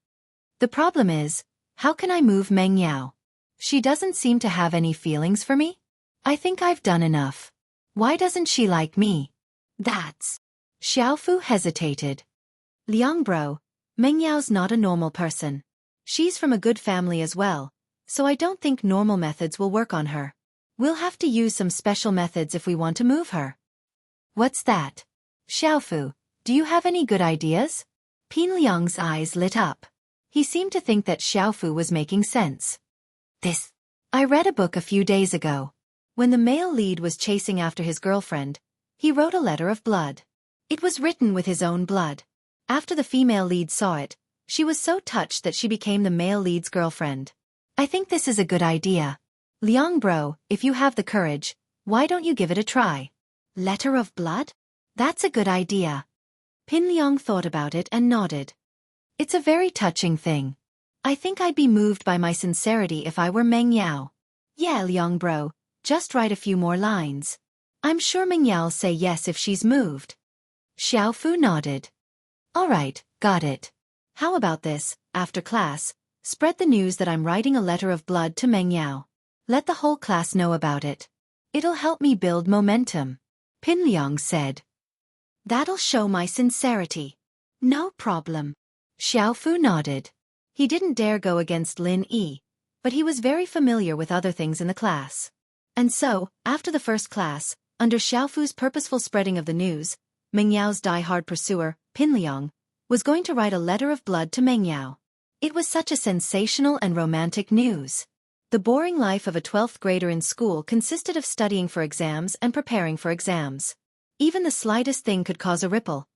The problem is, how can I move Meng Yao? She doesn't seem to have any feelings for me? I think I've done enough. Why doesn't she like me? That's... Xiaofu hesitated. Liang bro, Meng Yao's not a normal person. She's from a good family as well, so I don't think normal methods will work on her. We'll have to use some special methods if we want to move her. What's that? Xiaofu, do you have any good ideas? Pin Liang's eyes lit up. He seemed to think that Xiaofu was making sense. I read a book a few days ago. When the male lead was chasing after his girlfriend, he wrote a letter of blood. It was written with his own blood. After the female lead saw it, she was so touched that she became the male lead's girlfriend. I think this is a good idea. Liang bro, if you have the courage, why don't you give it a try? Letter of blood? That's a good idea. Pin Liang thought about it and nodded. It's a very touching thing. I think I'd be moved by my sincerity if I were Meng Yao. Yeah, Liang bro, just write a few more lines. I'm sure Meng Yao'll say yes if she's moved. Xiaofu nodded. All right, got it. How about this, after class, spread the news that I'm writing a letter of blood to Meng Yao. Let the whole class know about it. It'll help me build momentum. Pin Liang said. That'll show my sincerity. No problem. Xiaofu nodded. He didn't dare go against Lin Yi, but he was very familiar with other things in the class. And so, after the first class, under Xiaofu's purposeful spreading of the news, Meng Yao's die-hard pursuer, Pin Liang, was going to write a letter of blood to Meng Yao. It was such a sensational and romantic news. The boring life of a 12th grader in school consisted of studying for exams and preparing for exams. Even the slightest thing could cause a ripple.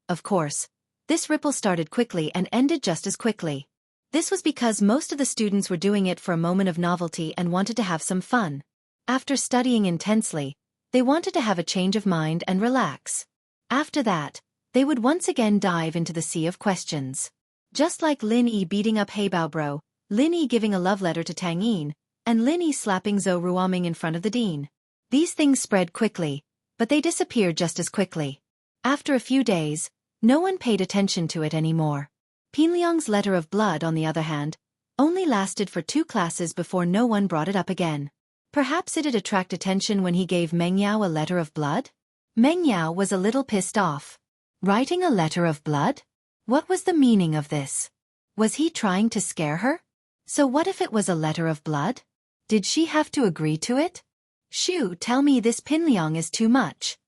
Of course, this ripple started quickly and ended just as quickly. This was because most of the students were doing it for a moment of novelty and wanted to have some fun. After studying intensely, they wanted to have a change of mind and relax. After that, they would once again dive into the sea of questions. Just like Lin Yi beating up Heibao Bro, Lin Yi giving a love letter to Tang Yin, and Lin Yi slapping Zhou Ruoming in front of the dean. These things spread quickly, but they disappeared just as quickly. After a few days, no one paid attention to it anymore. Pin Liang's letter of blood, on the other hand, only lasted for 2 classes before no one brought it up again. Perhaps it'd attract attention when he gave Meng Yao a letter of blood? Meng Yao was a little pissed off. Writing a letter of blood? What was the meaning of this? Was he trying to scare her? So what if it was a letter of blood? Did she have to agree to it? Shoo, tell me this Pin Liang is too much.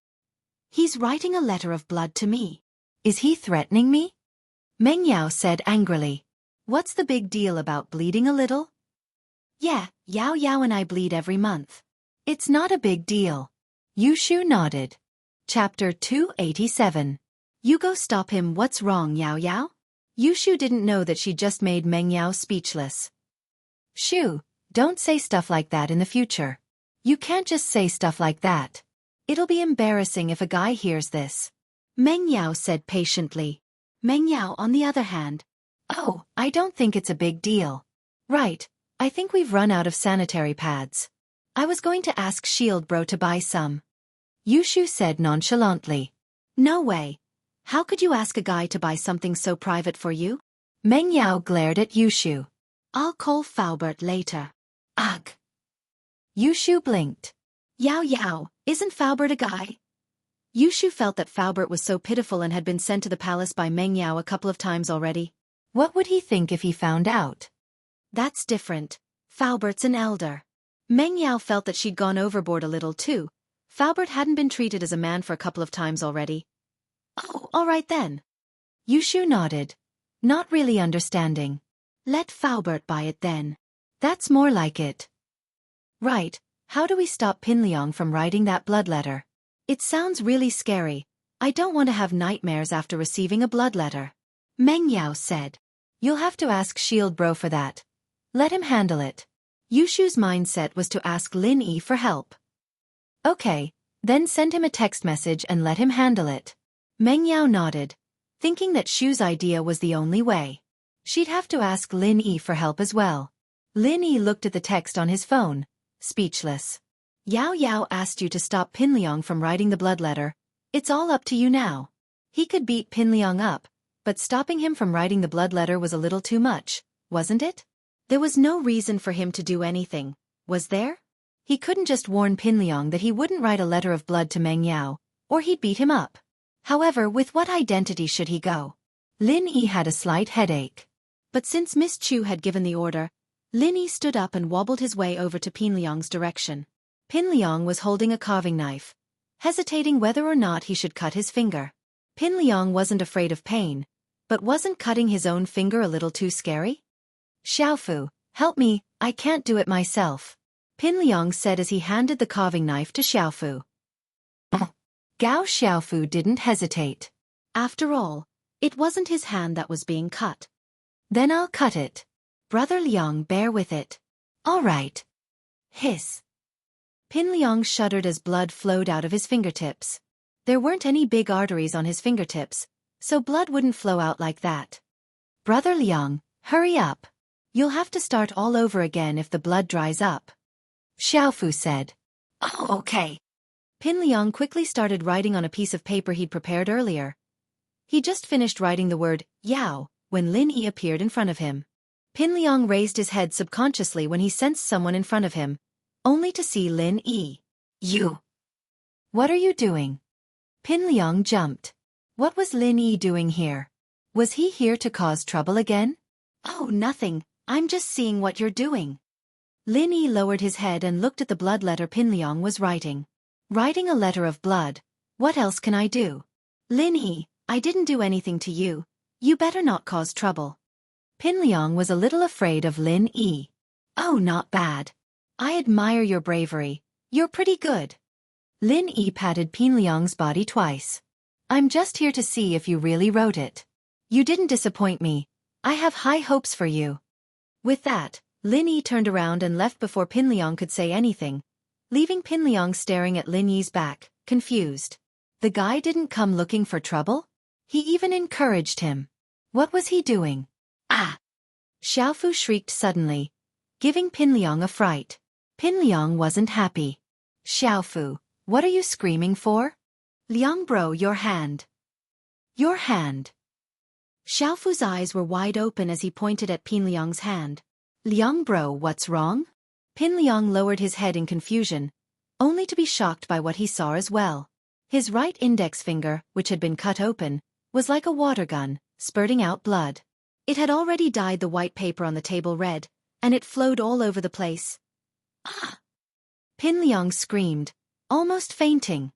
He's writing a letter of blood to me. Is he threatening me? Meng Yao said angrily. What's the big deal about bleeding a little? Yeah, Yao Yao and I bleed every month. It's not a big deal. Yushu nodded. Chapter 287. You go stop him. What's wrong, Yao Yao? Yushu didn't know that she just made Meng Yao speechless. Shoo, don't say stuff like that in the future. You can't just say stuff like that. It'll be embarrassing if a guy hears this. Meng Yao said patiently. Meng Yao, on the other hand. Oh, I don't think it's a big deal. Right, I think we've run out of sanitary pads. I was going to ask Shield Bro to buy some. Yushu said nonchalantly. No way. How could you ask a guy to buy something so private for you? Meng Yao glared at Yushu. I'll call Faubert later. Ugh. Yushu blinked. Yao Yao, isn't Faubert a guy? Yushu felt that Faubert was so pitiful and had been sent to the palace by Meng Yao a couple of times already. What would he think if he found out? That's different. Faubert's an elder. Meng Yao felt that she'd gone overboard a little too. Faubert hadn't been treated as a man for a couple of times already. Oh, all right then. Yushu nodded, not really understanding. Let Faubert buy it then. That's more like it. Right, how do we stop Pin Liang from writing that blood letter? It sounds really scary. I don't want to have nightmares after receiving a blood letter. Meng Yao said. You'll have to ask Shield Bro for that. Let him handle it. Yushu's mindset was to ask Lin Yi for help. Okay, then send him a text message and let him handle it. Meng Yao nodded, thinking that Shu's idea was the only way. She'd have to ask Lin Yi for help as well. Lin Yi looked at the text on his phone, speechless. Yao Yao asked you to stop Pin Liang from writing the blood letter. It's all up to you now. He could beat Pin Liang up, but stopping him from writing the blood letter was a little too much, wasn't it? There was no reason for him to do anything, was there? He couldn't just warn Pin Liang that he wouldn't write a letter of blood to Meng Yao, or he'd beat him up. However, with what identity should he go? Lin Yi had a slight headache. But since Miss Chu had given the order, Lin Yi stood up and wobbled his way over to Pin Liang's direction. Pin Liang was holding a carving knife, hesitating whether or not he should cut his finger. Pin Liang wasn't afraid of pain, But wasn't cutting his own finger a little too scary? Xiaofu, help me, I can't do it myself. Pin Liang said as he handed the carving knife to Xiaofu. Gao Xiaofu didn't hesitate. After all, it wasn't his hand that was being cut. Then I'll cut it. Brother Liang, bear with it. All right. Hiss. Pin Liang shuddered as blood flowed out of his fingertips. There weren't any big arteries on his fingertips, so blood wouldn't flow out like that. Brother Liang, hurry up. You'll have to start all over again if the blood dries up. Xiaofu said. Oh, okay. Pin Liang quickly started writing on a piece of paper he'd prepared earlier. He just finished writing the word, Yao, when Lin Yi appeared in front of him. Pin Liang raised his head subconsciously when he sensed someone in front of him, only to see Lin Yi. You. What are you doing? Pin Liang jumped. What was Lin Yi doing here? Was he here to cause trouble again? Oh, nothing, I'm just seeing what you're doing. Lin Yi lowered his head and looked at the blood letter Pin Liang was writing. Writing a letter of blood. What else can I do? Lin Yi, I didn't do anything to you. You better not cause trouble. Pin Liang was a little afraid of Lin Yi. Oh, not bad. I admire your bravery. You're pretty good. Lin Yi patted Pin Liang's body twice. I'm just here to see if you really wrote it. You didn't disappoint me. I have high hopes for you. With that, Lin Yi turned around and left before Pin Liang could say anything, leaving Pin Liang staring at Lin Yi's back, confused. The guy didn't come looking for trouble? He even encouraged him. What was he doing? Ah! Xiaofu shrieked suddenly, giving Pin Liang a fright. Pin Liang wasn't happy. Xiaofu, what are you screaming for? Liang bro, your hand. Your hand. Xiaofu's eyes were wide open as he pointed at Pin Liang's hand. Liang bro, what's wrong? Pin Liang lowered his head in confusion, only to be shocked by what he saw as well. His right index finger, which had been cut open, was like a water gun, spurting out blood. It had already dyed the white paper on the table red, and it flowed all over the place. Ah! Pin Liang screamed, almost fainting.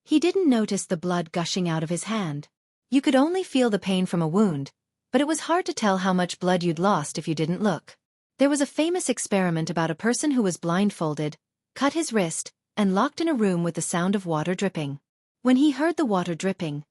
He didn't notice the blood gushing out of his hand. You could only feel the pain from a wound, but it was hard to tell how much blood you'd lost if you didn't look. There was a famous experiment about a person who was blindfolded, cut his wrist, and locked in a room with the sound of water dripping. When he heard the water dripping,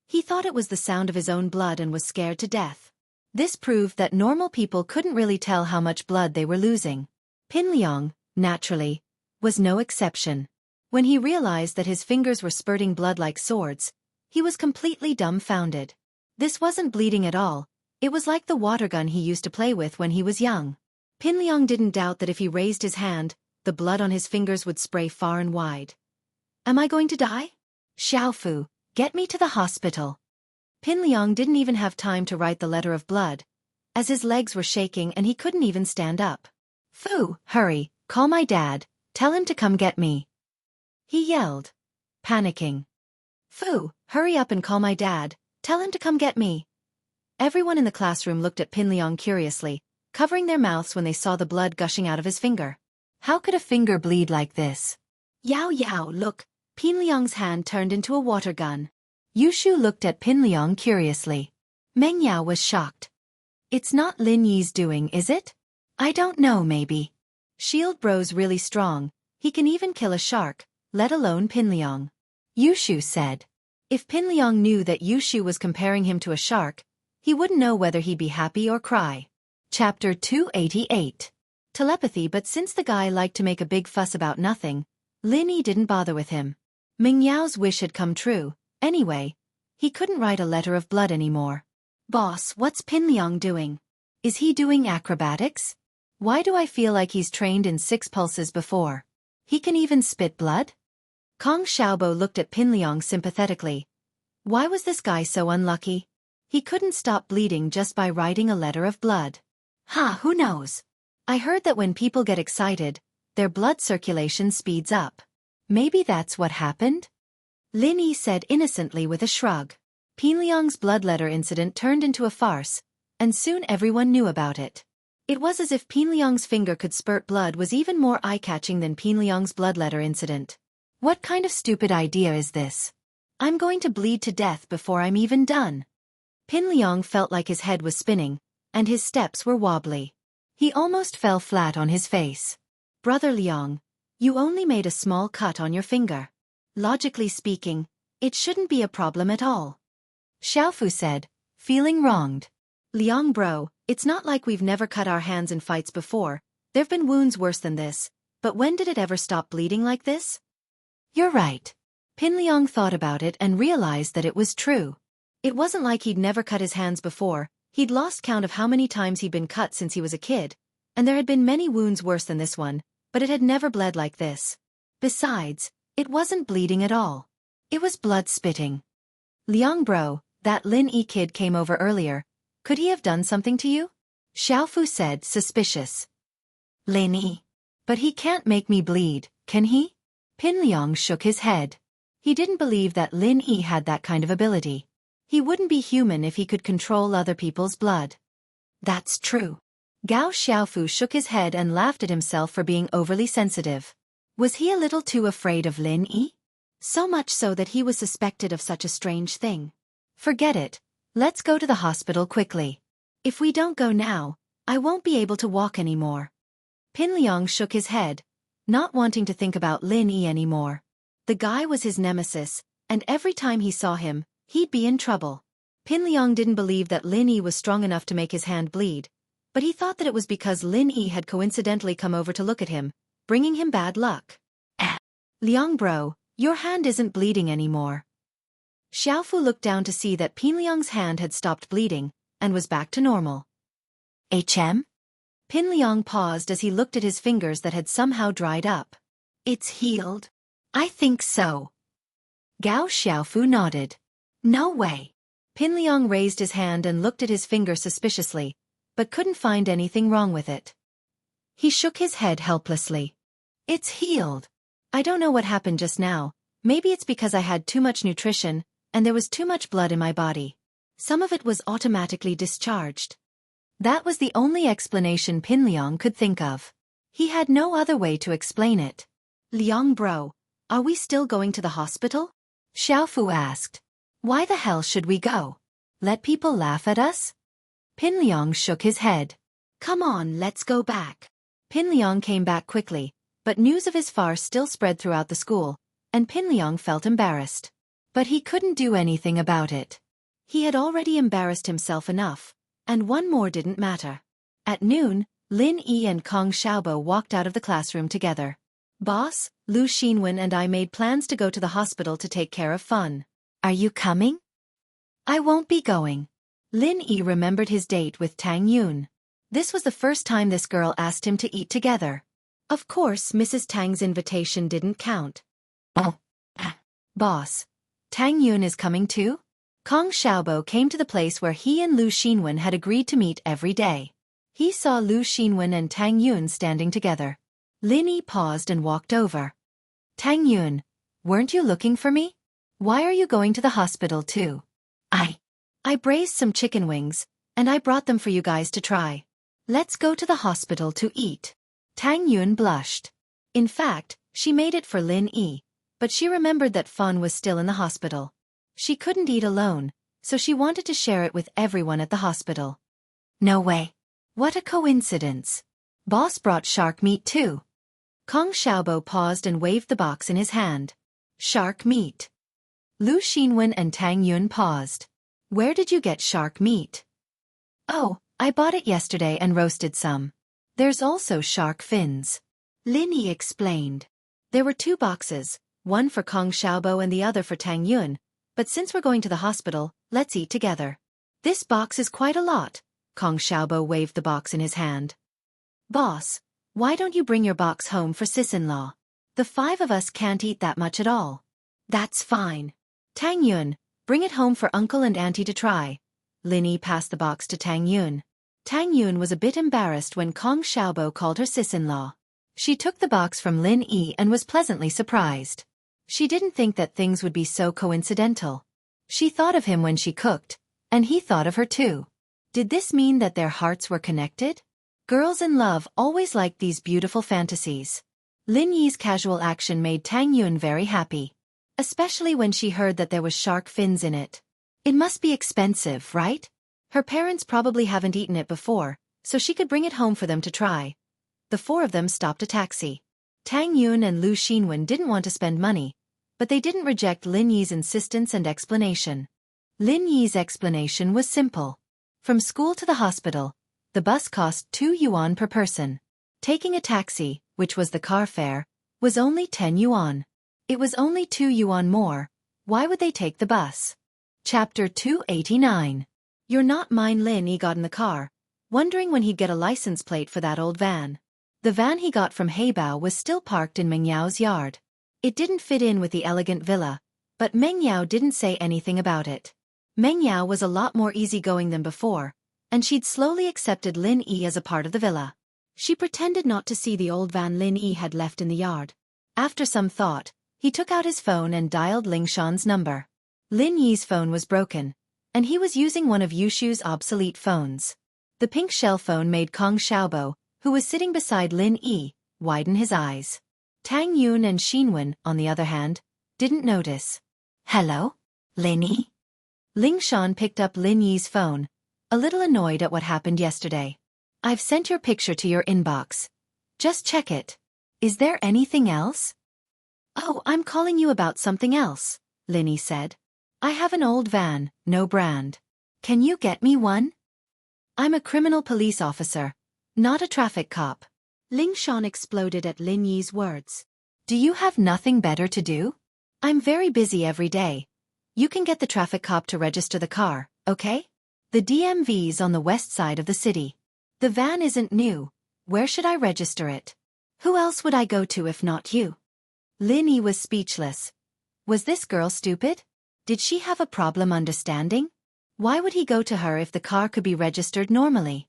he thought it was the sound of his own blood and was scared to death. This proved that normal people couldn't really tell how much blood they were losing. Pin Liang, naturally, was no exception. When he realized that his fingers were spurting blood like swords, he was completely dumbfounded. This wasn't bleeding at all, it was like the water gun he used to play with when he was young. Pin Liang didn't doubt that if he raised his hand, the blood on his fingers would spray far and wide. Am I going to die? Xiaofu, get me to the hospital. Pin Liang didn't even have time to write the letter of blood, as his legs were shaking and he couldn't even stand up. Fu, hurry, call my dad, tell him to come get me. He yelled, panicking. Fu, hurry up and call my dad, tell him to come get me. Everyone in the classroom looked at Pin Liang curiously, covering their mouths when they saw the blood gushing out of his finger. How could a finger bleed like this? Yao Yao, look, Pin Liang's hand turned into a water gun. Yushu looked at Pin Liang curiously. Meng Yao was shocked. It's not Lin Yi's doing, is it? I don't know, maybe. Shield Bro's really strong, he can even kill a shark, let alone Pin Liang. Yushu said. If Pin Liang knew that Yushu was comparing him to a shark, he wouldn't know whether he'd be happy or cry. Chapter 288. Telepathy. But since the guy liked to make a big fuss about nothing, Lin Yi didn't bother with him. Ming Yao's wish had come true. Anyway, he couldn't write a letter of blood anymore. Boss, what's Pin Liang doing? Is he doing acrobatics? Why do I feel like he's trained in 6 pulses before? He can even spit blood? Kong Xiaobo looked at Pin Liang sympathetically. Why was this guy so unlucky? He couldn't stop bleeding just by writing a letter of blood. Who knows? I heard that when people get excited, their blood circulation speeds up. Maybe that's what happened? Lin Yi said innocently with a shrug. Pin Liang's blood letter incident turned into a farce, and soon everyone knew about it. It was as if Pin Liang's finger could spurt blood was even more eye-catching than Pin Liang's blood letter incident. What kind of stupid idea is this? I'm going to bleed to death before I'm even done. Pin Liang felt like his head was spinning, and his steps were wobbly. He almost fell flat on his face. Brother Liang, you only made a small cut on your finger. Logically speaking, it shouldn't be a problem at all. Xiaofu said, feeling wronged. Liang bro, it's not like we've never cut our hands in fights before. There've been wounds worse than this, but when did it ever stop bleeding like this? You're right. Pin Liang thought about it and realized that it was true. It wasn't like he'd never cut his hands before. He'd lost count of how many times he'd been cut since he was a kid, and there had been many wounds worse than this one, but it had never bled like this. Besides, it wasn't bleeding at all. It was blood spitting. Liang bro, that Lin Yi kid came over earlier. Could he have done something to you? Xiaofu said, suspicious. Lin Yi. But he can't make me bleed, can he? Pin Liang shook his head. He didn't believe that Lin Yi had that kind of ability. He wouldn't be human if he could control other people's blood. That's true. Gao Xiaofu shook his head and laughed at himself for being overly sensitive. Was he a little too afraid of Lin Yi? So much so that he was suspected of such a strange thing. Forget it. Let's go to the hospital quickly. If we don't go now, I won't be able to walk anymore. Pin Liang shook his head, not wanting to think about Lin Yi anymore. The guy was his nemesis, and every time he saw him, he'd be in trouble. Pin Liang didn't believe that Lin Yi was strong enough to make his hand bleed, but he thought that it was because Lin Yi had coincidentally come over to look at him, bringing him bad luck. Liang bro, your hand isn't bleeding anymore. Xiaofu looked down to see that Pin Liang's hand had stopped bleeding, and was back to normal. HM? Pin Liang paused as he looked at his fingers that had somehow dried up. It's healed? I think so. Gao Xiaofu nodded. No way. Pin Liang raised his hand and looked at his finger suspiciously, but couldn't find anything wrong with it. He shook his head helplessly. It's healed. I don't know what happened just now. Maybe it's because I had too much nutrition, and there was too much blood in my body. Some of it was automatically discharged. That was the only explanation Pin Liang could think of. He had no other way to explain it. Liang bro, are we still going to the hospital? Xiaofu asked. Why the hell should we go? Let people laugh at us? Pin Liang shook his head. Come on, let's go back. Pin Liang came back quickly, but news of his farce still spread throughout the school, and Pin Liang felt embarrassed. But he couldn't do anything about it. He had already embarrassed himself enough, and one more didn't matter. At noon, Lin Yi and Kong Xiaobo walked out of the classroom together. Boss, Lu Xinwen and I made plans to go to the hospital to take care of Fun. Are you coming? I won't be going. Lin Yi remembered his date with Tang Yun. This was the first time this girl asked him to eat together. Of course, Mrs. Tang's invitation didn't count. Boss, Tang Yun is coming too? Kong Xiaobo came to the place where he and Lu Xinwen had agreed to meet every day. He saw Lu Xinwen and Tang Yun standing together. Lin Yi paused and walked over. Tang Yun, weren't you looking for me? Why are you going to the hospital too? I braised some chicken wings, and I brought them for you guys to try. Let's go to the hospital to eat. Tang Yun blushed. In fact, she made it for Lin Yi, but she remembered that Fun was still in the hospital. She couldn't eat alone, so she wanted to share it with everyone at the hospital. No way. What a coincidence. Boss brought shark meat too. Kong Xiaobo paused and waved the box in his hand. Shark meat. Lu Xinwen and Tang Yun paused. Where did you get shark meat? Oh, I bought it yesterday and roasted some. There's also shark fins. Lin Yi explained. There were 2 boxes, one for Kong Xiaobo and the other for Tang Yun, but since we're going to the hospital, let's eat together. This box is quite a lot. Kong Xiaobo waved the box in his hand. Boss, why don't you bring your box home for sis-in-law? The 5 of us can't eat that much at all. That's fine. Tang Yun, bring it home for uncle and auntie to try. Lin Yi passed the box to Tang Yun. Tang Yun was a bit embarrassed when Kong Xiaobo called her sis-in-law. She took the box from Lin Yi and was pleasantly surprised. She didn't think that things would be so coincidental. She thought of him when she cooked, and he thought of her too. Did this mean that their hearts were connected? Girls in love always liked these beautiful fantasies. Lin Yi's casual action made Tang Yun very happy, especially when she heard that there was shark fins in it. It must be expensive, right? Her parents probably haven't eaten it before, so she could bring it home for them to try. The four of them stopped a taxi. Tang Yun and Lu Xinwen didn't want to spend money, but they didn't reject Lin Yi's insistence and explanation. Lin Yi's explanation was simple. From school to the hospital, the bus cost 2 yuan per person. Taking a taxi, which was the car fare, was only 10 yuan. It was only 2 yuan more. Why would they take the bus? Chapter 289. You're not mine. Lin Yi got in the car, wondering when he'd get a license plate for that old van. The van he got from Heibao was still parked in Meng Yao's yard. It didn't fit in with the elegant villa, but Meng Yao didn't say anything about it. Meng Yao was a lot more easygoing than before, and she'd slowly accepted Lin Yi as a part of the villa. She pretended not to see the old van Lin Yi had left in the yard. After some thought, he took out his phone and dialed Ling Shan's number. Lin Yi's phone was broken, and he was using one of Yushu's obsolete phones. The pink shell phone made Kong Xiaobo, who was sitting beside Lin Yi, widen his eyes. Tang Yun and Xinwen, on the other hand, didn't notice. Hello? Lin Yi? Ling Shan picked up Lin Yi's phone, a little annoyed at what happened yesterday. I've sent your picture to your inbox. Just check it. Is there anything else? Oh, I'm calling you about something else, Lin Yi said. I have an old van, no brand. Can you get me one? I'm a criminal police officer, not a traffic cop. Ling Shan exploded at Lin Yi's words. Do you have nothing better to do? I'm very busy every day. You can get the traffic cop to register the car, okay? The DMV's on the west side of the city. The van isn't new. Where should I register it? Who else would I go to if not you? Lin Yi was speechless. Was this girl stupid? Did she have a problem understanding? Why would he go to her if the car could be registered normally?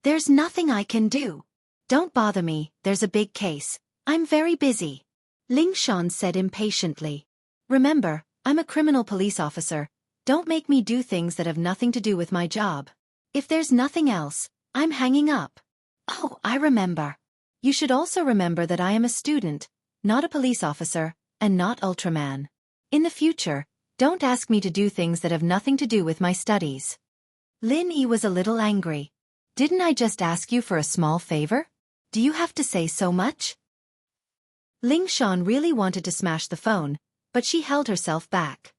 There's nothing I can do. Don't bother me, there's a big case. I'm very busy. Ling Shan said impatiently. Remember, I'm a criminal police officer. Don't make me do things that have nothing to do with my job. If there's nothing else, I'm hanging up. Oh, I remember. You should also remember that I am a student, not a police officer, and not Ultraman. In the future, don't ask me to do things that have nothing to do with my studies. Lin Yi was a little angry. Didn't I just ask you for a small favor? Do you have to say so much? Ling Shan really wanted to smash the phone, but she held herself back.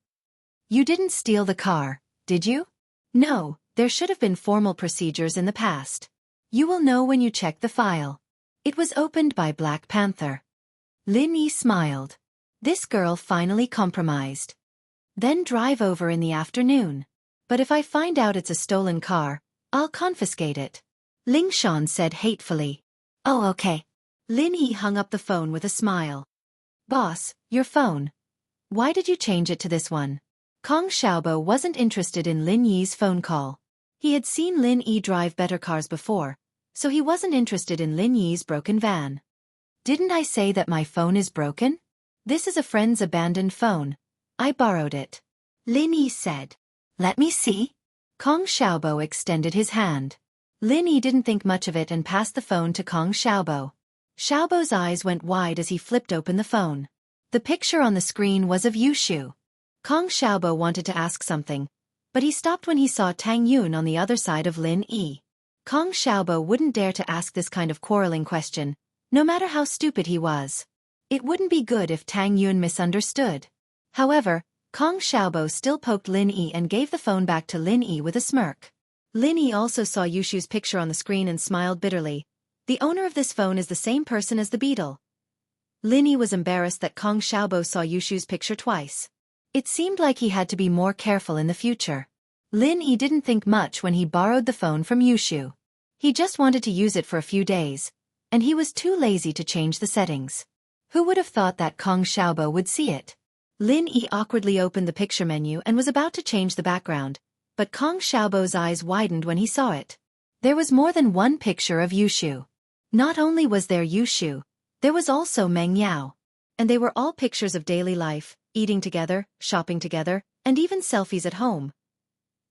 You didn't steal the car, did you? No, there should have been formal procedures in the past. You will know when you check the file. It was opened by Black Panther. Lin Yi smiled. This girl finally compromised. Then drive over in the afternoon. But if I find out it's a stolen car, I'll confiscate it. Ling Shan said hatefully. Oh, okay. Lin Yi hung up the phone with a smile. Boss, your phone. Why did you change it to this one? Kong Xiaobo wasn't interested in Lin Yi's phone call. He had seen Lin Yi drive better cars before, so he wasn't interested in Lin Yi's broken van. Didn't I say that my phone is broken? This is a friend's abandoned phone. I borrowed it. Lin Yi said. Let me see. Kong Xiaobo extended his hand. Lin Yi didn't think much of it and passed the phone to Kong Xiaobo. Xiaobo's eyes went wide as he flipped open the phone. The picture on the screen was of Yushu. Kong Xiaobo wanted to ask something, but he stopped when he saw Tang Yun on the other side of Lin Yi. Kong Xiaobo wouldn't dare to ask this kind of quarreling question, no matter how stupid he was. It wouldn't be good if Tang Yun misunderstood. However, Kong Xiaobo still poked Lin Yi and gave the phone back to Lin Yi with a smirk. Lin Yi also saw Yushu's picture on the screen and smiled bitterly. The owner of this phone is the same person as the beetle. Lin Yi was embarrassed that Kong Xiaobo saw Yushu's picture twice. It seemed like he had to be more careful in the future. Lin Yi didn't think much when he borrowed the phone from Yushu. He just wanted to use it for a few days, and he was too lazy to change the settings. Who would have thought that Kong Xiaobo would see it? Lin Yi awkwardly opened the picture menu and was about to change the background, but Kong Xiaobo's eyes widened when he saw it. There was more than one picture of Yushu. Not only was there Yushu, there was also Meng Yao. And they were all pictures of daily life, eating together, shopping together, and even selfies at home.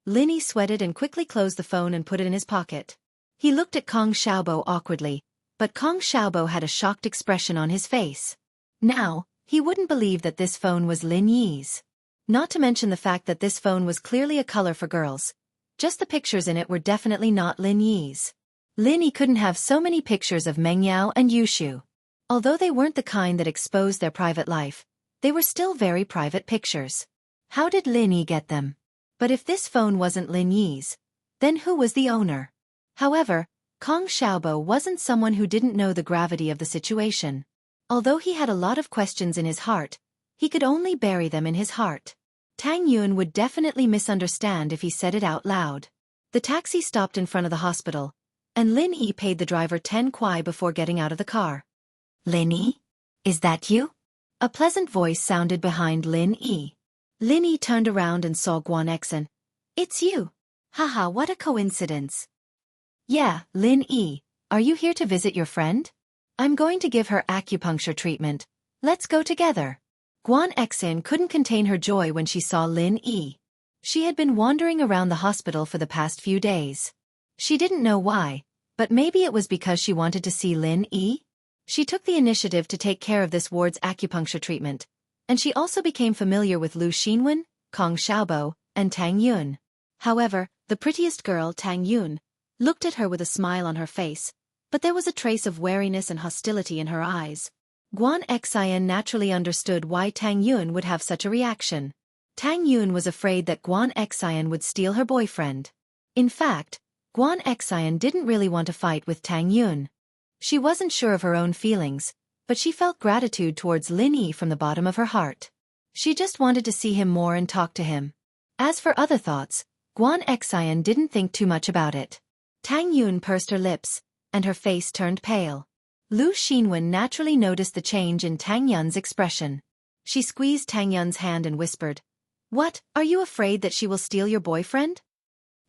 Lin Yi sweated and quickly closed the phone and put it in his pocket. He looked at Kong Xiaobo awkwardly, but Kong Xiaobo had a shocked expression on his face. Now, he wouldn't believe that this phone was Lin Yi's. Not to mention the fact that this phone was clearly a color for girls. Just the pictures in it were definitely not Lin Yi's. Lin Yi couldn't have so many pictures of Meng Yao and Yushu. Although they weren't the kind that exposed their private life, they were still very private pictures. How did Lin Yi get them? But if this phone wasn't Lin Yi's, then who was the owner? However, Kong Xiaobo wasn't someone who didn't know the gravity of the situation. Although he had a lot of questions in his heart, he could only bury them in his heart. Tang Yun would definitely misunderstand if he said it out loud. The taxi stopped in front of the hospital, and Lin Yi paid the driver 10 kuai before getting out of the car. Lin Yi? Is that you? A pleasant voice sounded behind Lin Yi. Lin Yi turned around and saw Guan Exan. It's you. Haha, what a coincidence. Yeah, Lin Yi, are you here to visit your friend? I'm going to give her acupuncture treatment. Let's go together. Guan Exan couldn't contain her joy when she saw Lin Yi. She had been wandering around the hospital for the past few days. She didn't know why, but maybe it was because she wanted to see Lin Yi. She took the initiative to take care of this ward's acupuncture treatment, and she also became familiar with Lu Xinwen, Kong Xiaobo, and Tang Yun. However, the prettiest girl, Tang Yun, looked at her with a smile on her face, but there was a trace of wariness and hostility in her eyes. Guan Exan naturally understood why Tang Yun would have such a reaction. Tang Yun was afraid that Guan Exan would steal her boyfriend. In fact, Guan Exan didn't really want to fight with Tang Yun. She wasn't sure of her own feelings, but she felt gratitude towards Lin Yi from the bottom of her heart. She just wanted to see him more and talk to him. As for other thoughts, Guan Exan didn't think too much about it. Tang Yun pursed her lips, and her face turned pale. Lu Xinwen naturally noticed the change in Tang Yun's expression. She squeezed Tang Yun's hand and whispered, "What, are you afraid that she will steal your boyfriend?"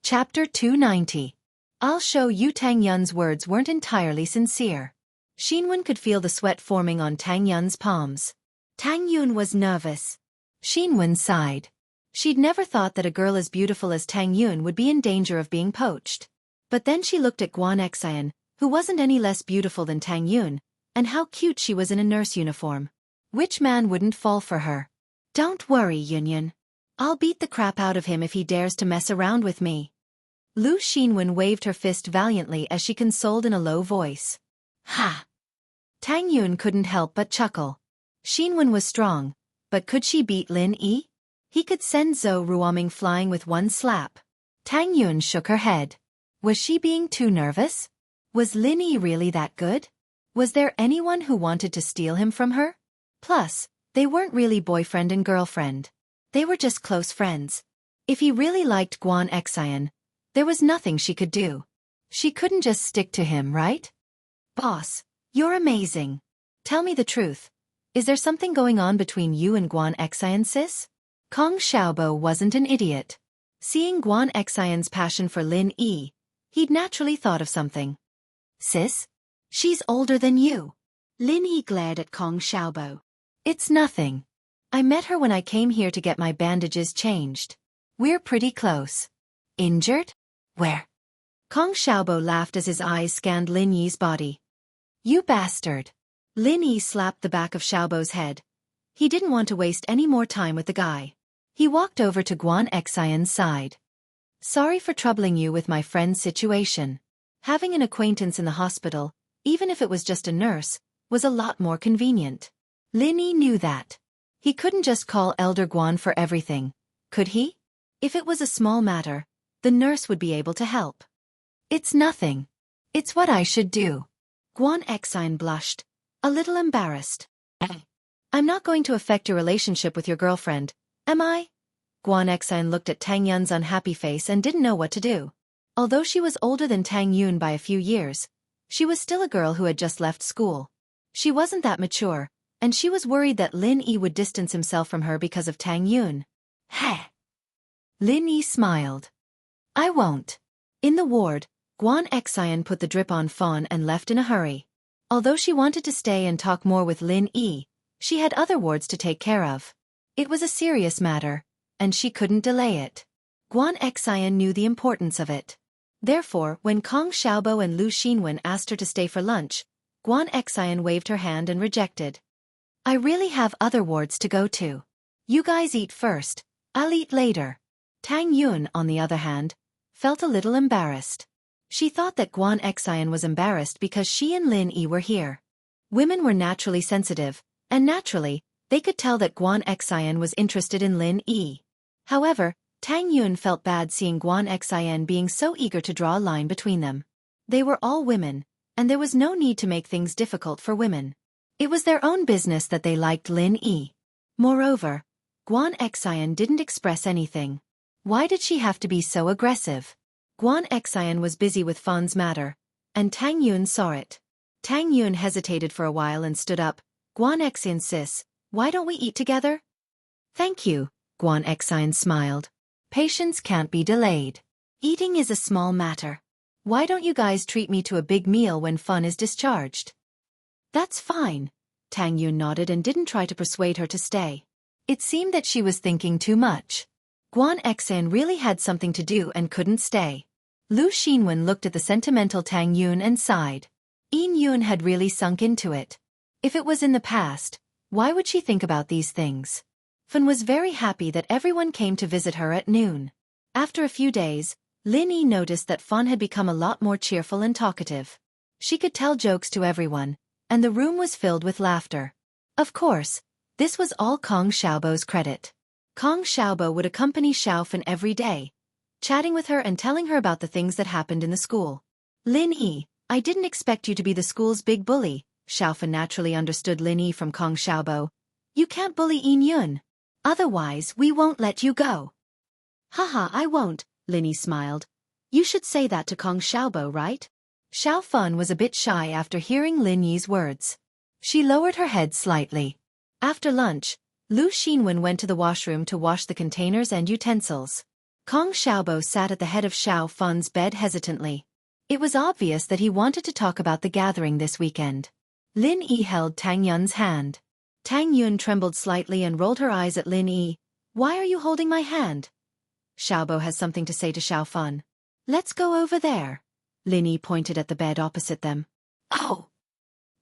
Chapter 290. I'll show you. Tang Yun's words weren't entirely sincere. Xinwen could feel the sweat forming on Tang Yun's palms. Tang Yun was nervous. Xinwen sighed. She'd never thought that a girl as beautiful as Tang Yun would be in danger of being poached. But then she looked at Guan Exan, who wasn't any less beautiful than Tang Yun, and how cute she was in a nurse uniform. Which man wouldn't fall for her? Don't worry, Yunyun. I'll beat the crap out of him if he dares to mess around with me. Lu Xinwen waved her fist valiantly as she consoled in a low voice. Ha! Tang Yun couldn't help but chuckle. Xinwen was strong, but could she beat Lin Yi? He could send Zhou Ruoming flying with one slap. Tang Yun shook her head. Was she being too nervous? Was Lin Yi really that good? Was there anyone who wanted to steal him from her? Plus, they weren't really boyfriend and girlfriend. They were just close friends. If he really liked Guan Exan, there was nothing she could do. She couldn't just stick to him, right? Boss, you're amazing. Tell me the truth. Is there something going on between you and Guan Exan, sis? Kong Xiaobo wasn't an idiot. Seeing Guan Exan's passion for Lin Yi, he'd naturally thought of something. Sis? She's older than you. Lin Yi glared at Kong Xiaobo. It's nothing. I met her when I came here to get my bandages changed. We're pretty close. Injured? Where? Kong Xiaobo laughed as his eyes scanned Lin Yi's body. You bastard. Lin Yi slapped the back of Xiaobo's head. He didn't want to waste any more time with the guy. He walked over to Guan Exan's side. Sorry for troubling you with my friend's situation. Having an acquaintance in the hospital, even if it was just a nurse, was a lot more convenient. Lin Yi knew that. He couldn't just call Elder Guan for everything, could he? If it was a small matter, the nurse would be able to help. It's nothing. It's what I should do. Guan Exan blushed, a little embarrassed. I'm not going to affect your relationship with your girlfriend, am I? Guan Exan looked at Tang Yun's unhappy face and didn't know what to do. Although she was older than Tang Yun by a few years, she was still a girl who had just left school. She wasn't that mature, and she was worried that Lin Yi would distance himself from her because of Tang Yun. Heh. Lin Yi smiled. I won't. In the ward, Guan Exan put the drip-on fawn and left in a hurry. Although she wanted to stay and talk more with Lin Yi, she had other wards to take care of. It was a serious matter, and she couldn't delay it. Guan Exan knew the importance of it. Therefore, when Kong Xiaobo and Lu Xinwen asked her to stay for lunch, Guan Exan waved her hand and rejected. I really have other wards to go to. You guys eat first, I'll eat later. Tang Yun, on the other hand, felt a little embarrassed. She thought that Xian was embarrassed because she and Lin Yi were here. Women were naturally sensitive, and naturally, they could tell that Xian was interested in Lin Yi. However, Tang Yun felt bad seeing Xian being so eager to draw a line between them. They were all women, and there was no need to make things difficult for women. It was their own business that they liked Lin Yi. Moreover, Xian didn't express anything. Why did she have to be so aggressive? Xian was busy with Fan's matter, and Tang Yun saw it. Tang Yun hesitated for a while and stood up. Xian sis, why don't we eat together? Thank you, Xian smiled. Patience can't be delayed. Eating is a small matter. Why don't you guys treat me to a big meal when Fan is discharged? That's fine. Tang Yun nodded and didn't try to persuade her to stay. It seemed that she was thinking too much. Xian really had something to do and couldn't stay. Lu Xinwen looked at the sentimental Tang Yun and sighed. Yin Yun had really sunk into it. If it was in the past, why would she think about these things? Fan was very happy that everyone came to visit her at noon. After a few days, Lin Yi noticed that Fan had become a lot more cheerful and talkative. She could tell jokes to everyone, and the room was filled with laughter. Of course, this was all Kong Xiaobo's credit. Kong Xiaobo would accompany Xiao Fan every day, chatting with her and telling her about the things that happened in the school. Lin Yi, I didn't expect you to be the school's big bully. Xiao Fan naturally understood Lin Yi from Kong Xiaobo. You can't bully Yin Yun. Otherwise, we won't let you go. Haha, I won't, Lin Yi smiled. You should say that to Kong Xiaobo, right? Xiao Fan was a bit shy after hearing Lin Yi's words. She lowered her head slightly. After lunch, Lu Xinwen went to the washroom to wash the containers and utensils. Kong Xiaobo sat at the head of Xiao Fan's bed hesitantly. It was obvious that he wanted to talk about the gathering this weekend. Lin Yi held Tang Yun's hand. Tang Yun trembled slightly and rolled her eyes at Lin Yi. Why are you holding my hand? Xiaobo has something to say to Xiao Fan. Let's go over there. Lin Yi pointed at the bed opposite them. Oh!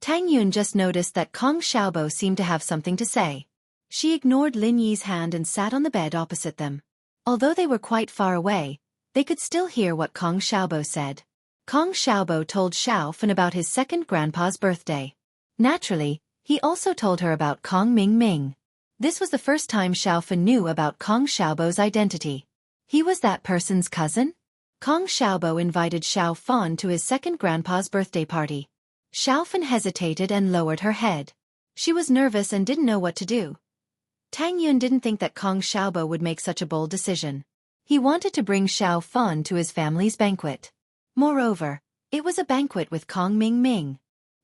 Tang Yun just noticed that Kong Xiaobo seemed to have something to say. She ignored Lin Yi's hand and sat on the bed opposite them. Although they were quite far away, they could still hear what Kong Xiaobo said. Kong Xiaobo told Xiao Fan about his second grandpa's birthday. Naturally, he also told her about Kong Ming. This was the first time Xiao Fan knew about Kong Xiaobo's identity. He was that person's cousin? Kong Xiaobo invited Xiao Fan to his second grandpa's birthday party. Xiao Fan hesitated and lowered her head. She was nervous and didn't know what to do. Tang Yun didn't think that Kong Xiaobo would make such a bold decision. He wanted to bring Xiao Fan to his family's banquet. Moreover, it was a banquet with Kong Ming.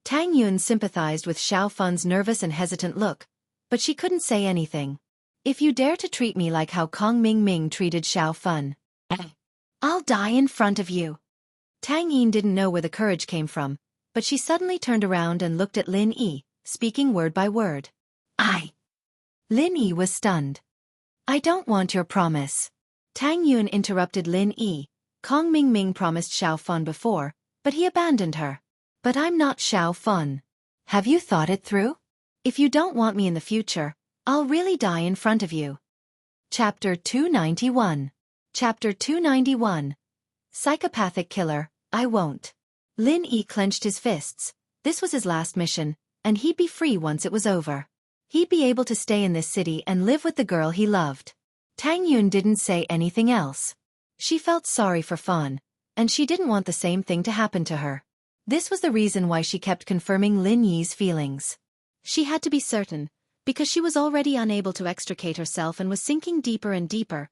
Tang Yun sympathized with Xiao Fan's nervous and hesitant look, but she couldn't say anything. If you dare to treat me like how Kong Ming treated Xiao Fan, I'll die in front of you. Tang Yin didn't know where the courage came from, but she suddenly turned around and looked at Lin Yi, speaking word by word. Lin Yi was stunned. I don't want your promise. Tang Yun interrupted Lin Yi. Kong Ming promised Xiao Fan before, but he abandoned her. But I'm not Xiao Fan. Have you thought it through? If you don't want me in the future, I'll really die in front of you. Chapter 291. Chapter 291. Psychopathic Killer, I won't. Lin Yi clenched his fists. This was his last mission, and he'd be free once it was over. He'd be able to stay in this city and live with the girl he loved. Tang Yun didn't say anything else. She felt sorry for Fan, and she didn't want the same thing to happen to her. This was the reason why she kept confirming Lin Yi's feelings. She had to be certain, because she was already unable to extricate herself and was sinking deeper and deeper.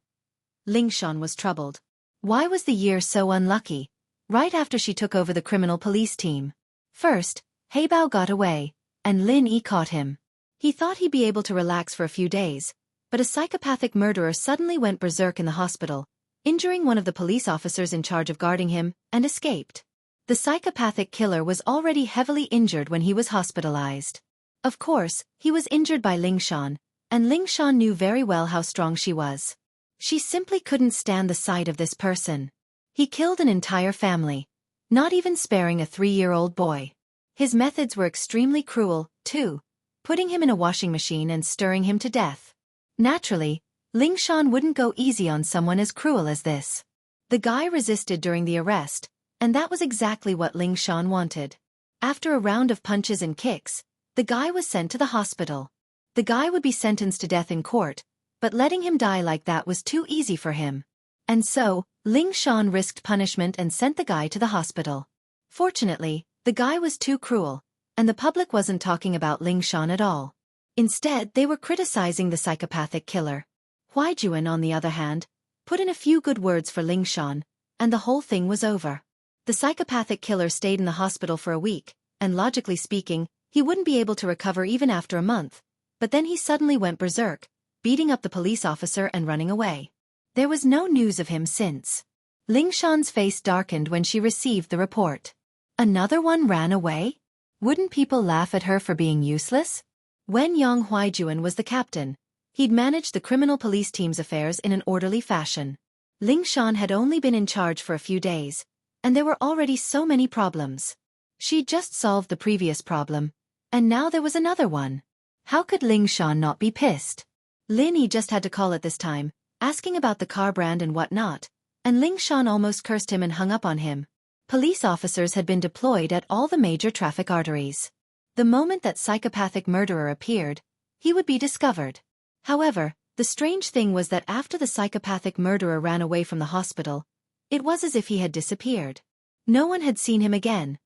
Lingshan was troubled. Why was the year so unlucky? Right after she took over the criminal police team. First, Heibao got away, and Lin Yi caught him. He thought he'd be able to relax for a few days, but a psychopathic murderer suddenly went berserk in the hospital, injuring one of the police officers in charge of guarding him, and escaped. The psychopathic killer was already heavily injured when he was hospitalized. Of course, he was injured by Lingshan, and Lingshan knew very well how strong she was. She simply couldn't stand the sight of this person. He killed an entire family, not even sparing a 3-year-old boy. His methods were extremely cruel, too, putting him in a washing machine and stirring him to death. Naturally, Ling Shan wouldn't go easy on someone as cruel as this. The guy resisted during the arrest, and that was exactly what Ling Shan wanted. After a round of punches and kicks, the guy was sent to the hospital. The guy would be sentenced to death in court, but letting him die like that was too easy for him. And so, Ling Shan risked punishment and sent the guy to the hospital. Fortunately, the guy was too cruel, and the public wasn't talking about Ling Shan at all. Instead, they were criticizing the psychopathic killer. Huaijuan, on the other hand, put in a few good words for Ling Shan, and the whole thing was over. The psychopathic killer stayed in the hospital for a week, and logically speaking, he wouldn't be able to recover even after a month. But then he suddenly went berserk, beating up the police officer and running away. There was no news of him since. Ling Shan's face darkened when she received the report. Another one ran away? Wouldn't people laugh at her for being useless? When Yang Huaijuan was the captain, he'd managed the criminal police team's affairs in an orderly fashion. Ling Shan had only been in charge for a few days, and there were already so many problems. She'd just solved the previous problem, and now there was another one. How could Ling Shan not be pissed? Lin Yi just had to call at this time, asking about the car brand and whatnot, and Ling Shan almost cursed him and hung up on him. Police officers had been deployed at all the major traffic arteries. The moment that psychopathic murderer appeared, he would be discovered. However, the strange thing was that after the psychopathic murderer ran away from the hospital, it was as if he had disappeared. No one had seen him again.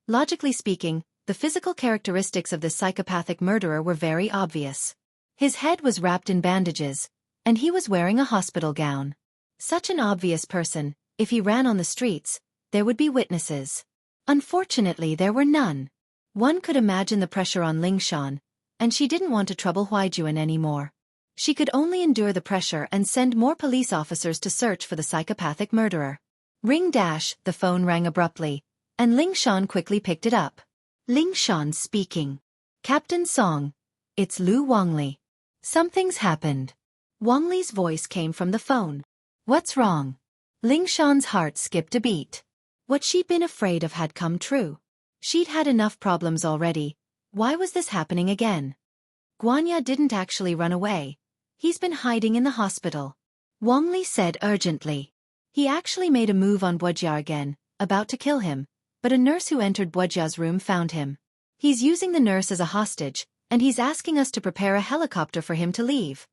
Logically speaking, the physical characteristics of this psychopathic murderer were very obvious. His head was wrapped in bandages, and he was wearing a hospital gown. Such an obvious person, if he ran on the streets, there would be witnesses. Unfortunately, there were none. One could imagine the pressure on Ling Shan, and she didn't want to trouble Huaijuan anymore. She could only endure the pressure and send more police officers to search for the psychopathic murderer. Ring dash, the phone rang abruptly, and Ling Shan quickly picked it up. Ling Shan speaking. Captain Song. It's Lu Wangli. Something's happened. Wangli's voice came from the phone. What's wrong? Ling Shan's heart skipped a beat. What she'd been afraid of had come true. She'd had enough problems already. Why was this happening again? Guanya didn't actually run away. He's been hiding in the hospital. Wangli said urgently. He actually made a move on Wuxia again, about to kill him, but a nurse who entered Wuxia's room found him. He's using the nurse as a hostage, and he's asking us to prepare a helicopter for him to leave.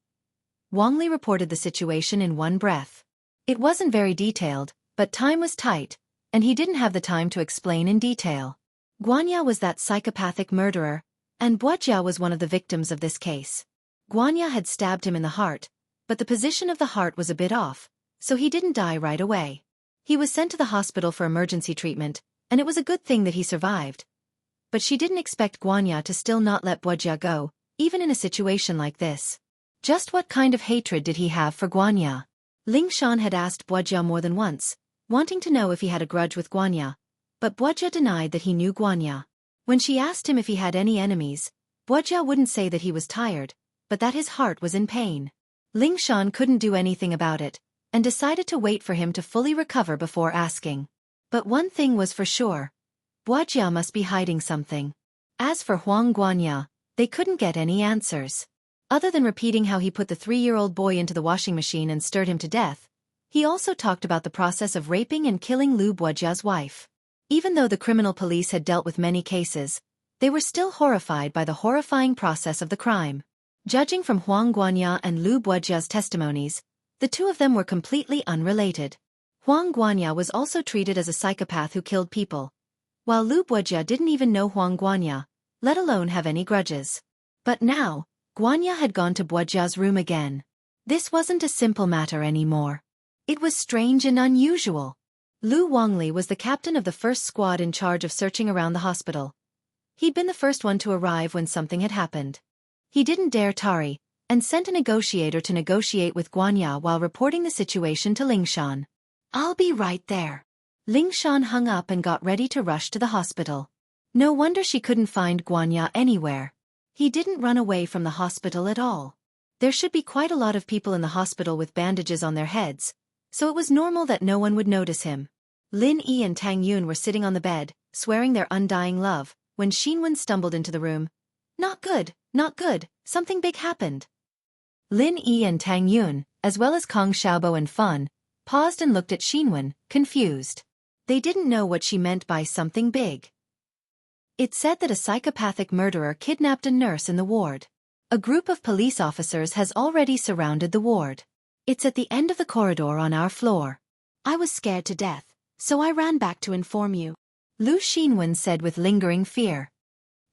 Wangli reported the situation in one breath. It wasn't very detailed, but time was tight, and he didn't have the time to explain in detail. Guanya was that psychopathic murderer, and Wuxia was one of the victims of this case. Guanya had stabbed him in the heart, but the position of the heart was a bit off, so he didn't die right away. He was sent to the hospital for emergency treatment, and it was a good thing that he survived. But she didn't expect Guanya to still not let Wuxia go, even in a situation like this. Just what kind of hatred did he have for Guanya? Ling Shan had asked Wuxia more than once, wanting to know if he had a grudge with Guanya, but Wuxia denied that he knew Guanya. When she asked him if he had any enemies, Wuxia wouldn't say that he was tired, but that his heart was in pain. Ling Shan couldn't do anything about it, and decided to wait for him to fully recover before asking. But one thing was for sure. Wuxia must be hiding something. As for Huang Guanya, they couldn't get any answers. Other than repeating how he put the 3-year-old boy into the washing machine and stirred him to death, he also talked about the process of raping and killing Lu Wuxia's wife. Even though the criminal police had dealt with many cases, they were still horrified by the horrifying process of the crime. Judging from Huang Guanya and Lu Wuxia's testimonies, the two of them were completely unrelated. Huang Guanya was also treated as a psychopath who killed people, while Lu Wuxia didn't even know Huang Guanya, let alone have any grudges. But now, Guanya had gone to Wuxia's room again. This wasn't a simple matter anymore. It was strange and unusual. Lu Wangli was the captain of the first squad in charge of searching around the hospital. He'd been the first one to arrive when something had happened. He didn't dare tarry, and sent a negotiator to negotiate with Guanya while reporting the situation to Ling Shan. I'll be right there. Ling Shan hung up and got ready to rush to the hospital. No wonder she couldn't find Guanya anywhere. He didn't run away from the hospital at all. There should be quite a lot of people in the hospital with bandages on their heads, so it was normal that no one would notice him. Lin Yi and Tang Yun were sitting on the bed, swearing their undying love, when Xinwen stumbled into the room. Not good, something big happened. Lin Yi and Tang Yun, as well as Kong Xiaobo and Fan, paused and looked at Xinwen, confused. They didn't know what she meant by something big. It said that a psychopathic murderer kidnapped a nurse in the ward. A group of police officers has already surrounded the ward. It's at the end of the corridor on our floor. I was scared to death, so I ran back to inform you. Lu Xinwen said with lingering fear.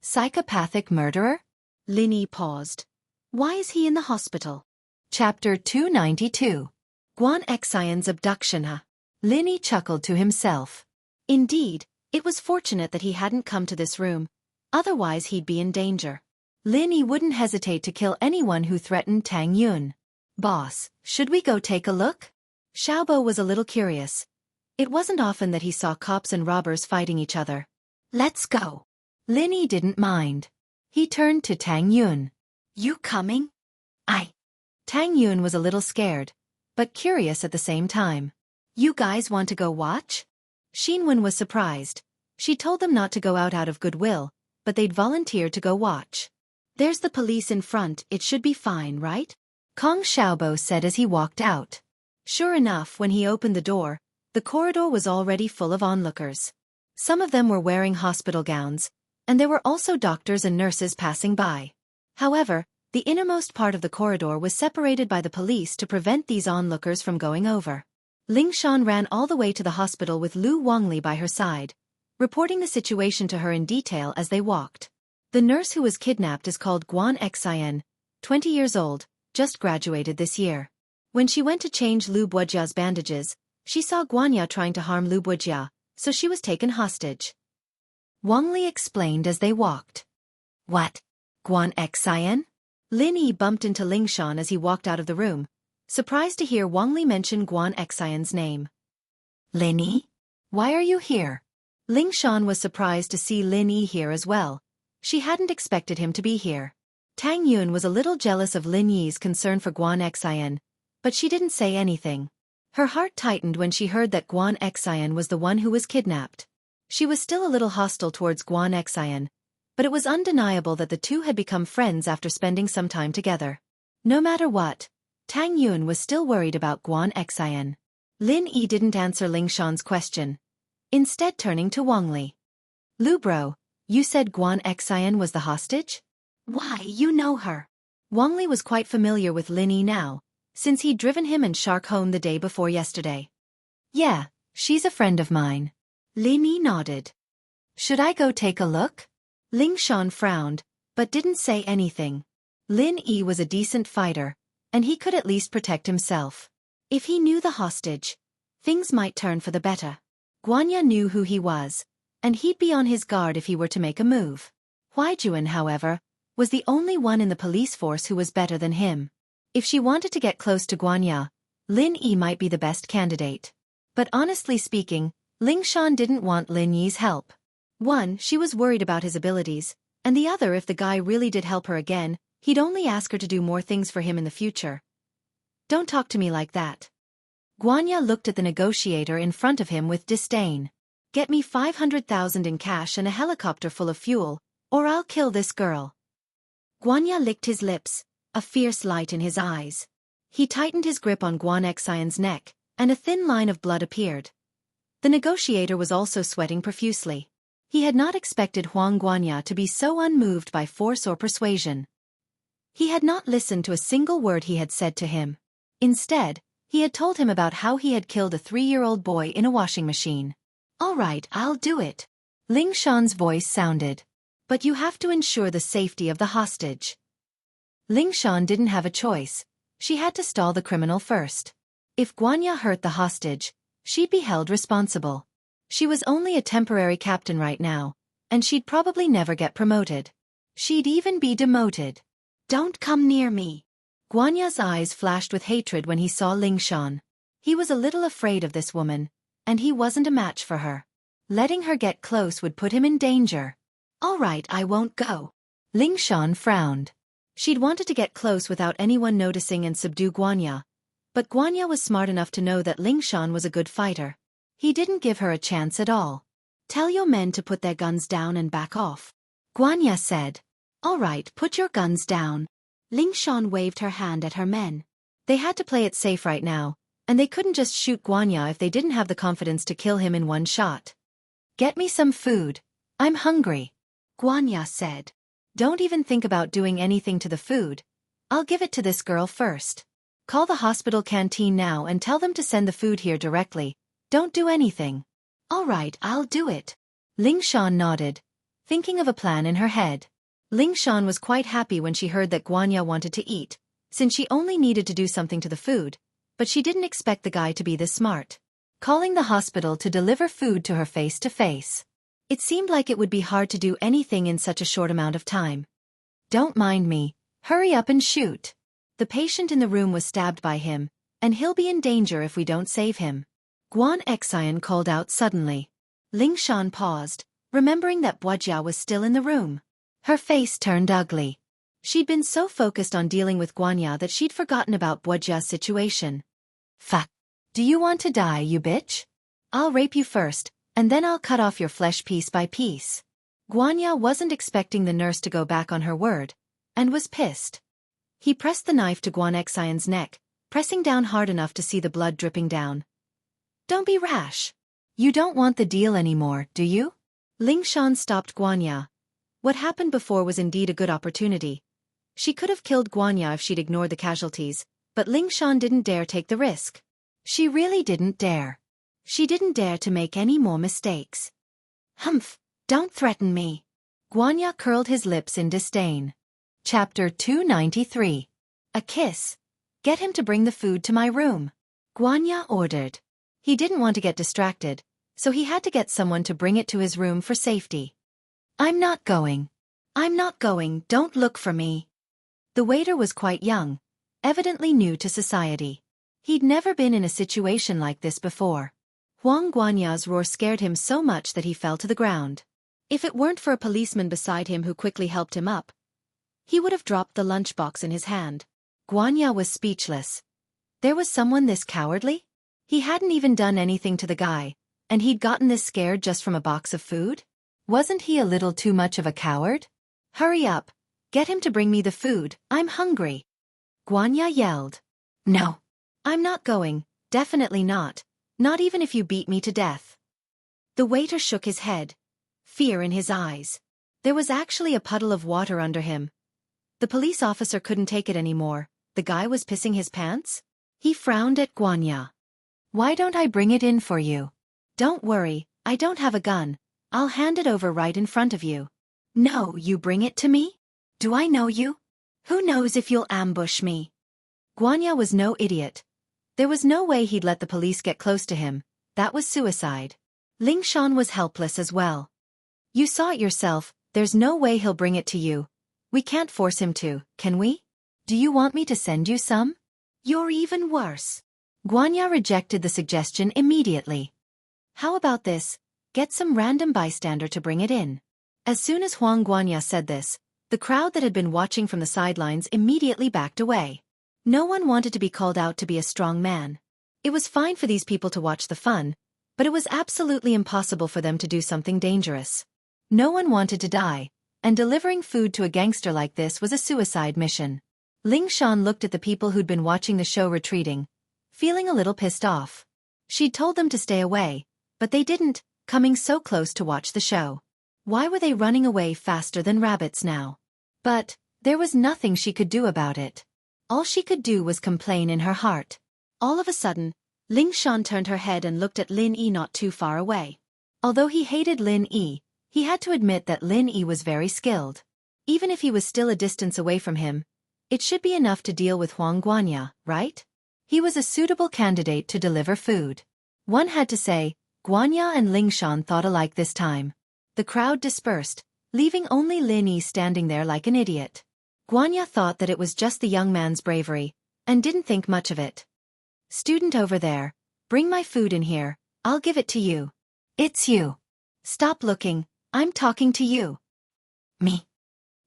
Psychopathic murderer? Lin Yi paused. Why is he in the hospital? Chapter 292. Guan Xian's abduction. Lin Yi chuckled to himself. Indeed, it was fortunate that he hadn't come to this room, otherwise he'd be in danger. Lin Yi wouldn't hesitate to kill anyone who threatened Tang Yun. Boss, should we go take a look? Xiaobo was a little curious. It wasn't often that he saw cops and robbers fighting each other. Let's go. Lin Yi didn't mind. He turned to Tang Yun. You coming? Tang Yun was a little scared, but curious at the same time. You guys want to go watch? Xinwen was surprised. She told them not to go out of goodwill, but they'd volunteered to go watch. There's the police in front, it should be fine, right? Kong Xiaobo said as he walked out. Sure enough, when he opened the door, the corridor was already full of onlookers. Some of them were wearing hospital gowns, and there were also doctors and nurses passing by. However, the innermost part of the corridor was separated by the police to prevent these onlookers from going over. Ling Shan ran all the way to the hospital with Lu Wangli by her side, reporting the situation to her in detail as they walked. The nurse who was kidnapped is called Guan Xian, 20 years old, just graduated this year. When she went to change Lu Bujia's bandages, she saw Guanya trying to harm Lu Bujia, so she was taken hostage. Wangli explained as they walked. What? Guan Xian? Lin Yi bumped into Ling Shan as he walked out of the room, surprised to hear Wangli mention Guan Xian's name. Lin Yi? Why are you here? Ling Shan was surprised to see Lin Yi here as well. She hadn't expected him to be here. Tang Yun was a little jealous of Lin Yi's concern for Guan Xian, but she didn't say anything. Her heart tightened when she heard that Guan Xian was the one who was kidnapped. She was still a little hostile towards Guan Xian, but it was undeniable that the two had become friends after spending some time together. No matter what, Tang Yun was still worried about Guan Xian. Lin Yi didn't answer Ling Shan's question, instead turning to Wangli. Lu bro, you said Guan Xian was the hostage? Why, you know her. Wangli was quite familiar with Lin Yi now, since he'd driven him and Shark home the day before yesterday. Yeah, she's a friend of mine. Lin Yi nodded. Should I go take a look? Ling Shan frowned, but didn't say anything. Lin Yi was a decent fighter, and he could at least protect himself. If he knew the hostage, things might turn for the better. Guanya knew who he was, and he'd be on his guard if he were to make a move. Huaijuan, however, was the only one in the police force who was better than him. If she wanted to get close to Guanya, Lin Yi might be the best candidate. But honestly speaking, Ling Shan didn't want Lin Yi's help. One, she was worried about his abilities, and the other, if the guy really did help her again, he'd only ask her to do more things for him in the future. Don't talk to me like that. Guanya looked at the negotiator in front of him with disdain. Get me 500,000 in cash and a helicopter full of fuel, or I'll kill this girl. Guanya licked his lips, a fierce light in his eyes. He tightened his grip on Guan Xian's neck, and a thin line of blood appeared. The negotiator was also sweating profusely. He had not expected Huang Guanya to be so unmoved by force or persuasion. He had not listened to a single word he had said to him. Instead, he had told him about how he had killed a 3-year-old boy in a washing machine. All right, I'll do it. Ling Shan's voice sounded. But you have to ensure the safety of the hostage. Ling Shan didn't have a choice. She had to stall the criminal first. If Guanya hurt the hostage, she'd be held responsible. She was only a temporary captain right now, and she'd probably never get promoted. She'd even be demoted. Don't come near me. Guanya's eyes flashed with hatred when he saw Ling Shan. He was a little afraid of this woman, and he wasn't a match for her. Letting her get close would put him in danger. All right, I won't go. Ling Shan frowned. She'd wanted to get close without anyone noticing and subdue Guanya, but Guanya was smart enough to know that Ling Shan was a good fighter. He didn't give her a chance at all. Tell your men to put their guns down and back off. Guanya said. All right, put your guns down. Ling Shan waved her hand at her men. They had to play it safe right now, and they couldn't just shoot Guanya if they didn't have the confidence to kill him in one shot. Get me some food. I'm hungry, Guanya said. Don't even think about doing anything to the food. I'll give it to this girl first. Call the hospital canteen now and tell them to send the food here directly. Don't do anything. All right, I'll do it. Ling Shan nodded, thinking of a plan in her head. Ling Shan was quite happy when she heard that Guanya wanted to eat, since she only needed to do something to the food, but she didn't expect the guy to be this smart. Calling the hospital to deliver food to her face to face. It seemed like it would be hard to do anything in such a short amount of time. Don't mind me. Hurry up and shoot. The patient in the room was stabbed by him, and he'll be in danger if we don't save him. Xianxia called out suddenly. Ling Shan paused, remembering that Wuxia was still in the room. Her face turned ugly. She'd been so focused on dealing with Guanya that she'd forgotten about Wuxia's situation. Fuck. Do you want to die, you bitch? I'll rape you first, and then I'll cut off your flesh piece by piece. Guanya wasn't expecting the nurse to go back on her word, and was pissed. He pressed the knife to Xianxia's neck, pressing down hard enough to see the blood dripping down. Don't be rash. You don't want the deal anymore, do you? Ling Shan stopped Guanya. What happened before was indeed a good opportunity. She could have killed Guanya if she'd ignored the casualties, but Ling Shan didn't dare take the risk. She really didn't dare. She didn't dare to make any more mistakes. Humph, don't threaten me. Guanya curled his lips in disdain. Chapter 293. A kiss. Get him to bring the food to my room. Guanya ordered. He didn't want to get distracted, so he had to get someone to bring it to his room for safety. I'm not going. I'm not going, don't look for me. The waiter was quite young, evidently new to society. He'd never been in a situation like this before. Huang Guanya's roar scared him so much that he fell to the ground. If it weren't for a policeman beside him who quickly helped him up, he would have dropped the lunchbox in his hand. Guanya was speechless. There was someone this cowardly? He hadn't even done anything to the guy, and he'd gotten this scared just from a box of food? Wasn't he a little too much of a coward? Hurry up. Get him to bring me the food, I'm hungry. Guanya yelled. No. I'm not going, definitely not. Not even if you beat me to death. The waiter shook his head. Fear in his eyes. There was actually a puddle of water under him. The police officer couldn't take it anymore. The guy was pissing his pants? He frowned at Guanya. Why don't I bring it in for you? Don't worry, I don't have a gun. I'll hand it over right in front of you. No, you bring it to me? Do I know you? Who knows if you'll ambush me? Guanya was no idiot. There was no way he'd let the police get close to him. That was suicide. Ling Shan was helpless as well. You saw it yourself, there's no way he'll bring it to you. We can't force him to, can we? Do you want me to send you some? You're even worse. Guanya rejected the suggestion immediately. How about this? Get some random bystander to bring it in. As soon as Huang Guanya said this, the crowd that had been watching from the sidelines immediately backed away. No one wanted to be called out to be a strong man. It was fine for these people to watch the fun, but it was absolutely impossible for them to do something dangerous. No one wanted to die, and delivering food to a gangster like this was a suicide mission. Ling Shan looked at the people who'd been watching the show retreating, feeling a little pissed off. She'd told them to stay away, but they didn't, coming so close to watch the show. Why were they running away faster than rabbits now? But there was nothing she could do about it. All she could do was complain in her heart. All of a sudden, Ling Shan turned her head and looked at Lin Yi not too far away. Although he hated Lin Yi, he had to admit that Lin Yi was very skilled. Even if he was still a distance away from him, it should be enough to deal with Huang Guanya, right? He was a suitable candidate to deliver food. One had to say, Guanya and Ling Shan thought alike this time. The crowd dispersed, leaving only Lin Yi standing there like an idiot. Guanya thought that it was just the young man's bravery, and didn't think much of it. Student over there, bring my food in here, I'll give it to you. It's you. Stop looking, I'm talking to you. Me.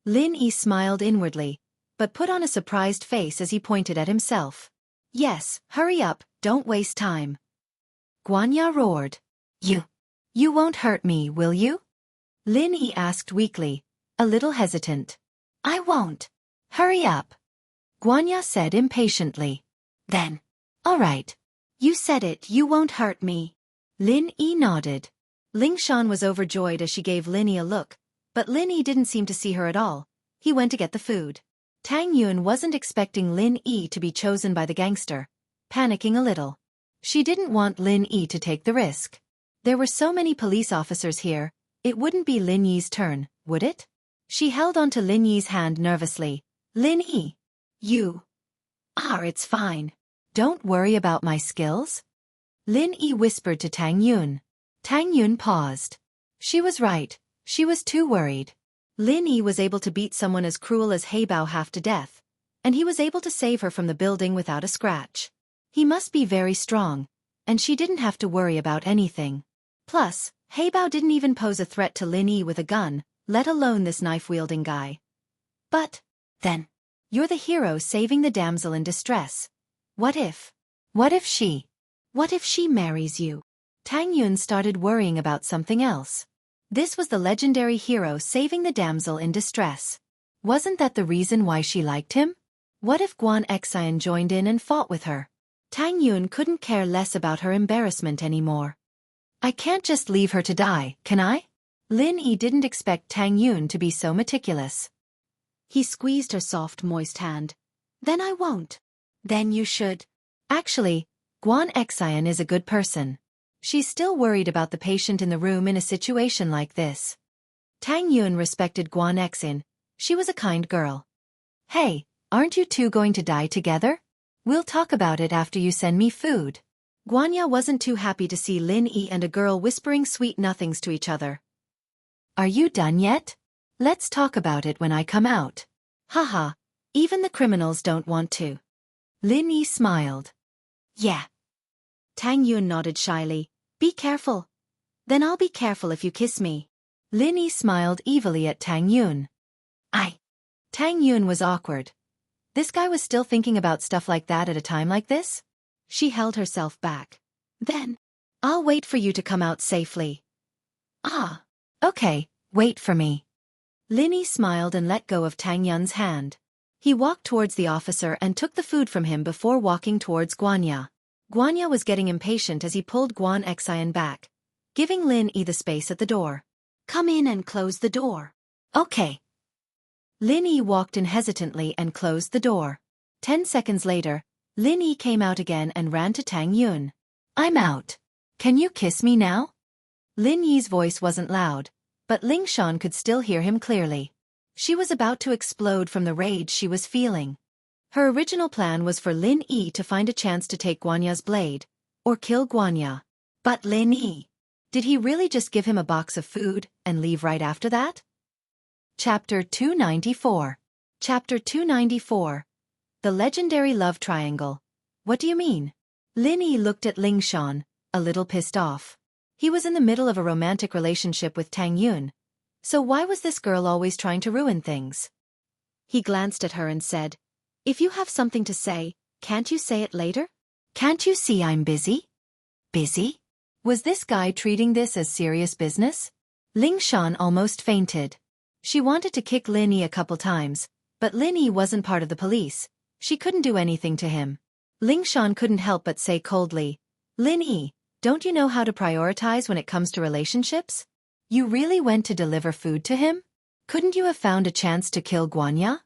Lin Yi smiled inwardly, but put on a surprised face as he pointed at himself. Yes, hurry up, don't waste time. Guanya roared. You won't hurt me, will you? Lin Yi asked weakly, a little hesitant. I won't. Hurry up. Guanya said impatiently. Then. All right. You said it, you won't hurt me. Lin Yi nodded. Ling Shan was overjoyed as she gave Lin Yi a look, but Lin Yi didn't seem to see her at all. He went to get the food. Tang Yun wasn't expecting Lin Yi to be chosen by the gangster, panicking a little. She didn't want Lin Yi to take the risk. There were so many police officers here, it wouldn't be Lin Yi's turn, would it? She held onto Lin Yi's hand nervously. Lin Yi. You. It's fine. Don't worry about my skills. Lin Yi whispered to Tang Yun. Tang Yun paused. She was right, she was too worried. Lin Yi was able to beat someone as cruel as Heibao half to death, and he was able to save her from the building without a scratch. He must be very strong, and she didn't have to worry about anything. Plus, Heibao didn't even pose a threat to Lin Yi with a gun, let alone this knife-wielding guy. But, then, you're the hero saving the damsel in distress. What if she marries you? Tang Yun started worrying about something else. This was the legendary hero saving the damsel in distress. Wasn't that the reason why she liked him? What if Xianxia joined in and fought with her? Tang Yun couldn't care less about her embarrassment anymore. I can't just leave her to die, can I? Lin Yi didn't expect Tang Yun to be so meticulous. He squeezed her soft, moist hand. Then I won't. Then you should. Actually, Xianxia is a good person. She's still worried about the patient in the room in a situation like this. Tang Yun respected Xianxia. She was a kind girl. Hey, aren't you two going to die together? We'll talk about it after you send me food. Guanya wasn't too happy to see Lin Yi and a girl whispering sweet nothings to each other. Are you done yet? Let's talk about it when I come out. Haha, even the criminals don't want to. Lin Yi smiled. Yeah. Tang Yun nodded shyly. Be careful. Then I'll be careful if you kiss me. Lin Yi smiled evilly at Tang Yun. Tang Yun was awkward. This guy was still thinking about stuff like that at a time like this? She held herself back. Then, I'll wait for you to come out safely. Okay, wait for me. Lin Yi smiled and let go of Tang Yun's hand. He walked towards the officer and took the food from him before walking towards Guanya. Guanya was getting impatient as he pulled Xianxia back, giving Lin Yi the space at the door. Come in and close the door. Okay. Lin Yi walked in hesitantly and closed the door. 10 seconds later, Lin Yi came out again and ran to Tang Yun. I'm out. Can you kiss me now? Lin Yi's voice wasn't loud, but Ling Shan could still hear him clearly. She was about to explode from the rage she was feeling. Her original plan was for Lin Yi to find a chance to take Guanya's blade, or kill Guanya. But Lin Yi, did he really just give him a box of food and leave right after that? Chapter 294. Chapter 294. The Legendary Love Triangle. What do you mean? Lin Yi looked at Ling Shan, a little pissed off. He was in the middle of a romantic relationship with Tang Yun, so why was this girl always trying to ruin things? He glanced at her and said, If you have something to say, can't you say it later? Can't you see I'm busy? Busy? Was this guy treating this as serious business? Ling Shan almost fainted. She wanted to kick Lin Yi a couple times, but Lin Yi wasn't part of the police. She couldn't do anything to him. Ling Shan couldn't help but say coldly, Lin Yi, don't you know how to prioritize when it comes to relationships? You really went to deliver food to him? Couldn't you have found a chance to kill Guanya?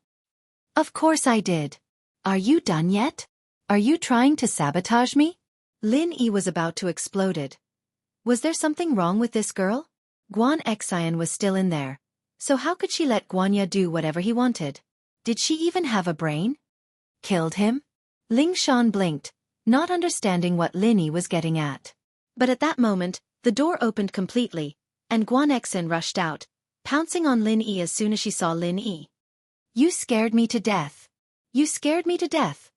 Of course I did. Are you done yet? Are you trying to sabotage me? Lin Yi was about to explode. Was there something wrong with this girl? Xianxia was still in there, so how could she let Guanya do whatever he wanted? Did she even have a brain? Killed him? Ling Shan blinked, not understanding what Lin Yi was getting at. But at that moment, the door opened completely, and Xianxia rushed out, pouncing on Lin Yi as soon as she saw Lin Yi. You scared me to death. You scared me to death.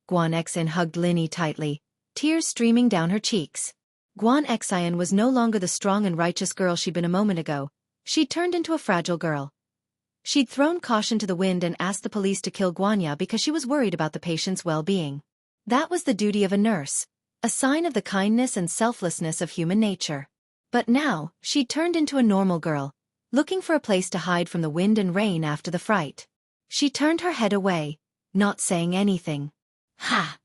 Xianxia hugged Lin Yi tightly, tears streaming down her cheeks. Xianxia was no longer the strong and righteous girl she'd been a moment ago. She'd turned into a fragile girl. She'd thrown caution to the wind and asked the police to kill Guanya because she was worried about the patient's well-being. That was the duty of a nurse, a sign of the kindness and selflessness of human nature. But now, she'd turned into a normal girl, looking for a place to hide from the wind and rain after the fright. She turned her head away, not saying anything. Ha!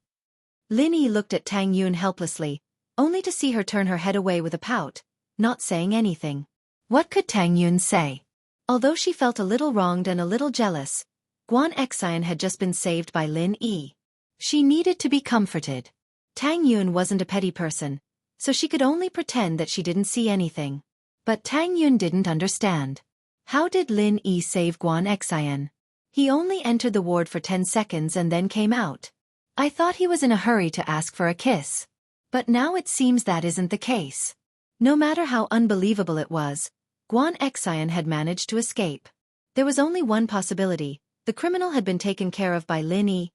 Lin Yi looked at Tang Yun helplessly, only to see her turn her head away with a pout, not saying anything. What could Tang Yun say? Although she felt a little wronged and a little jealous, Guan Xian had just been saved by Lin Yi. She needed to be comforted. Tang Yun wasn't a petty person, so she could only pretend that she didn't see anything. But Tang Yun didn't understand. How did Lin Yi save Guan Xian? He only entered the ward for 10 seconds and then came out. I thought he was in a hurry to ask for a kiss. But now it seems that isn't the case. No matter how unbelievable it was, Guan Xian had managed to escape. There was only one possibility: the criminal had been taken care of by Lin Yi.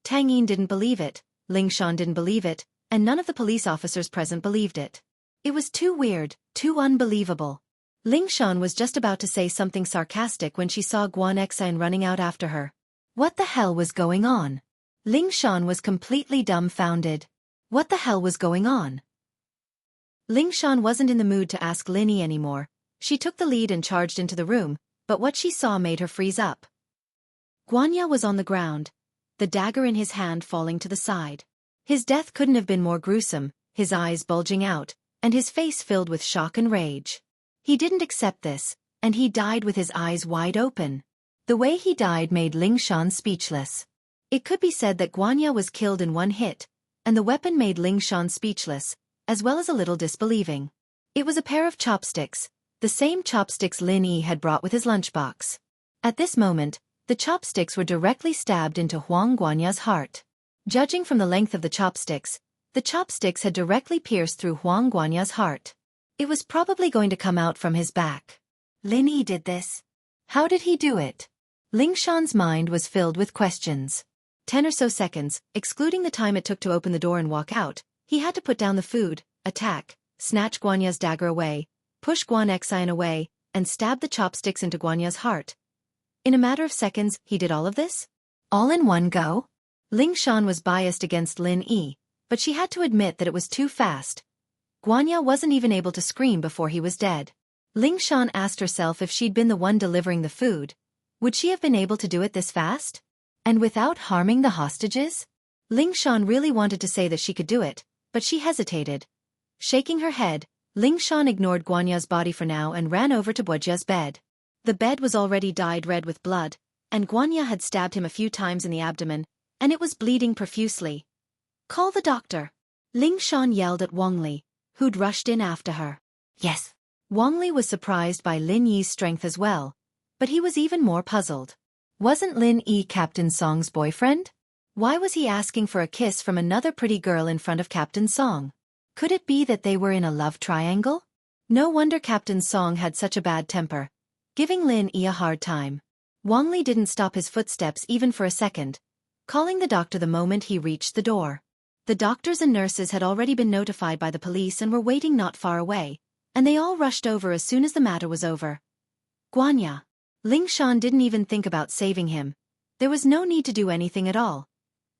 Tang Yin didn't believe it, Ling Shan didn't believe it, and none of the police officers present believed it. It was too weird, too unbelievable. Ling Shan was just about to say something sarcastic when she saw Guan Xian running out after her. What the hell was going on? Ling Shan was completely dumbfounded. What the hell was going on? Ling Shan wasn't in the mood to ask Lin Yi anymore. She took the lead and charged into the room, but what she saw made her freeze up. Guanya was on the ground, the dagger in his hand falling to the side. His death couldn't have been more gruesome, his eyes bulging out, and his face filled with shock and rage. He didn't accept this, and he died with his eyes wide open. The way he died made Ling Shan speechless. It could be said that Guanya was killed in one hit, and the weapon made Ling Shan speechless, as well as a little disbelieving. It was a pair of chopsticks, the same chopsticks Lin Yi had brought with his lunchbox. At this moment, the chopsticks were directly stabbed into Huang Guanya's heart. Judging from the length of the chopsticks had directly pierced through Huang Guanya's heart. It was probably going to come out from his back. Lin Yi did this. How did he do it? Ling Shan's mind was filled with questions. 10 or so seconds, excluding the time it took to open the door and walk out, he had to put down the food, attack, snatch Guanya's dagger away, push Guan Xian away, and stab the chopsticks into Guanya's heart. In a matter of seconds, he did all of this? All in one go? Ling Shan was biased against Lin Yi, but she had to admit that it was too fast. Guanya wasn't even able to scream before he was dead. Ling Shan asked herself if she'd been the one delivering the food. Would she have been able to do it this fast? And without harming the hostages? Ling Shan really wanted to say that she could do it, but she hesitated. Shaking her head, Ling Shan ignored Guanya's body for now and ran over to Wuxia's bed. The bed was already dyed red with blood, and Guanya had stabbed him a few times in the abdomen, and it was bleeding profusely. Call the doctor. Ling Shan yelled at Wang Li, who'd rushed in after her. Yes. Wang Li was surprised by Lin Yi's strength as well, but he was even more puzzled. Wasn't Lin Yi Captain Song's boyfriend? Why was he asking for a kiss from another pretty girl in front of Captain Song? Could it be that they were in a love triangle? No wonder Captain Song had such a bad temper, giving Lin Yi a hard time. Wang Li didn't stop his footsteps even for a second, calling the doctor the moment he reached the door. The doctors and nurses had already been notified by the police and were waiting not far away, and they all rushed over as soon as the matter was over. Guanya. Ling Shan didn't even think about saving him. There was no need to do anything at all.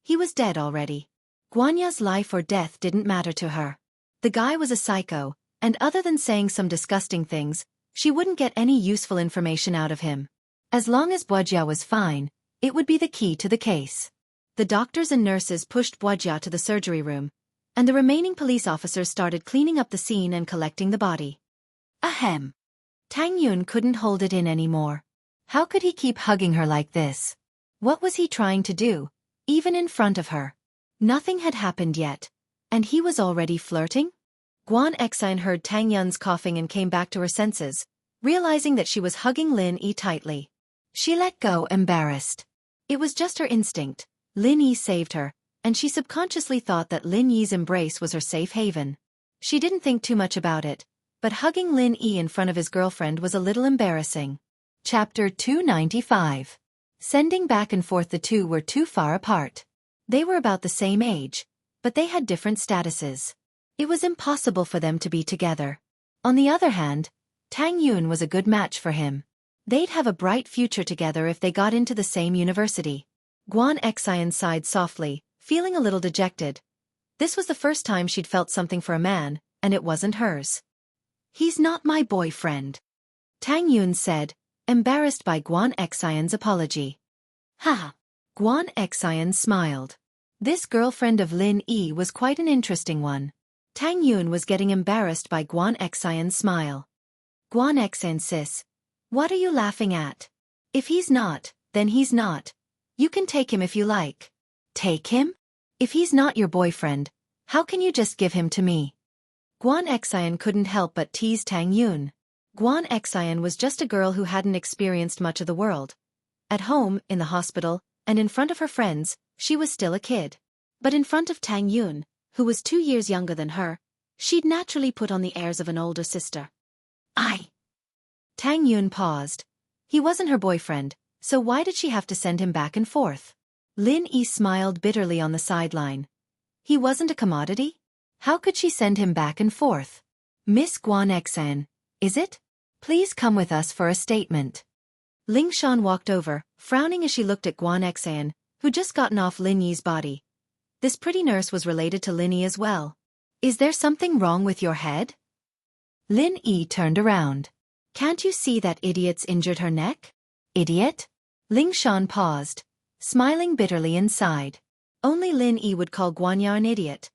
He was dead already. Guanya's life or death didn't matter to her. The guy was a psycho, and other than saying some disgusting things, she wouldn't get any useful information out of him. As long as Wuxia was fine, it would be the key to the case. The doctors and nurses pushed Wuxia to the surgery room, and the remaining police officers started cleaning up the scene and collecting the body. Ahem. Tang Yun couldn't hold it in anymore. How could he keep hugging her like this? What was he trying to do, even in front of her? Nothing had happened yet, and he was already flirting? Guan Xian heard Tang Yun's coughing and came back to her senses, realizing that she was hugging Lin Yi tightly. She let go, embarrassed. It was just her instinct. Lin Yi saved her, and she subconsciously thought that Lin Yi's embrace was her safe haven. She didn't think too much about it, but hugging Lin Yi in front of his girlfriend was a little embarrassing. Chapter 295. Sending back and forth, the two were too far apart. They were about the same age, but they had different statuses. It was impossible for them to be together. On the other hand, Tang Yun was a good match for him. They'd have a bright future together if they got into the same university. Guan Xian sighed softly, feeling a little dejected. This was the first time she'd felt something for a man, and it wasn't hers. He's not my boyfriend, Tang Yun said, embarrassed by Guan Xian's apology. Ha! Guan Xian smiled. This girlfriend of Lin Yi was quite an interesting one. Tang Yun was getting embarrassed by Guan Xian's smile. Guan Xian sis, what are you laughing at? If he's not, then he's not. You can take him if you like. Take him? If he's not your boyfriend, how can you just give him to me? Guan Xian couldn't help but tease Tang Yun. Guan Xian was just a girl who hadn't experienced much of the world. At home, in the hospital, and in front of her friends, she was still a kid. But in front of Tang Yun, who was 2 years younger than her, she'd naturally put on the airs of an older sister. Tang Yun paused. He wasn't her boyfriend, so why did she have to send him back and forth? Lin Yi smiled bitterly on the sideline. He wasn't a commodity? How could she send him back and forth? Miss Guan Xian, is it? Please come with us for a statement. Ling Shan walked over, frowning as she looked at Guan Xian, who'd just gotten off Lin Yi's body. This pretty nurse was related to Lin Yi as well. Is there something wrong with your head? Lin Yi turned around. Can't you see that idiot's injured her neck? Idiot? Ling Shan paused, smiling bitterly inside. Only Lin Yi would call Guanya an idiot.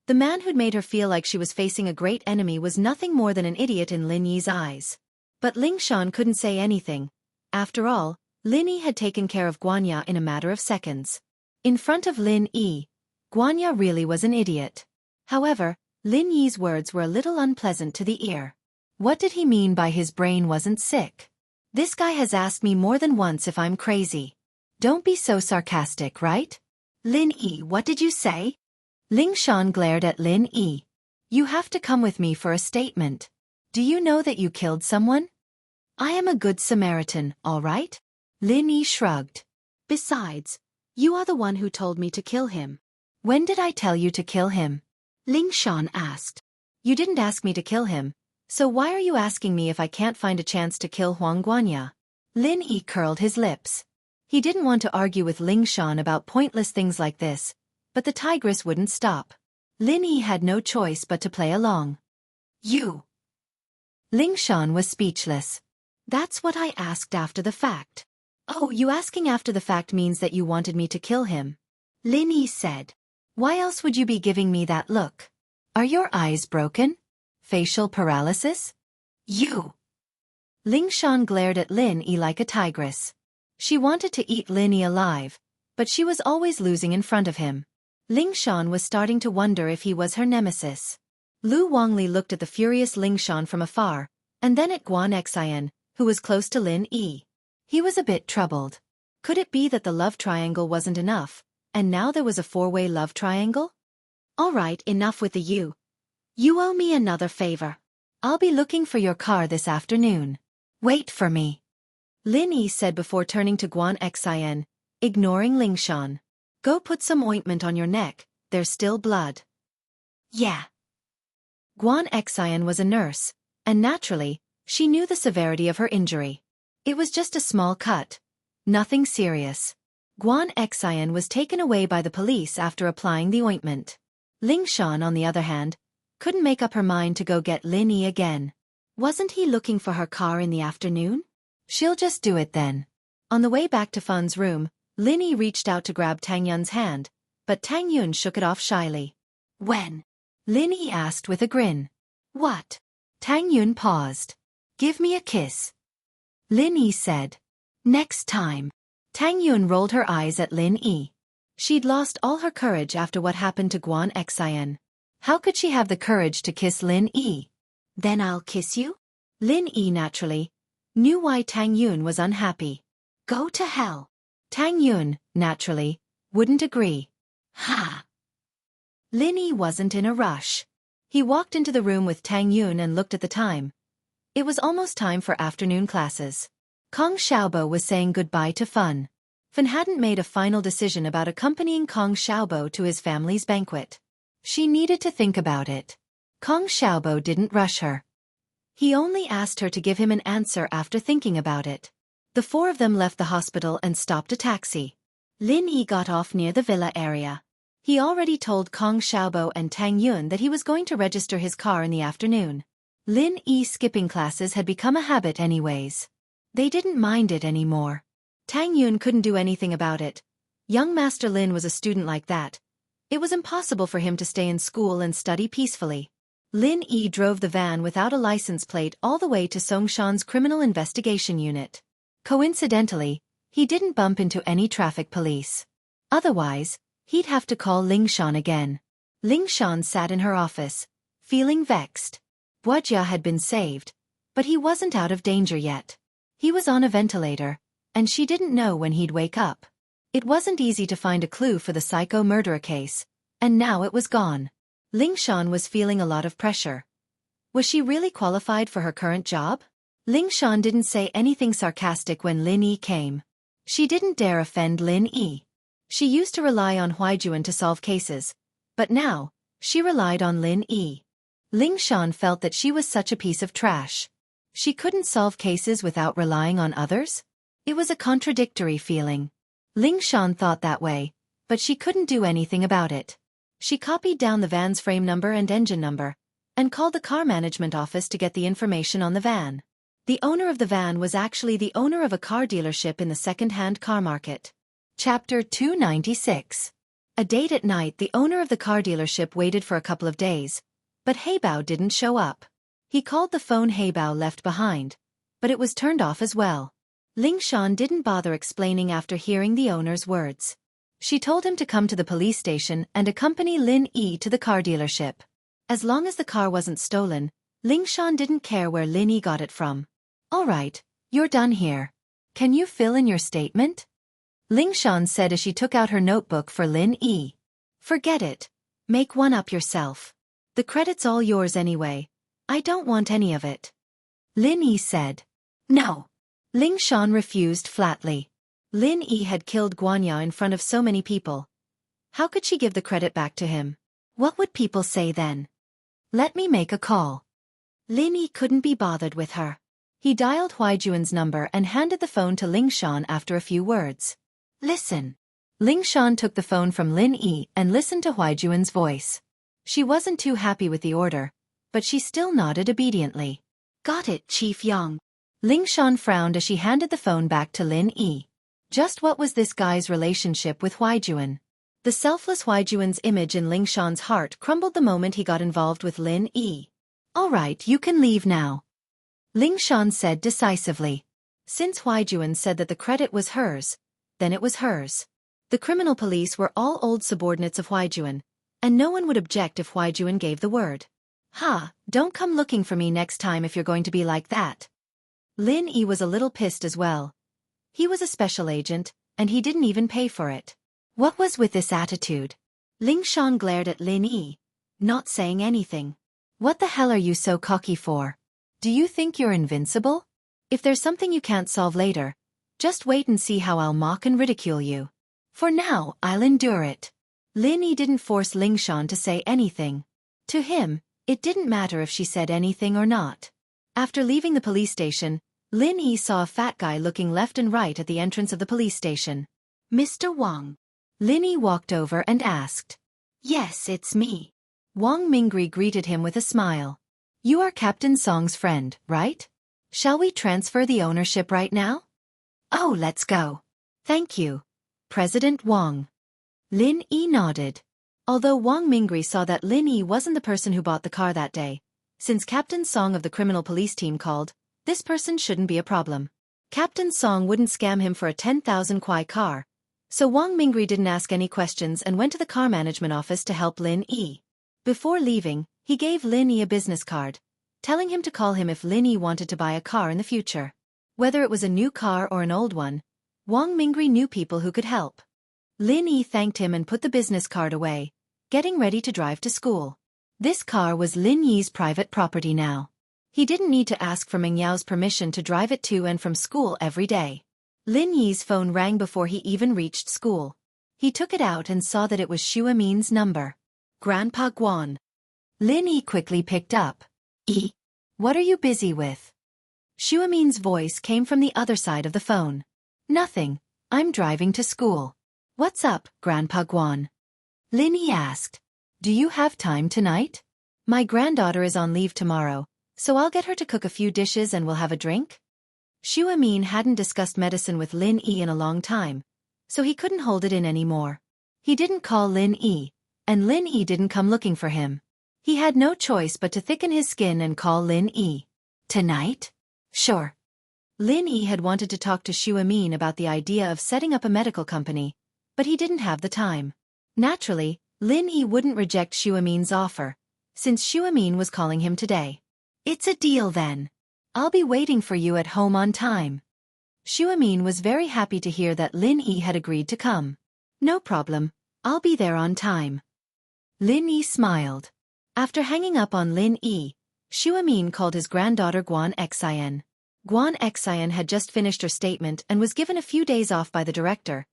The man who'd made her feel like she was facing a great enemy was nothing more than an idiot in Lin Yi's eyes. But Ling Shan couldn't say anything. After all, Lin Yi had taken care of Guanya in a matter of seconds. In front of Lin Yi, Guanya really was an idiot. However, Lin Yi's words were a little unpleasant to the ear. What did he mean by his brain wasn't sick? This guy has asked me more than once if I'm crazy. Don't be so sarcastic, right? Lin Yi, what did you say? Ling Shan glared at Lin Yi. You have to come with me for a statement. Do you know that you killed someone? I am a good Samaritan, all right? Lin Yi shrugged. Besides, you are the one who told me to kill him. When did I tell you to kill him? Ling Shan asked. You didn't ask me to kill him, so why are you asking me if I can't find a chance to kill Huang Guanya? Lin Yi curled his lips. He didn't want to argue with Ling Shan about pointless things like this, but the tigress wouldn't stop. Lin Yi had no choice but to play along. You. Ling Shan was speechless. That's what I asked after the fact. Oh, you asking after the fact means that you wanted me to kill him. Lin Yi said. Why else would you be giving me that look? Are your eyes broken? Facial paralysis? You. Ling Shan glared at Lin Yi like a tigress. She wanted to eat Lin Yi alive, but she was always losing in front of him. Ling Shan was starting to wonder if he was her nemesis. Lu Wangli looked at the furious Ling Shan from afar, and then at Guan Xian, who was close to Lin Yi. He was a bit troubled. Could it be that the love triangle wasn't enough, and now there was a four-way love triangle? All right, enough with the you. You owe me another favor. I'll be looking for your car this afternoon. Wait for me. Lin Yi said before turning to Guan Xian, ignoring Ling Shan. Go put some ointment on your neck, there's still blood. Yeah. Guan Xian was a nurse, and naturally, she knew the severity of her injury. It was just a small cut. Nothing serious. Guan Xian was taken away by the police after applying the ointment. Ling Shan, on the other hand, couldn't make up her mind to go get Lin Yi again. Wasn't he looking for her car in the afternoon? She'll just do it then. On the way back to Fun's room, Lin Yi reached out to grab Tang Yun's hand, but Tang Yun shook it off shyly. When? Lin Yi asked with a grin. What? Tang Yun paused. Give me a kiss. Lin Yi said. Next time. Tang Yun rolled her eyes at Lin Yi. She'd lost all her courage after what happened to Guan Xian. How could she have the courage to kiss Lin Yi? Then I'll kiss you? Lin Yi naturally knew why Tang Yun was unhappy. Go to hell. Tang Yun, naturally, wouldn't agree. Ha! Lin Yi wasn't in a rush. He walked into the room with Tang Yun and looked at the time. It was almost time for afternoon classes. Kong Xiaobo was saying goodbye to Fun. Fun hadn't made a final decision about accompanying Kong Xiaobo to his family's banquet. She needed to think about it. Kong Xiaobo didn't rush her. He only asked her to give him an answer after thinking about it. The four of them left the hospital and stopped a taxi. Lin Yi got off near the villa area. He already told Kong Xiaobo and Tang Yun that he was going to register his car in the afternoon. Lin Yi skipping classes had become a habit anyways. They didn't mind it anymore. Tang Yun couldn't do anything about it. Young Master Lin was a student like that. It was impossible for him to stay in school and study peacefully. Lin Yi drove the van without a license plate all the way to Songshan's criminal investigation unit. Coincidentally, he didn't bump into any traffic police. Otherwise, he'd have to call Ling Shan again. Ling Shan sat in her office, feeling vexed. Wuxia had been saved, but he wasn't out of danger yet. He was on a ventilator, and she didn't know when he'd wake up. It wasn't easy to find a clue for the psycho murderer case, and now it was gone. Ling Shan was feeling a lot of pressure. Was she really qualified for her current job? Ling Shan didn't say anything sarcastic when Lin Yi came. She didn't dare offend Lin Yi. She used to rely on Huaijuan to solve cases, but now, she relied on Lin Yi. Ling Shan felt that she was such a piece of trash. She couldn't solve cases without relying on others? It was a contradictory feeling. Ling Shan thought that way, but she couldn't do anything about it. She copied down the van's frame number and engine number, and called the car management office to get the information on the van. The owner of the van was actually the owner of a car dealership in the second-hand car market. Chapter 296. A date at night. The owner of the car dealership waited for a couple of days, but Heibao didn't show up. He called the phone Heibao left behind, but it was turned off as well. Ling Shan didn't bother explaining after hearing the owner's words. She told him to come to the police station and accompany Lin Yi to the car dealership. As long as the car wasn't stolen, Ling Shan didn't care where Lin Yi got it from. "All right, you're done here. Can you fill in your statement?" Ling Shan said as she took out her notebook for Lin Yi. "Forget it. Make one up yourself. The credit's all yours anyway. I don't want any of it." Lin Yi said. "No." Ling Shan refused flatly. Lin Yi had killed Guanya in front of so many people. How could she give the credit back to him? What would people say then? "Let me make a call." Lin Yi couldn't be bothered with her. He dialed Huaijuan's number and handed the phone to Ling Shan after a few words. "Listen." Ling Shan took the phone from Lin Yi and listened to Huaijuan's voice. She wasn't too happy with the order, but she still nodded obediently. "Got it, Chief Yang." Ling Shan frowned as she handed the phone back to Lin Yi. Just what was this guy's relationship with Huaijuan? The selfless Huaijuan's image in Ling Shan's heart crumbled the moment he got involved with Lin Yi. "All right, you can leave now," Ling Shan said decisively. Since Huaijuan said that the credit was hers, then it was hers. The criminal police were all old subordinates of Huaijuan, and no one would object if Huaijuan gave the word. "Ha, don't come looking for me next time if you're going to be like that." Lin Yi was a little pissed as well. He was a special agent, and he didn't even pay for it. What was with this attitude? Ling Shan glared at Lin Yi, not saying anything. "What the hell are you so cocky for? Do you think you're invincible? If there's something you can't solve later, just wait and see how I'll mock and ridicule you. For now, I'll endure it." Lin Yi didn't force Ling Shan to say anything. To him, it didn't matter if she said anything or not. After leaving the police station, Lin Yi saw a fat guy looking left and right at the entrance of the police station. "Mr. Wang?" Lin Yi walked over and asked. "Yes, it's me." Wang Mingri greeted him with a smile. "You are Captain Song's friend, right? Shall we transfer the ownership right now?" "Oh, let's go." "Thank you, President Wang." Lin Yi nodded. Although Wang Mingri saw that Lin Yi wasn't the person who bought the car that day, since Captain Song of the criminal police team called, this person shouldn't be a problem. Captain Song wouldn't scam him for a 10,000 kwai car, so Wang Mingri didn't ask any questions and went to the car management office to help Lin Yi. Before leaving, he gave Lin Yi a business card, telling him to call him if Lin Yi wanted to buy a car in the future. Whether it was a new car or an old one, Wang Mingri knew people who could help. Lin Yi thanked him and put the business card away, getting ready to drive to school. This car was Lin Yi's private property now. He didn't need to ask for Meng Yao's permission to drive it to and from school every day. Lin Yi's phone rang before he even reached school. He took it out and saw that it was Xu Amin's number. "Grandpa Guan." Lin Yi quickly picked up. What are you busy with?" Xu Amin's voice came from the other side of the phone. "Nothing, I'm driving to school." "What's up, Grandpa Guan?" Lin Yi asked. "Do you have time tonight? My granddaughter is on leave tomorrow, so I'll get her to cook a few dishes and we'll have a drink." Xu Amin hadn't discussed medicine with Lin Yi in a long time, so he couldn't hold it in anymore. He didn't call Lin Yi, and Lin Yi didn't come looking for him. He had no choice but to thicken his skin and call Lin Yi. Tonight? Sure. Lin Yi had wanted to talk to Xu Amin about the idea of setting up a medical company, but he didn't have the time. Naturally, Lin Yi wouldn't reject Xu Amin's offer, since Xu Amin was calling him today. It's a deal then. I'll be waiting for you at home on time. Xu Amin was very happy to hear that Lin Yi had agreed to come. No problem, I'll be there on time. Lin Yi smiled. After hanging up on Lin Yi, Xu Amin called his granddaughter Guan Xian. Guan Xian had just finished her statement and was given a few days off by the director,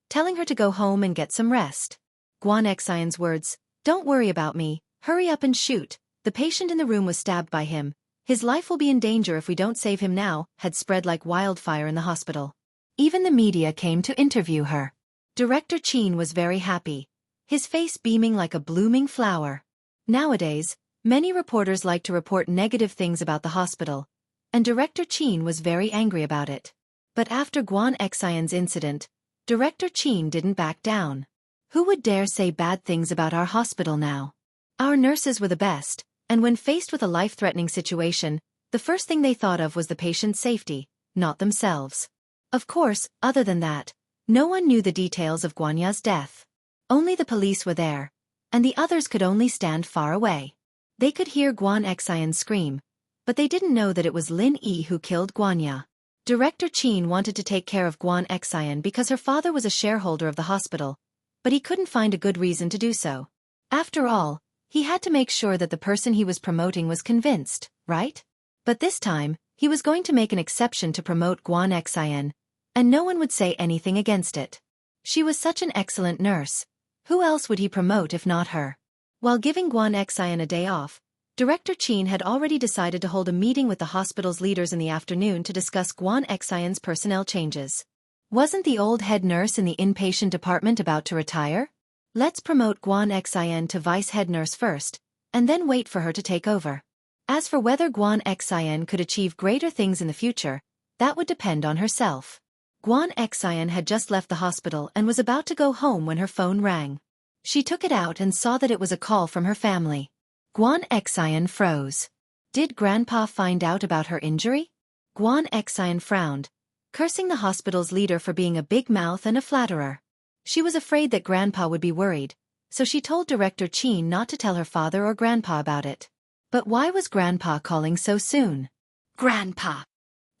telling her to go home and get some rest. Guan Xian's words, "Don't worry about me, hurry up and shoot, the patient in the room was stabbed by him. His life will be in danger if we don't save him now," had spread like wildfire in the hospital. Even the media came to interview her. Director Qin was very happy, his face beaming like a blooming flower. Nowadays, many reporters like to report negative things about the hospital, and Director Qin was very angry about it. But after Guan Xian's incident, Director Qin didn't back down. Who would dare say bad things about our hospital now? Our nurses were the best, and when faced with a life-threatening situation, the first thing they thought of was the patient's safety, not themselves. Of course, other than that, no one knew the details of Guanya's death. Only the police were there, and the others could only stand far away. They could hear Guan Xian scream, but they didn't know that it was Lin Yi who killed Guanya. Director Qin wanted to take care of Guan Xian because her father was a shareholder of the hospital, but he couldn't find a good reason to do so. After all, he had to make sure that the person he was promoting was convinced, right? But this time, he was going to make an exception to promote Guan Xian, and no one would say anything against it. She was such an excellent nurse. Who else would he promote if not her? While giving Guan Xian a day off, Director Qin had already decided to hold a meeting with the hospital's leaders in the afternoon to discuss Guan Xian's personnel changes. Wasn't the old head nurse in the inpatient department about to retire? Let's promote Guan Xian to vice head nurse first, and then wait for her to take over. As for whether Guan Xian could achieve greater things in the future, that would depend on herself. Guan Xian had just left the hospital and was about to go home when her phone rang. She took it out and saw that it was a call from her family. Guan Xian froze. Did Grandpa find out about her injury? Guan Xian frowned, cursing the hospital's leader for being a big mouth and a flatterer. She was afraid that Grandpa would be worried, so she told Director Qin not to tell her father or Grandpa about it. But why was Grandpa calling so soon? Grandpa!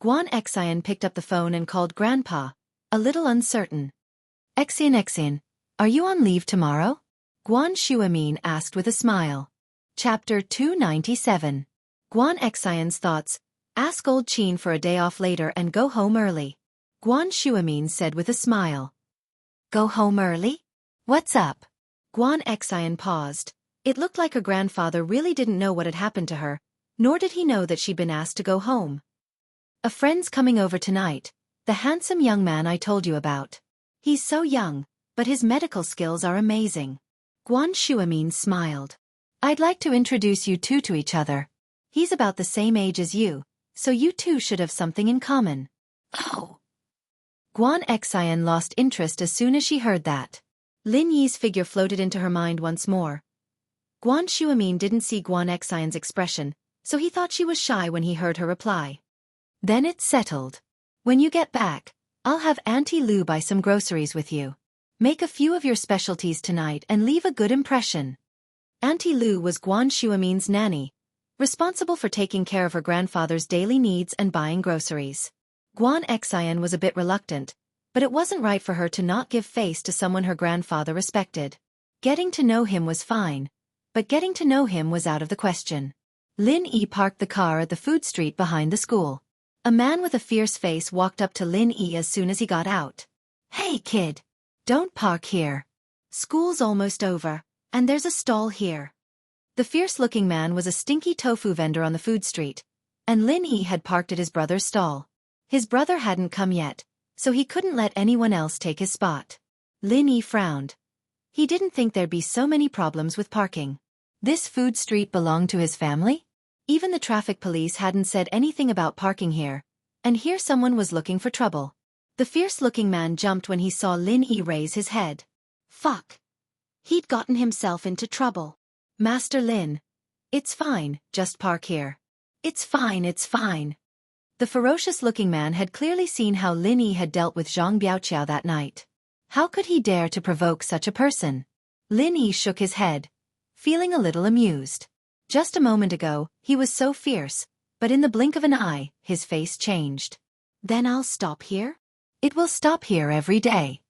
Guan Xian picked up the phone and called Grandpa, a little uncertain. Xian, are you on leave tomorrow? Guan Shuamin asked with a smile. Chapter 297. Guan Xian's thoughts, ask old Qin for a day off later and go home early. Guan Shuamin said with a smile. Go home early? What's up? Guan Xian paused. It looked like her grandfather really didn't know what had happened to her, nor did he know that she'd been asked to go home. A friend's coming over tonight, the handsome young man I told you about. He's so young, but his medical skills are amazing. Guan Shuamin smiled. I'd like to introduce you two to each other. He's about the same age as you, so you two should have something in common. Oh. Guan Xian lost interest as soon as she heard that. Lin Yi's figure floated into her mind once more. Guan Shuamin didn't see Guan Xian's expression, so he thought she was shy when he heard her reply. Then it's settled. When you get back, I'll have Auntie Lu buy some groceries with you. Make a few of your specialties tonight and leave a good impression. Auntie Lu was Guan Shuamin's nanny, responsible for taking care of her grandfather's daily needs and buying groceries. Guan Xian was a bit reluctant, but it wasn't right for her to not give face to someone her grandfather respected. Getting to know him was fine, but getting to know him was out of the question. Lin Yi parked the car at the food street behind the school. A man with a fierce face walked up to Lin Yi as soon as he got out. Hey kid! Don't park here. School's almost over, and there's a stall here. The fierce-looking man was a stinky tofu vendor on the food street, and Lin Yi had parked at his brother's stall. His brother hadn't come yet, so he couldn't let anyone else take his spot. Lin Yi frowned. He didn't think there'd be so many problems with parking. This food street belonged to his family? Even the traffic police hadn't said anything about parking here, and here someone was looking for trouble. The fierce-looking man jumped when he saw Lin Yi raise his head. Fuck. He'd gotten himself into trouble. Master Lin. It's fine, just park here. It's fine, it's fine. The ferocious-looking man had clearly seen how Lin Yi had dealt with Zhang Biaoqiao that night. How could he dare to provoke such a person? Lin Yi shook his head, feeling a little amused. Just a moment ago, he was so fierce, but in the blink of an eye, his face changed. Then I'll stop here? It will stop here every day.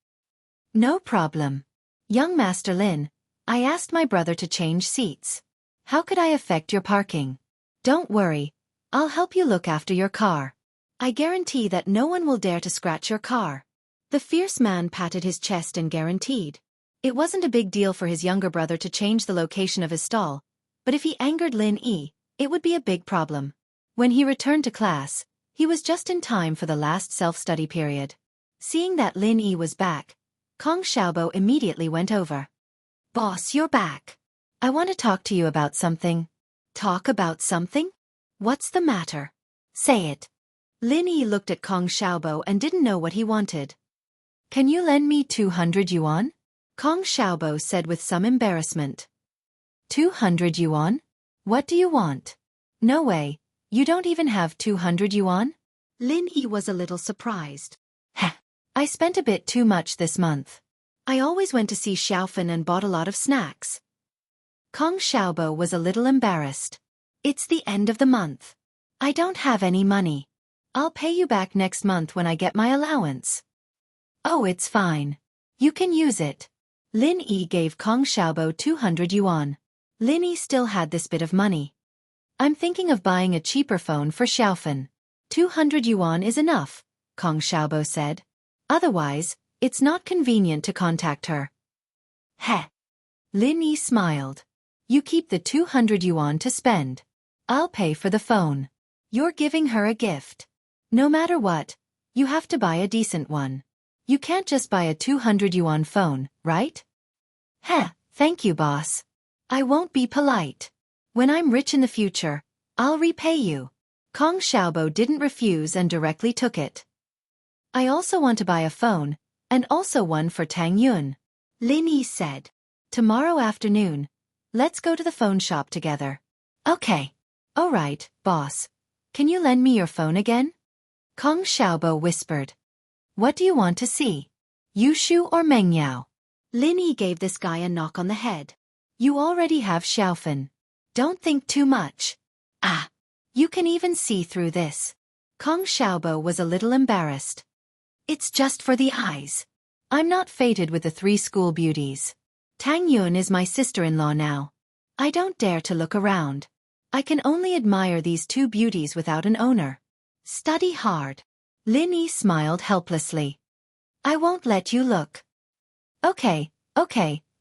No problem. Young Master Lin, I asked my brother to change seats. How could I affect your parking? Don't worry, I'll help you look after your car. I guarantee that no one will dare to scratch your car. The fierce man patted his chest and guaranteed. It wasn't a big deal for his younger brother to change the location of his stall, but if he angered Lin Yi, it would be a big problem. When he returned to class, he was just in time for the last self-study period. Seeing that Lin Yi was back, Kong Xiaobo immediately went over. Boss, you're back. I want to talk to you about something. Talk about something? What's the matter? Say it. Lin Yi looked at Kong Xiaobo and didn't know what he wanted. Can you lend me 200 yuan? Kong Xiaobo said with some embarrassment. 200 yuan? What do you want? No way, you don't even have 200 yuan? Lin Yi was a little surprised. Heh, I spent a bit too much this month. I always went to see Xiaofan and bought a lot of snacks. Kong Xiaobo was a little embarrassed. It's the end of the month. I don't have any money. I'll pay you back next month when I get my allowance. Oh, it's fine. You can use it. Lin Yi gave Kong Xiaobo 200 yuan. Lin Yi still had this bit of money. I'm thinking of buying a cheaper phone for Xiaofan. 200 yuan is enough, Kong Xiaobo said. Otherwise, it's not convenient to contact her. Heh. Lin Yi smiled. You keep the 200 yuan to spend. I'll pay for the phone. You're giving her a gift. No matter what, you have to buy a decent one. You can't just buy a 200 yuan phone, right? Heh, thank you, boss. I won't be polite. When I'm rich in the future, I'll repay you. Kong Xiaobo didn't refuse and directly took it. I also want to buy a phone, and also one for Tang Yun. Lin Yi said. Tomorrow afternoon, let's go to the phone shop together. Okay. All right, boss. Can you lend me your phone again? Kong Xiaobo whispered. What do you want to see? Yushu or Mengyao? Lin Yi gave this guy a knock on the head. You already have Xiaofan. Don't think too much. Ah, you can even see through this. Kong Xiaobo was a little embarrassed. It's just for the eyes. I'm not fated with the 3 school beauties. Tang Yun is my sister-in-law now. I don't dare to look around. I can only admire these 2 beauties without an owner. Study hard. Lin Yi smiled helplessly. I won't let you look. Okay,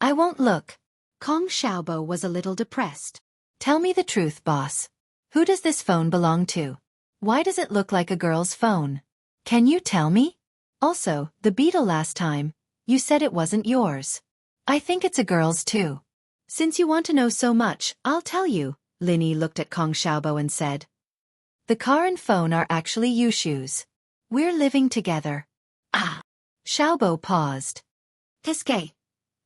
I won't look. Kong Xiaobo was a little depressed. Tell me the truth, boss. Who does this phone belong to? Why does it look like a girl's phone? Can you tell me? Also, the beetle last time, you said it wasn't yours. I think it's a girl's too. Since you want to know so much, I'll tell you, Lin Yi looked at Kong Xiaobo and said. The car and phone are actually Yushu's. We're living together. Ah. Xiaobo paused. Kiske.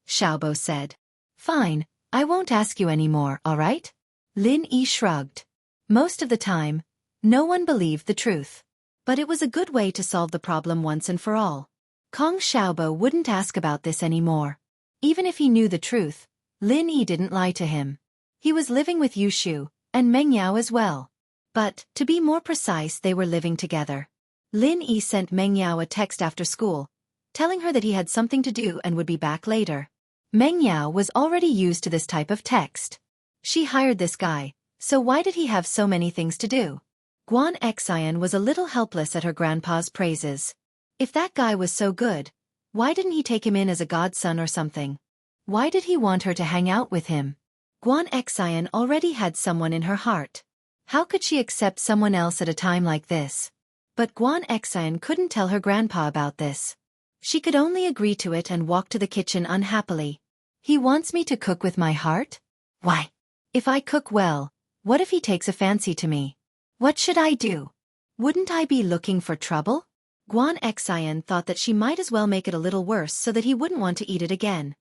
Xiaobo said. Fine, I won't ask you anymore, alright? Lin Yi shrugged. Most of the time, no one believed the truth. But it was a good way to solve the problem once and for all. Kong Xiaobo wouldn't ask about this anymore. Even if he knew the truth, Lin Yi didn't lie to him. He was living with Yushu, and Meng Yao as well. But, to be more precise, they were living together. Lin Yi sent Meng Yao a text after school, telling her that he had something to do and would be back later. Meng Yao was already used to this type of text. She hired this guy, so why did he have so many things to do? Xian was a little helpless at her grandpa's praises. If that guy was so good, why didn't he take him in as a godson or something? Why did he want her to hang out with him? Xian already had someone in her heart. How could she accept someone else at a time like this? But Xian couldn't tell her grandpa about this. She could only agree to it and walk to the kitchen unhappily. He wants me to cook with my heart? Why? If I cook well, what if he takes a fancy to me? What should I do? Wouldn't I be looking for trouble? Guan Xian thought that she might as well make it a little worse so that he wouldn't want to eat it again.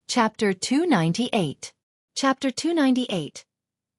Chapter 298. Chapter 298.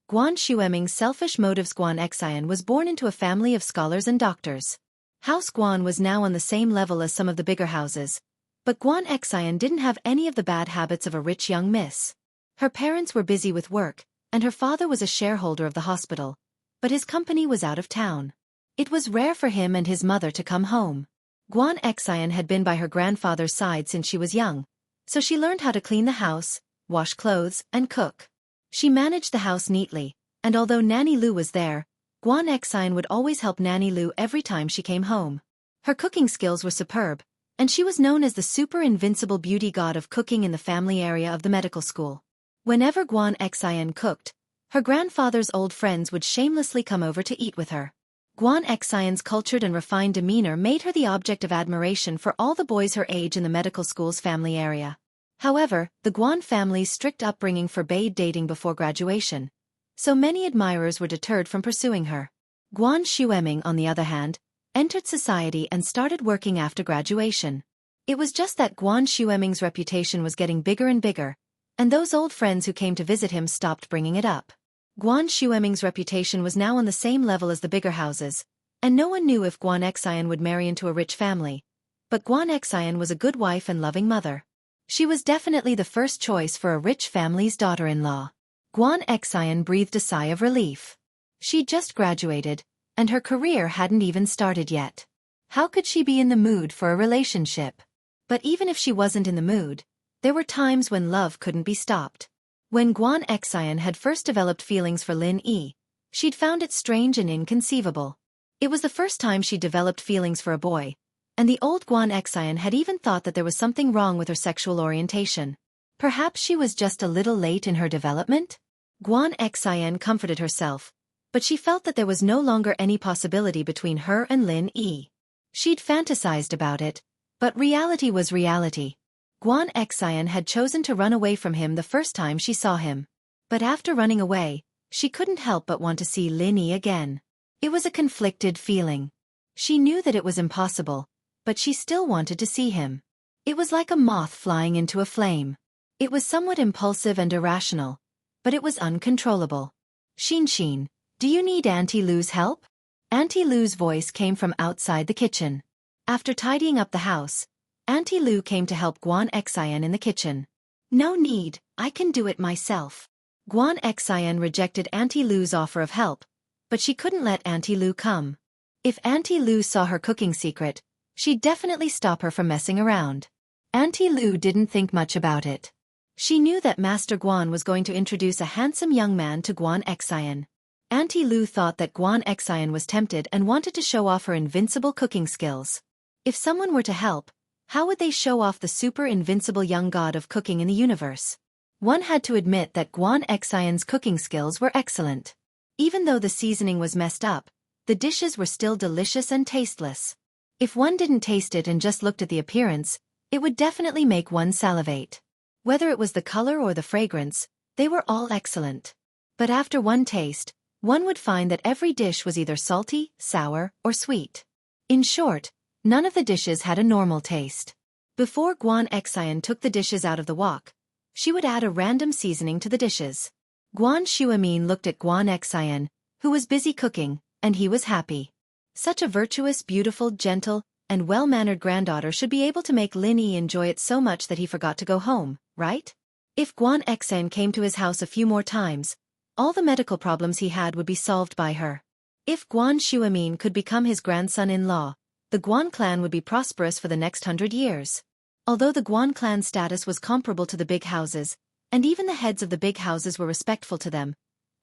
Guan Xueming's selfish motives. Guan Xian was born into a family of scholars and doctors. House Guan was now on the same level as some of the bigger houses, but Guan Xian didn't have any of the bad habits of a rich young miss. Her parents were busy with work, and her father was a shareholder of the hospital, but his company was out of town. It was rare for him and his mother to come home. Guan Xian had been by her grandfather's side since she was young, so she learned how to clean the house, wash clothes, and cook. She managed the house neatly, and although Nanny Lu was there, Guan Xian would always help Nanny Lu every time she came home. Her cooking skills were superb, and she was known as the super invincible beauty god of cooking in the family area of the medical school. Whenever Guan Xian cooked, her grandfather's old friends would shamelessly come over to eat with her. Guan Xian's cultured and refined demeanor made her the object of admiration for all the boys her age in the medical school's family area. However, the Guan family's strict upbringing forbade dating before graduation, so many admirers were deterred from pursuing her. Guan Xueming, on the other hand, entered society and started working after graduation. It was just that Guan Xueming's reputation was getting bigger and bigger, and those old friends who came to visit him stopped bringing it up. Guan Xueming's reputation was now on the same level as the bigger houses, and no one knew if Guan Xian would marry into a rich family. But Guan Xian was a good wife and loving mother. She was definitely the first choice for a rich family's daughter-in-law. Guan Xian breathed a sigh of relief. She'd just graduated, and her career hadn't even started yet. How could she be in the mood for a relationship? But even if she wasn't in the mood, there were times when love couldn't be stopped. When Guan Xian had first developed feelings for Lin Yi, she'd found it strange and inconceivable. It was the first time she'd developed feelings for a boy, and the old Guan Xian had even thought that there was something wrong with her sexual orientation. Perhaps she was just a little late in her development? Guan Xian comforted herself, but she felt that there was no longer any possibility between her and Lin Yi. She'd fantasized about it, but reality was reality. Guan Xian had chosen to run away from him the first time she saw him. But after running away, she couldn't help but want to see Lin Yi again. It was a conflicted feeling. She knew that it was impossible, but she still wanted to see him. It was like a moth flying into a flame. It was somewhat impulsive and irrational, but it was uncontrollable. Xianxia, do you need Auntie Lu's help? Auntie Lu's voice came from outside the kitchen. After tidying up the house, Auntie Lu came to help Guan Xian in the kitchen. No need, I can do it myself. Guan Xian rejected Auntie Lu's offer of help, but she couldn't let Auntie Lu come. If Auntie Lu saw her cooking secret, she'd definitely stop her from messing around. Auntie Lu didn't think much about it. She knew that Master Guan was going to introduce a handsome young man to Guan Xian. Auntie Lu thought that Guan Xian was tempted and wanted to show off her invincible cooking skills. If someone were to help, how would they show off the super invincible young god of cooking in the universe? One had to admit that Guan Xian's cooking skills were excellent. Even though the seasoning was messed up, the dishes were still delicious and tasteless. If one didn't taste it and just looked at the appearance, it would definitely make one salivate. Whether it was the color or the fragrance, they were all excellent. But after one taste, one would find that every dish was either salty, sour, or sweet. In short, none of the dishes had a normal taste. Before Guan Xian took the dishes out of the wok, she would add a random seasoning to the dishes. Guan Xueming looked at Guan Xian, who was busy cooking, and he was happy. Such a virtuous, beautiful, gentle, and well-mannered granddaughter should be able to make Lin Yi enjoy it so much that he forgot to go home, right? If Guan Xian came to his house a few more times, all the medical problems he had would be solved by her. If Guan Xueming could become his grandson-in-law, the Guan clan would be prosperous for the next 100 years. Although the Guan clan status was comparable to the big houses, and even the heads of the big houses were respectful to them,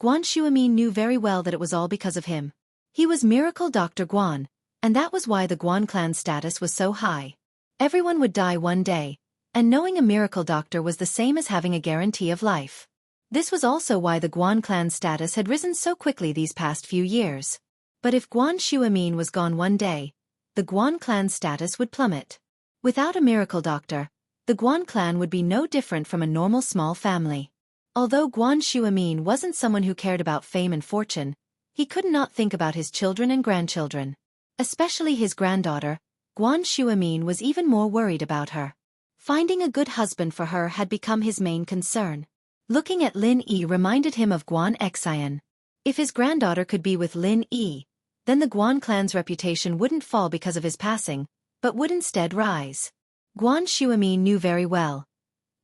Guan Xueming knew very well that it was all because of him. He was Miracle Dr. Guan, and that was why the Guan clan status was so high. Everyone would die one day, and knowing a miracle doctor was the same as having a guarantee of life. This was also why the Guan clan status had risen so quickly these past few years. But if Guan Xueming was gone one day, the Guan clan status would plummet. Without a miracle doctor, the Guan clan would be no different from a normal small family. Although Guan Xueming wasn't someone who cared about fame and fortune, he could not think about his children and grandchildren. Especially his granddaughter, Guan Shuamin was even more worried about her. Finding a good husband for her had become his main concern. Looking at Lin Yi reminded him of Guan Xian. If his granddaughter could be with Lin Yi, then the Guan clan's reputation wouldn't fall because of his passing, but would instead rise. Guan Shuamin knew very well.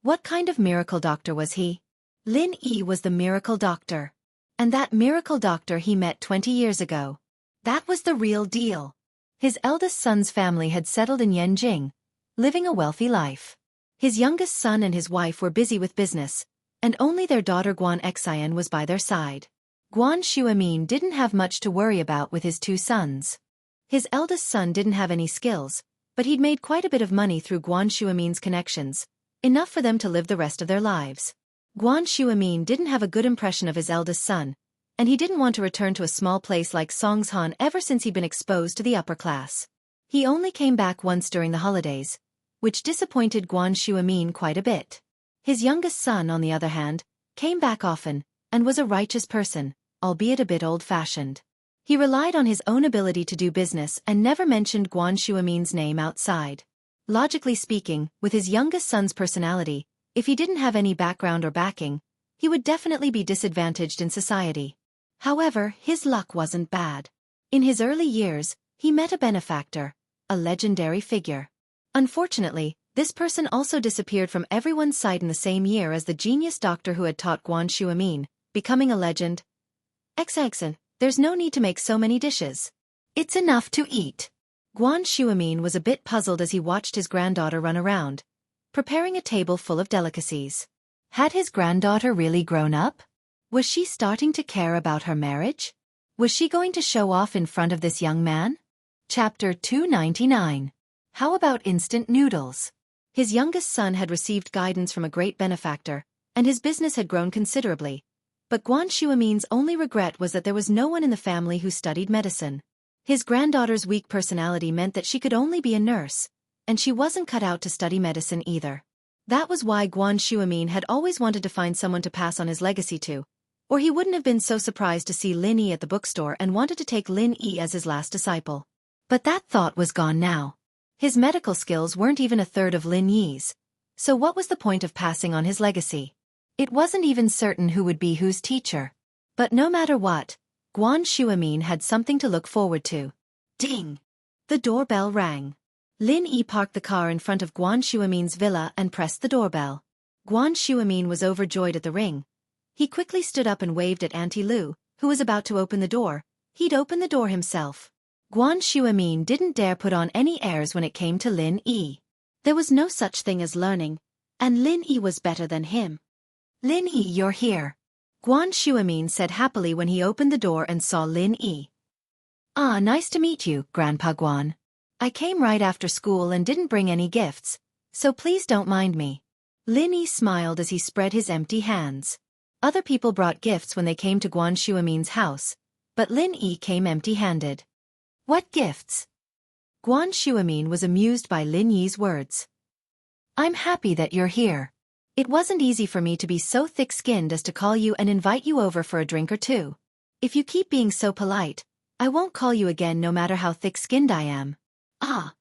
What kind of miracle doctor was he? Lin Yi was the miracle doctor. And that miracle doctor he met 20 years ago. That was the real deal. His eldest son's family had settled in Yanjing, living a wealthy life. His youngest son and his wife were busy with business, and only their daughter Guan Xian was by their side. Guan Shuamin didn't have much to worry about with his two sons. His eldest son didn't have any skills, but he'd made quite a bit of money through Guan Shuamin's connections, enough for them to live the rest of their lives. Guan Shuamin didn't have a good impression of his eldest son, and he didn't want to return to a small place like Songshan ever since he'd been exposed to the upper class. He only came back once during the holidays, which disappointed Guan Shuamin quite a bit. His youngest son, on the other hand, came back often, and was a righteous person, albeit a bit old-fashioned. He relied on his own ability to do business and never mentioned Guan Shuamin's name outside. Logically speaking, with his youngest son's personality, if he didn't have any background or backing, he would definitely be disadvantaged in society. However, his luck wasn't bad. In his early years, he met a benefactor, a legendary figure. Unfortunately, this person also disappeared from everyone's sight in the same year as the genius doctor who had taught Guan Shuamin, becoming a legend. Excellent, there's no need to make so many dishes. It's enough to eat. Guan Shuamin was a bit puzzled as he watched his granddaughter run around, preparing a table full of delicacies. Had his granddaughter really grown up? Was she starting to care about her marriage? Was she going to show off in front of this young man? Chapter 299. How about instant noodles? His youngest son had received guidance from a great benefactor, and his business had grown considerably. But Guan Shuamin's only regret was that there was no one in the family who studied medicine. His granddaughter's weak personality meant that she could only be a nurse, and she wasn't cut out to study medicine either. That was why Guan Shuamin had always wanted to find someone to pass on his legacy to, or he wouldn't have been so surprised to see Lin Yi at the bookstore and wanted to take Lin Yi as his last disciple. But that thought was gone now. His medical skills weren't even a third of Lin Yi's, so what was the point of passing on his legacy? It wasn't even certain who would be whose teacher. But no matter what, Guan Shuamin had something to look forward to. Ding! The doorbell rang. Lin Yi parked the car in front of Guan Shuamin's villa and pressed the doorbell. Guan Shuamin was overjoyed at the ring. He quickly stood up and waved at Auntie Lu, who was about to open the door. He'd open the door himself. Guan Shuamin didn't dare put on any airs when it came to Lin Yi. There was no such thing as learning, and Lin Yi was better than him. Lin Yi, you're here. Guan Shuamin said happily when he opened the door and saw Lin Yi. Ah, nice to meet you, Grandpa Guan. I came right after school and didn't bring any gifts, so please don't mind me. Lin Yi smiled as he spread his empty hands. Other people brought gifts when they came to Guan Shuamin's house, but Lin Yi came empty-handed. What gifts? Guan Shuamin was amused by Lin Yi's words. I'm happy that you're here. It wasn't easy for me to be so thick-skinned as to call you and invite you over for a drink or two. If you keep being so polite, I won't call you again no matter how thick-skinned I am. Ah.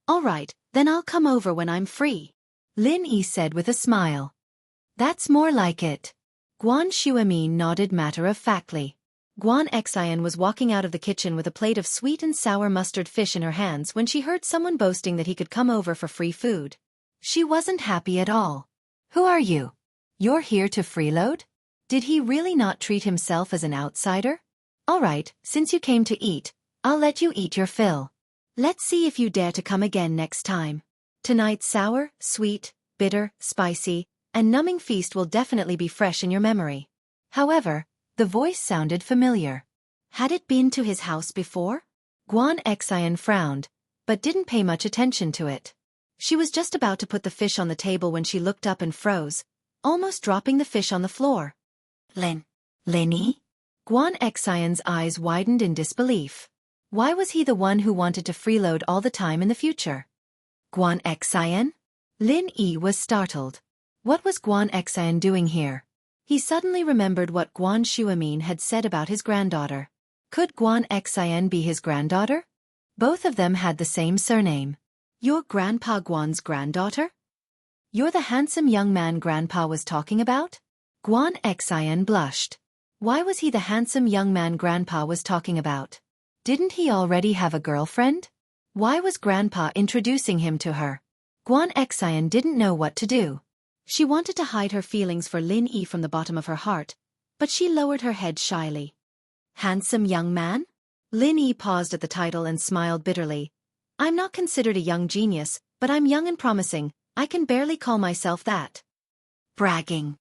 All right, then I'll come over when I'm free. Lin Yi said with a smile. That's more like it. Guan Shuamin nodded matter-of-factly. Guan Xian was walking out of the kitchen with a plate of sweet and sour mustard fish in her hands when she heard someone boasting that he could come over for free food. She wasn't happy at all. Who are you? You're here to freeload? Did he really not treat himself as an outsider? All right, since you came to eat, I'll let you eat your fill. Let's see if you dare to come again next time. Tonight's sour, sweet, bitter, spicy, and numbing feast will definitely be fresh in your memory. However, the voice sounded familiar. Had it been to his house before? Guan Xian frowned, but didn't pay much attention to it. She was just about to put the fish on the table when she looked up and froze, almost dropping the fish on the floor. Lin Yi? Guan Xian's eyes widened in disbelief. Why was he the one who wanted to freeload all the time in the future? Guan Xian? Lin Yi was startled. What was Guan Xian doing here? He suddenly remembered what Guan Shuamin had said about his granddaughter. Could Guan Xian be his granddaughter? Both of them had the same surname. Your Grandpa Guan's granddaughter? You're the handsome young man Grandpa was talking about? Guan Xian blushed. Why was he the handsome young man Grandpa was talking about? Didn't he already have a girlfriend? Why was Grandpa introducing him to her? Guan Xian didn't know what to do. She wanted to hide her feelings for Lin Yi from the bottom of her heart, but she lowered her head shyly. Handsome young man? Lin Yi paused at the title and smiled bitterly. I'm not considered a young genius, but I'm young and promising. I can barely call myself that. Bragging.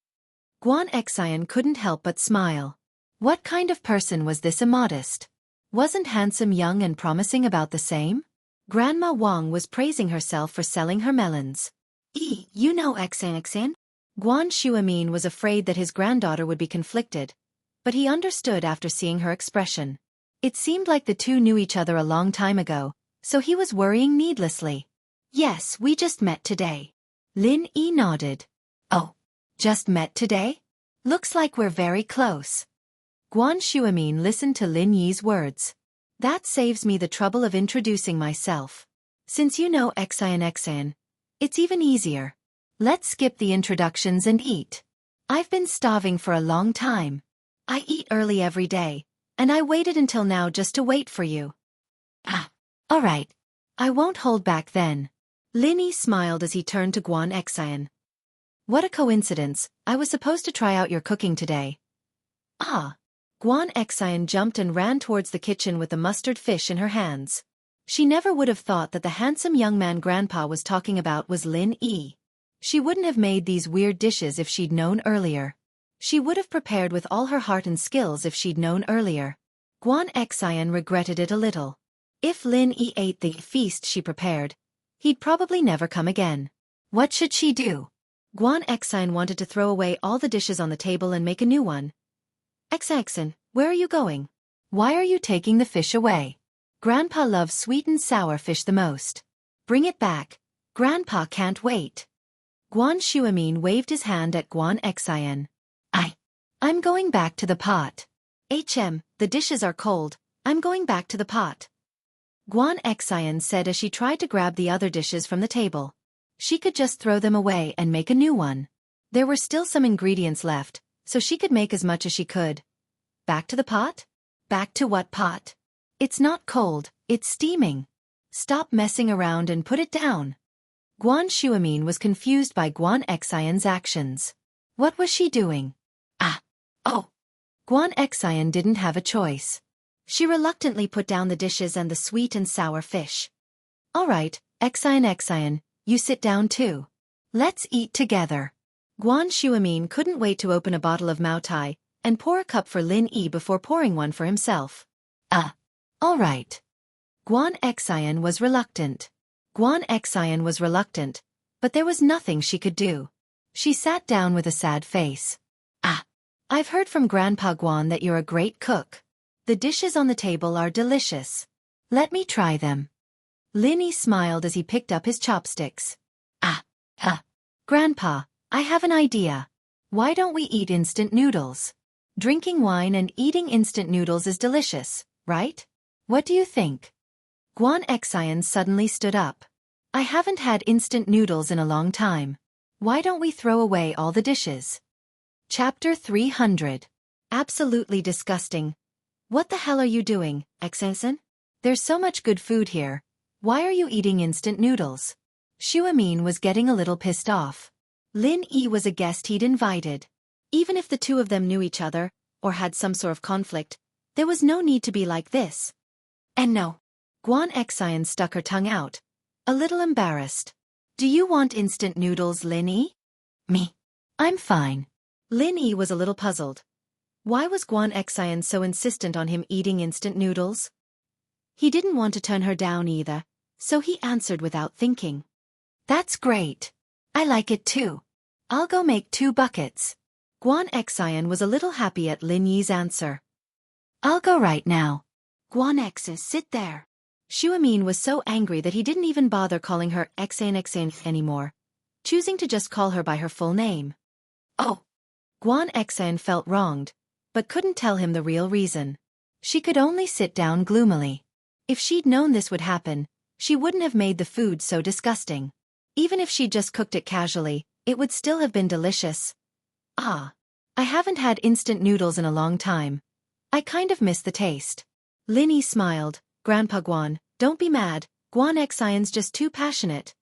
Guan Xian couldn't help but smile. What kind of person was this immodest? Wasn't handsome young and promising about the same? Grandma Wang was praising herself for selling her melons. You know Xianxia? Guan Shuamin was afraid that his granddaughter would be conflicted, but he understood after seeing her expression. It seemed like the two knew each other a long time ago, so he was worrying needlessly. Yes, we just met today. Lin Yi nodded. Oh, just met today? Looks like we're very close. Guan Shuamin listened to Lin Yi's words. That saves me the trouble of introducing myself. Since you know Xian, it's even easier. Let's skip the introductions and eat. I've been starving for a long time. I eat early every day, and I waited until now just to wait for you. All right. I won't hold back then. Lin Yi smiled as he turned to Guan Xian. What a coincidence, I was supposed to try out your cooking today. Guan Xian jumped and ran towards the kitchen with the mustard fish in her hands. She never would have thought that the handsome young man Grandpa was talking about was Lin Yi. She wouldn't have made these weird dishes if she'd known earlier. She would have prepared with all her heart and skills if she'd known earlier. Guan Xian regretted it a little. If Lin Yi ate the feast she prepared, he'd probably never come again. What should she do? Guan Xian wanted to throw away all the dishes on the table and make a new one. Xian, where are you going? Why are you taking the fish away? Grandpa loves sweet and sour fish the most. Bring it back. Grandpa can't wait. Guan Shuamin waved his hand at Guan Xian. I'm going back to the pot. The dishes are cold. I'm going back to the pot. Guan Xian said as she tried to grab the other dishes from the table. She could just throw them away and make a new one. There were still some ingredients left, so she could make as much as she could. Back to the pot? Back to what pot? It's not cold, it's steaming. Stop messing around and put it down. Guan Shuamin was confused by Guan Xian's actions. What was she doing? Guan Xian didn't have a choice. She reluctantly put down the dishes and the sweet and sour fish. All right, Xian, you sit down too. Let's eat together. Guan Shuamin couldn't wait to open a bottle of Mao Tai and pour a cup for Lin Yi before pouring one for himself. All right. Guan Xian was reluctant. But there was nothing she could do. She sat down with a sad face. I've heard from Grandpa Guan that you're a great cook. The dishes on the table are delicious. Let me try them. Lin Yi smiled as he picked up his chopsticks. Grandpa, I have an idea. Why don't we eat instant noodles? Drinking wine and eating instant noodles is delicious, right? What do you think? Guan Xian suddenly stood up. I haven't had instant noodles in a long time. Why don't we throw away all the dishes? Chapter 300. Absolutely disgusting. What the hell are you doing, Xian? There's so much good food here. Why are you eating instant noodles? Shuamin was getting a little pissed off. Lin Yi was a guest he'd invited. Even if the two of them knew each other, or had some sort of conflict, there was no need to be like this. And no. Guan Xian stuck her tongue out, a little embarrassed. Do you want instant noodles, Lin Yi? Me. I'm fine. Lin Yi was a little puzzled. Why was Guan Xian so insistent on him eating instant noodles? He didn't want to turn her down either, so he answered without thinking. That's great. I like it too. I'll go make 2 buckets. Guan Xian was a little happy at Lin Yi's answer. I'll go right now. Guan Xian, sit there. Shuamin was so angry that he didn't even bother calling her Xian anymore, choosing to just call her by her full name. Guan Xian felt wronged, but couldn't tell him the real reason. She could only sit down gloomily. If she'd known this would happen, she wouldn't have made the food so disgusting. Even if she'd just cooked it casually, it would still have been delicious. Ah. I haven't had instant noodles in a long time. I kind of miss the taste. Lin Yi smiled. Grandpa Guan, don't be mad, Guan Xian's just too passionate.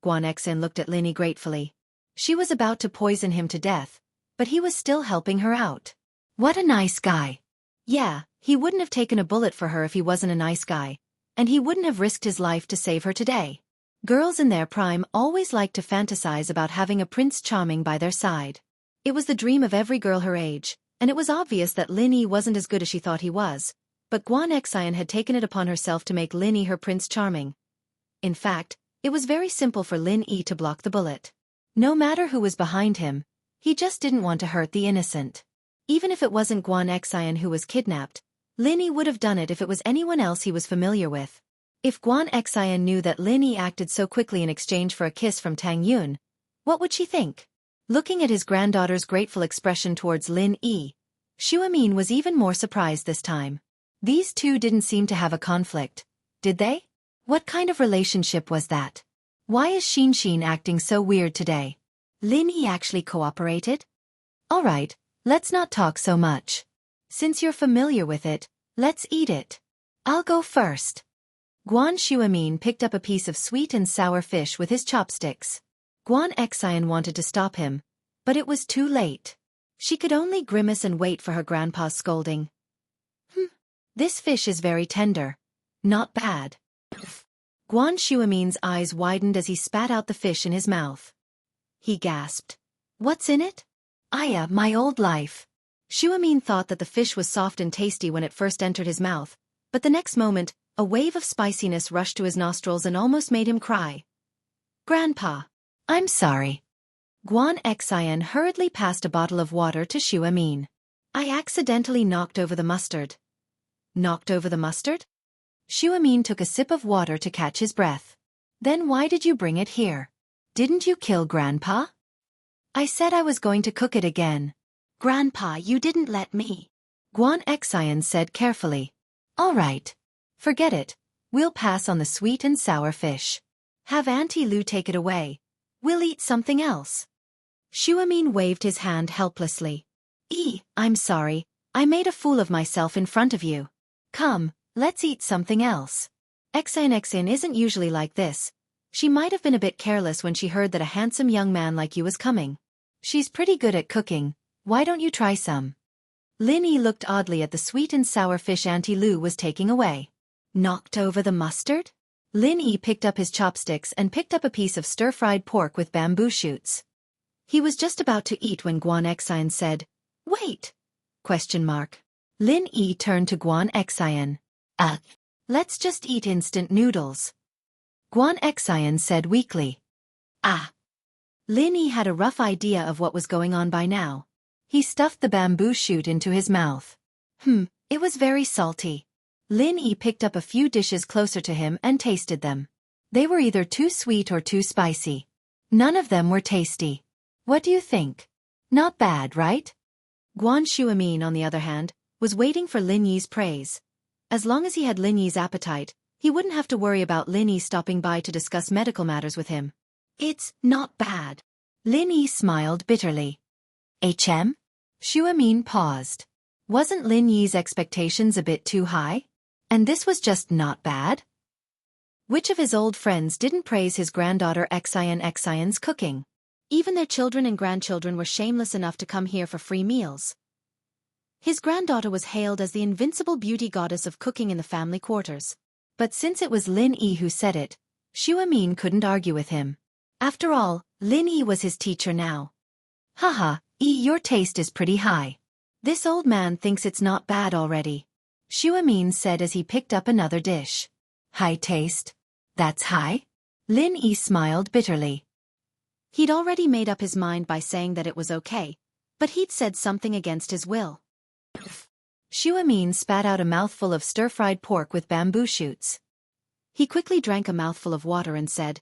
Guan Xian looked at Lin Yi gratefully. She was about to poison him to death, but he was still helping her out. What a nice guy. Yeah, he wouldn't have taken a bullet for her if he wasn't a nice guy, and he wouldn't have risked his life to save her today. Girls in their prime always like to fantasize about having a Prince Charming by their side. It was the dream of every girl her age, and it was obvious that Lin Yi wasn't as good as she thought he was, but Guan Xian had taken it upon herself to make Lin Yi her Prince Charming. In fact, it was very simple for Lin Yi to block the bullet. No matter who was behind him, he just didn't want to hurt the innocent. Even if it wasn't Guan Xian who was kidnapped, Lin Yi would have done it if it was anyone else he was familiar with. If Guan Xian knew that Lin Yi acted so quickly in exchange for a kiss from Tang Yun, what would she think? Looking at his granddaughter's grateful expression towards Lin Yi, Xu Min was even more surprised this time. These two didn't seem to have a conflict, did they? What kind of relationship was that? Why is Xianxia acting so weird today? Lin Yi actually cooperated? Alright, let's not talk so much. Since you're familiar with it, let's eat it. I'll go first. Guan Xuemin picked up a piece of sweet and sour fish with his chopsticks. Guan Xian wanted to stop him, but it was too late. She could only grimace and wait for her grandpa's scolding. This fish is very tender. Not bad. Guan Xuemin's eyes widened as he spat out the fish in his mouth. He gasped. What's in it? Aya, my old life. Xuemin thought that the fish was soft and tasty when it first entered his mouth, but the next moment, a wave of spiciness rushed to his nostrils and almost made him cry. Grandpa. I'm sorry. Guan Xian hurriedly passed a bottle of water to Xuemin. I accidentally knocked over the mustard. Knocked over the mustard? Xuemin took a sip of water to catch his breath. Then why did you bring it here? Didn't you kill Grandpa? I said I was going to cook it again. Grandpa, you didn't let me. Guan Xian said carefully. All right. Forget it. We'll pass on the sweet and sour fish. Have Auntie Lu take it away. We'll eat something else. Xuemin waved his hand helplessly. I'm sorry. I made a fool of myself in front of you. Come, let's eat something else. Xian isn't usually like this. She might have been a bit careless when she heard that a handsome young man like you was coming. She's pretty good at cooking. Why don't you try some? Lin Yi looked oddly at the sweet and sour fish Auntie Lu was taking away. Knocked over the mustard? Lin Yi picked up his chopsticks and picked up a piece of stir-fried pork with bamboo shoots. He was just about to eat when Guan Xian said, Wait! ? Lin Yi turned to Guan Xian. Let's just eat instant noodles. Guan Xian said weakly. Lin Yi had a rough idea of what was going on by now. He stuffed the bamboo shoot into his mouth. It was very salty. Lin Yi picked up a few dishes closer to him and tasted them. They were either too sweet or too spicy. None of them were tasty. What do you think? Not bad, right? Guan Xuemin, on the other hand, was waiting for Lin Yi's praise. As long as he had Lin Yi's appetite, he wouldn't have to worry about Lin Yi stopping by to discuss medical matters with him. It's not bad. Lin Yi smiled bitterly. Xuemin paused. Wasn't Lin Yi's expectations a bit too high? And this was just not bad? Which of his old friends didn't praise his granddaughter Xian's cooking? Even their children and grandchildren were shameless enough to come here for free meals. His granddaughter was hailed as the invincible beauty goddess of cooking in the family quarters. But since it was Lin Yi who said it, Xuemin couldn't argue with him. After all, Lin Yi was his teacher now. Haha, your taste is pretty high. This old man thinks it's not bad already. Xuemin said as he picked up another dish. High taste? That's high? Lin Yi smiled bitterly. He'd already made up his mind by saying that it was okay, but he'd said something against his will. Xuemin spat out a mouthful of stir-fried pork with bamboo shoots. He quickly drank a mouthful of water and said,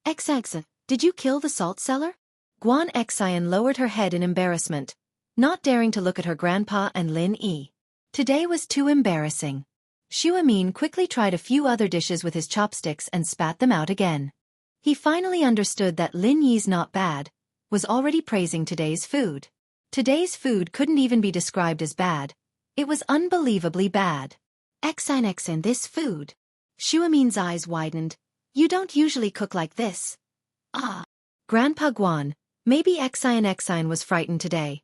Xianxia, did you kill the salt cellar? Guan Xian lowered her head in embarrassment, not daring to look at her grandpa and Lin Yi. Today was too embarrassing. Xianxia quickly tried a few other dishes with his chopsticks and spat them out again. He finally understood that Lin Yi's not bad was already praising today's food. Today's food couldn't even be described as bad. It was unbelievably bad. Xin, this food. Xianxia's eyes widened. You don't usually cook like this. Ah. Grandpa Guan, maybe Xin was frightened today.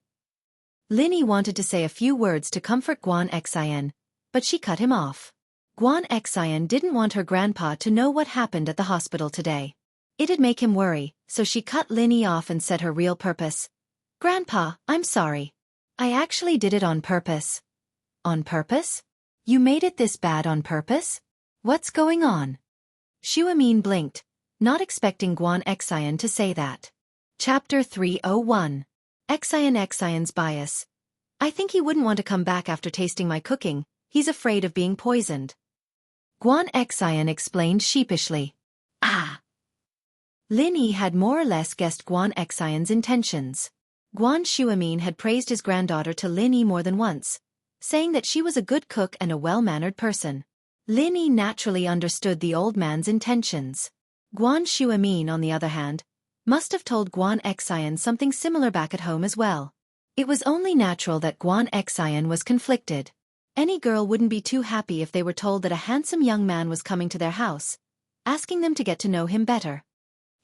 Lin Yi wanted to say a few words to comfort Guan Xin, but she cut him off. Guan Xin didn't want her grandpa to know what happened at the hospital today. It'd make him worry, so she cut Lin Yi off and said her real purpose. Grandpa, I'm sorry. I actually did it on purpose. On purpose? You made it this bad on purpose? What's going on? Xianxia blinked, not expecting Guan Xin to say that. Chapter 301. Xian's bias. I think he wouldn't want to come back after tasting my cooking. He's afraid of being poisoned. Guan Xin explained sheepishly. Ah. Lin Yi had more or less guessed Guan Xin's intentions. Guan Xianxia had praised his granddaughter to Lin Yi more than once, saying that she was a good cook and a well-mannered person. Lin Yi naturally understood the old man's intentions. Guan Xianxia, on the other hand, must have told Guan Xin something similar back at home as well. It was only natural that Guan Xin was conflicted. Any girl wouldn't be too happy if they were told that a handsome young man was coming to their house, asking them to get to know him better.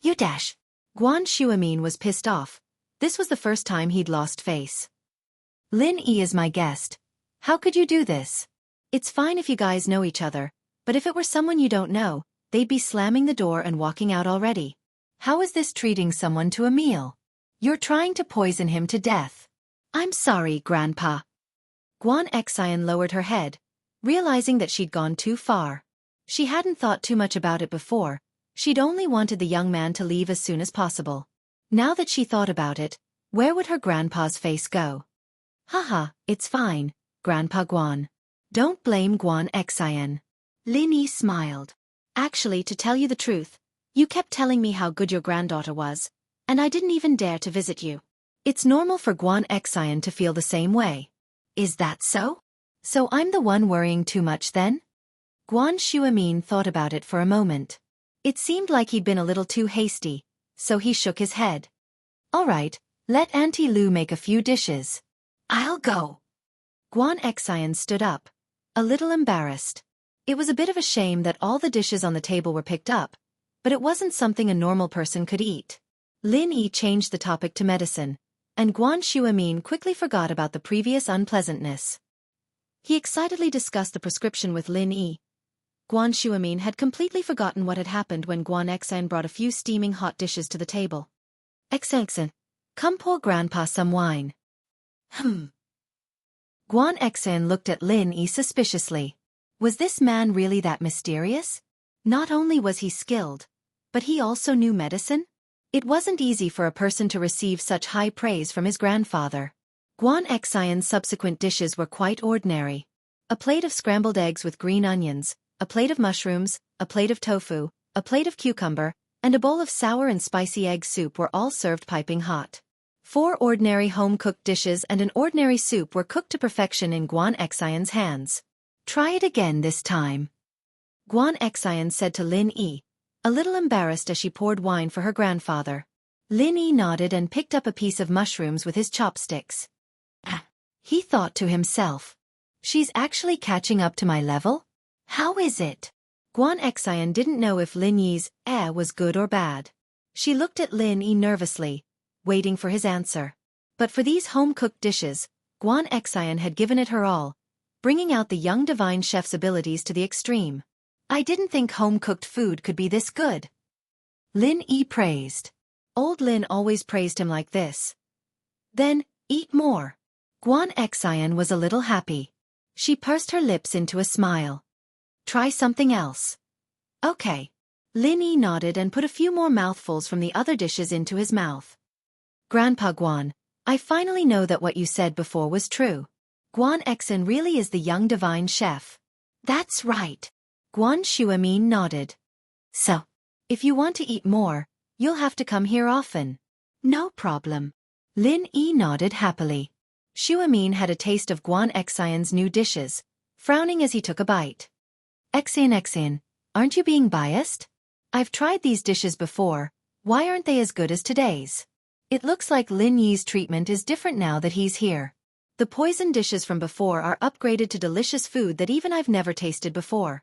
You dash. Guan Xianxia was pissed off. This was the first time he'd lost face. Lin Yi is my guest. How could you do this? It's fine if you guys know each other, but if it were someone you don't know, they'd be slamming the door and walking out already. How is this treating someone to a meal? You're trying to poison him to death. I'm sorry, Grandpa. Guan Xin lowered her head, realizing that she'd gone too far. She hadn't thought too much about it before. She'd only wanted the young man to leave as soon as possible. Now that she thought about it, where would her grandpa's face go? Haha, it's fine, Grandpa Guan. Don't blame Guan Xin. Lin Yi smiled. Actually, to tell you the truth, you kept telling me how good your granddaughter was, and I didn't even dare to visit you. It's normal for Guan Xin to feel the same way. Is that so? So I'm the one worrying too much then? Guan Xianxia thought about it for a moment. It seemed like he'd been a little too hasty, so he shook his head. All right, let Auntie Lu make a few dishes. I'll go. Guan Xin stood up, a little embarrassed. It was a bit of a shame that all the dishes on the table were picked up, but it wasn't something a normal person could eat. Lin Yi changed the topic to medicine, and Guan Xianxia quickly forgot about the previous unpleasantness. He excitedly discussed the prescription with Lin Yi. Guan Xianxia had completely forgotten what had happened when Guan Xin brought a few steaming hot dishes to the table. Xin, come pour Grandpa some wine. Guan Xin looked at Lin Yi suspiciously. Was this man really that mysterious? Not only was he skilled, but he also knew medicine? It wasn't easy for a person to receive such high praise from his grandfather. Guan Xin's subsequent dishes were quite ordinary. A plate of scrambled eggs with green onions, a plate of mushrooms, a plate of tofu, a plate of cucumber, and a bowl of sour and spicy egg soup were all served piping hot. 4 ordinary home-cooked dishes and an ordinary soup were cooked to perfection in Guan Xin's hands. Try it again this time. Guan Xin said to Lin Yi, a little embarrassed as she poured wine for her grandfather. Lin Yi nodded and picked up a piece of mushrooms with his chopsticks. He thought to himself. She's actually catching up to my level? How is it? Guan Xin didn't know if Lin Yi's was good or bad. She looked at Lin Yi nervously, waiting for his answer. But for these home-cooked dishes, Guan Xin had given it her all, bringing out the young divine chef's abilities to the extreme. I didn't think home-cooked food could be this good. Lin Yi praised. Old Lin always praised him like this. Then, eat more. Guan Xin was a little happy. She pursed her lips into a smile. Try something else. Okay. Lin Yi nodded and put a few more mouthfuls from the other dishes into his mouth. Grandpa Guan, I finally know that what you said before was true. Guan Xin really is the young divine chef. That's right. Guan Xianxia nodded. So, if you want to eat more, you'll have to come here often. No problem. Lin Yi nodded happily. Xianxia had a taste of Guan Xin's new dishes, frowning as he took a bite. Xian, aren't you being biased? I've tried these dishes before, why aren't they as good as today's? It looks like Lin Yi's treatment is different now that he's here. The poison dishes from before are upgraded to delicious food that even I've never tasted before.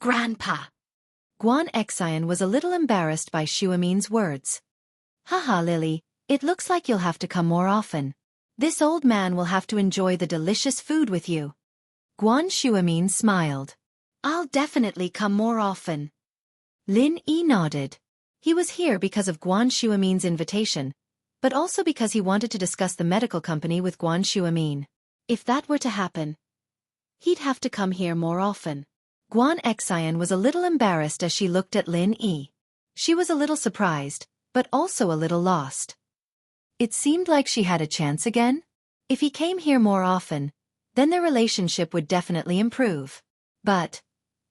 Grandpa! Guan Xian was a little embarrassed by Xuemin's words. Haha, Lily, it looks like you'll have to come more often. This old man will have to enjoy the delicious food with you. Guan Xuemin smiled. I'll definitely come more often. Lin Yi nodded. He was here because of Guan Xuemin's invitation, but also because he wanted to discuss the medical company with Guan Xuemin. If that were to happen, he'd have to come here more often. Guan Xian was a little embarrassed as she looked at Lin Yi. She was a little surprised, but also a little lost. It seemed like she had a chance again. If he came here more often, then their relationship would definitely improve. But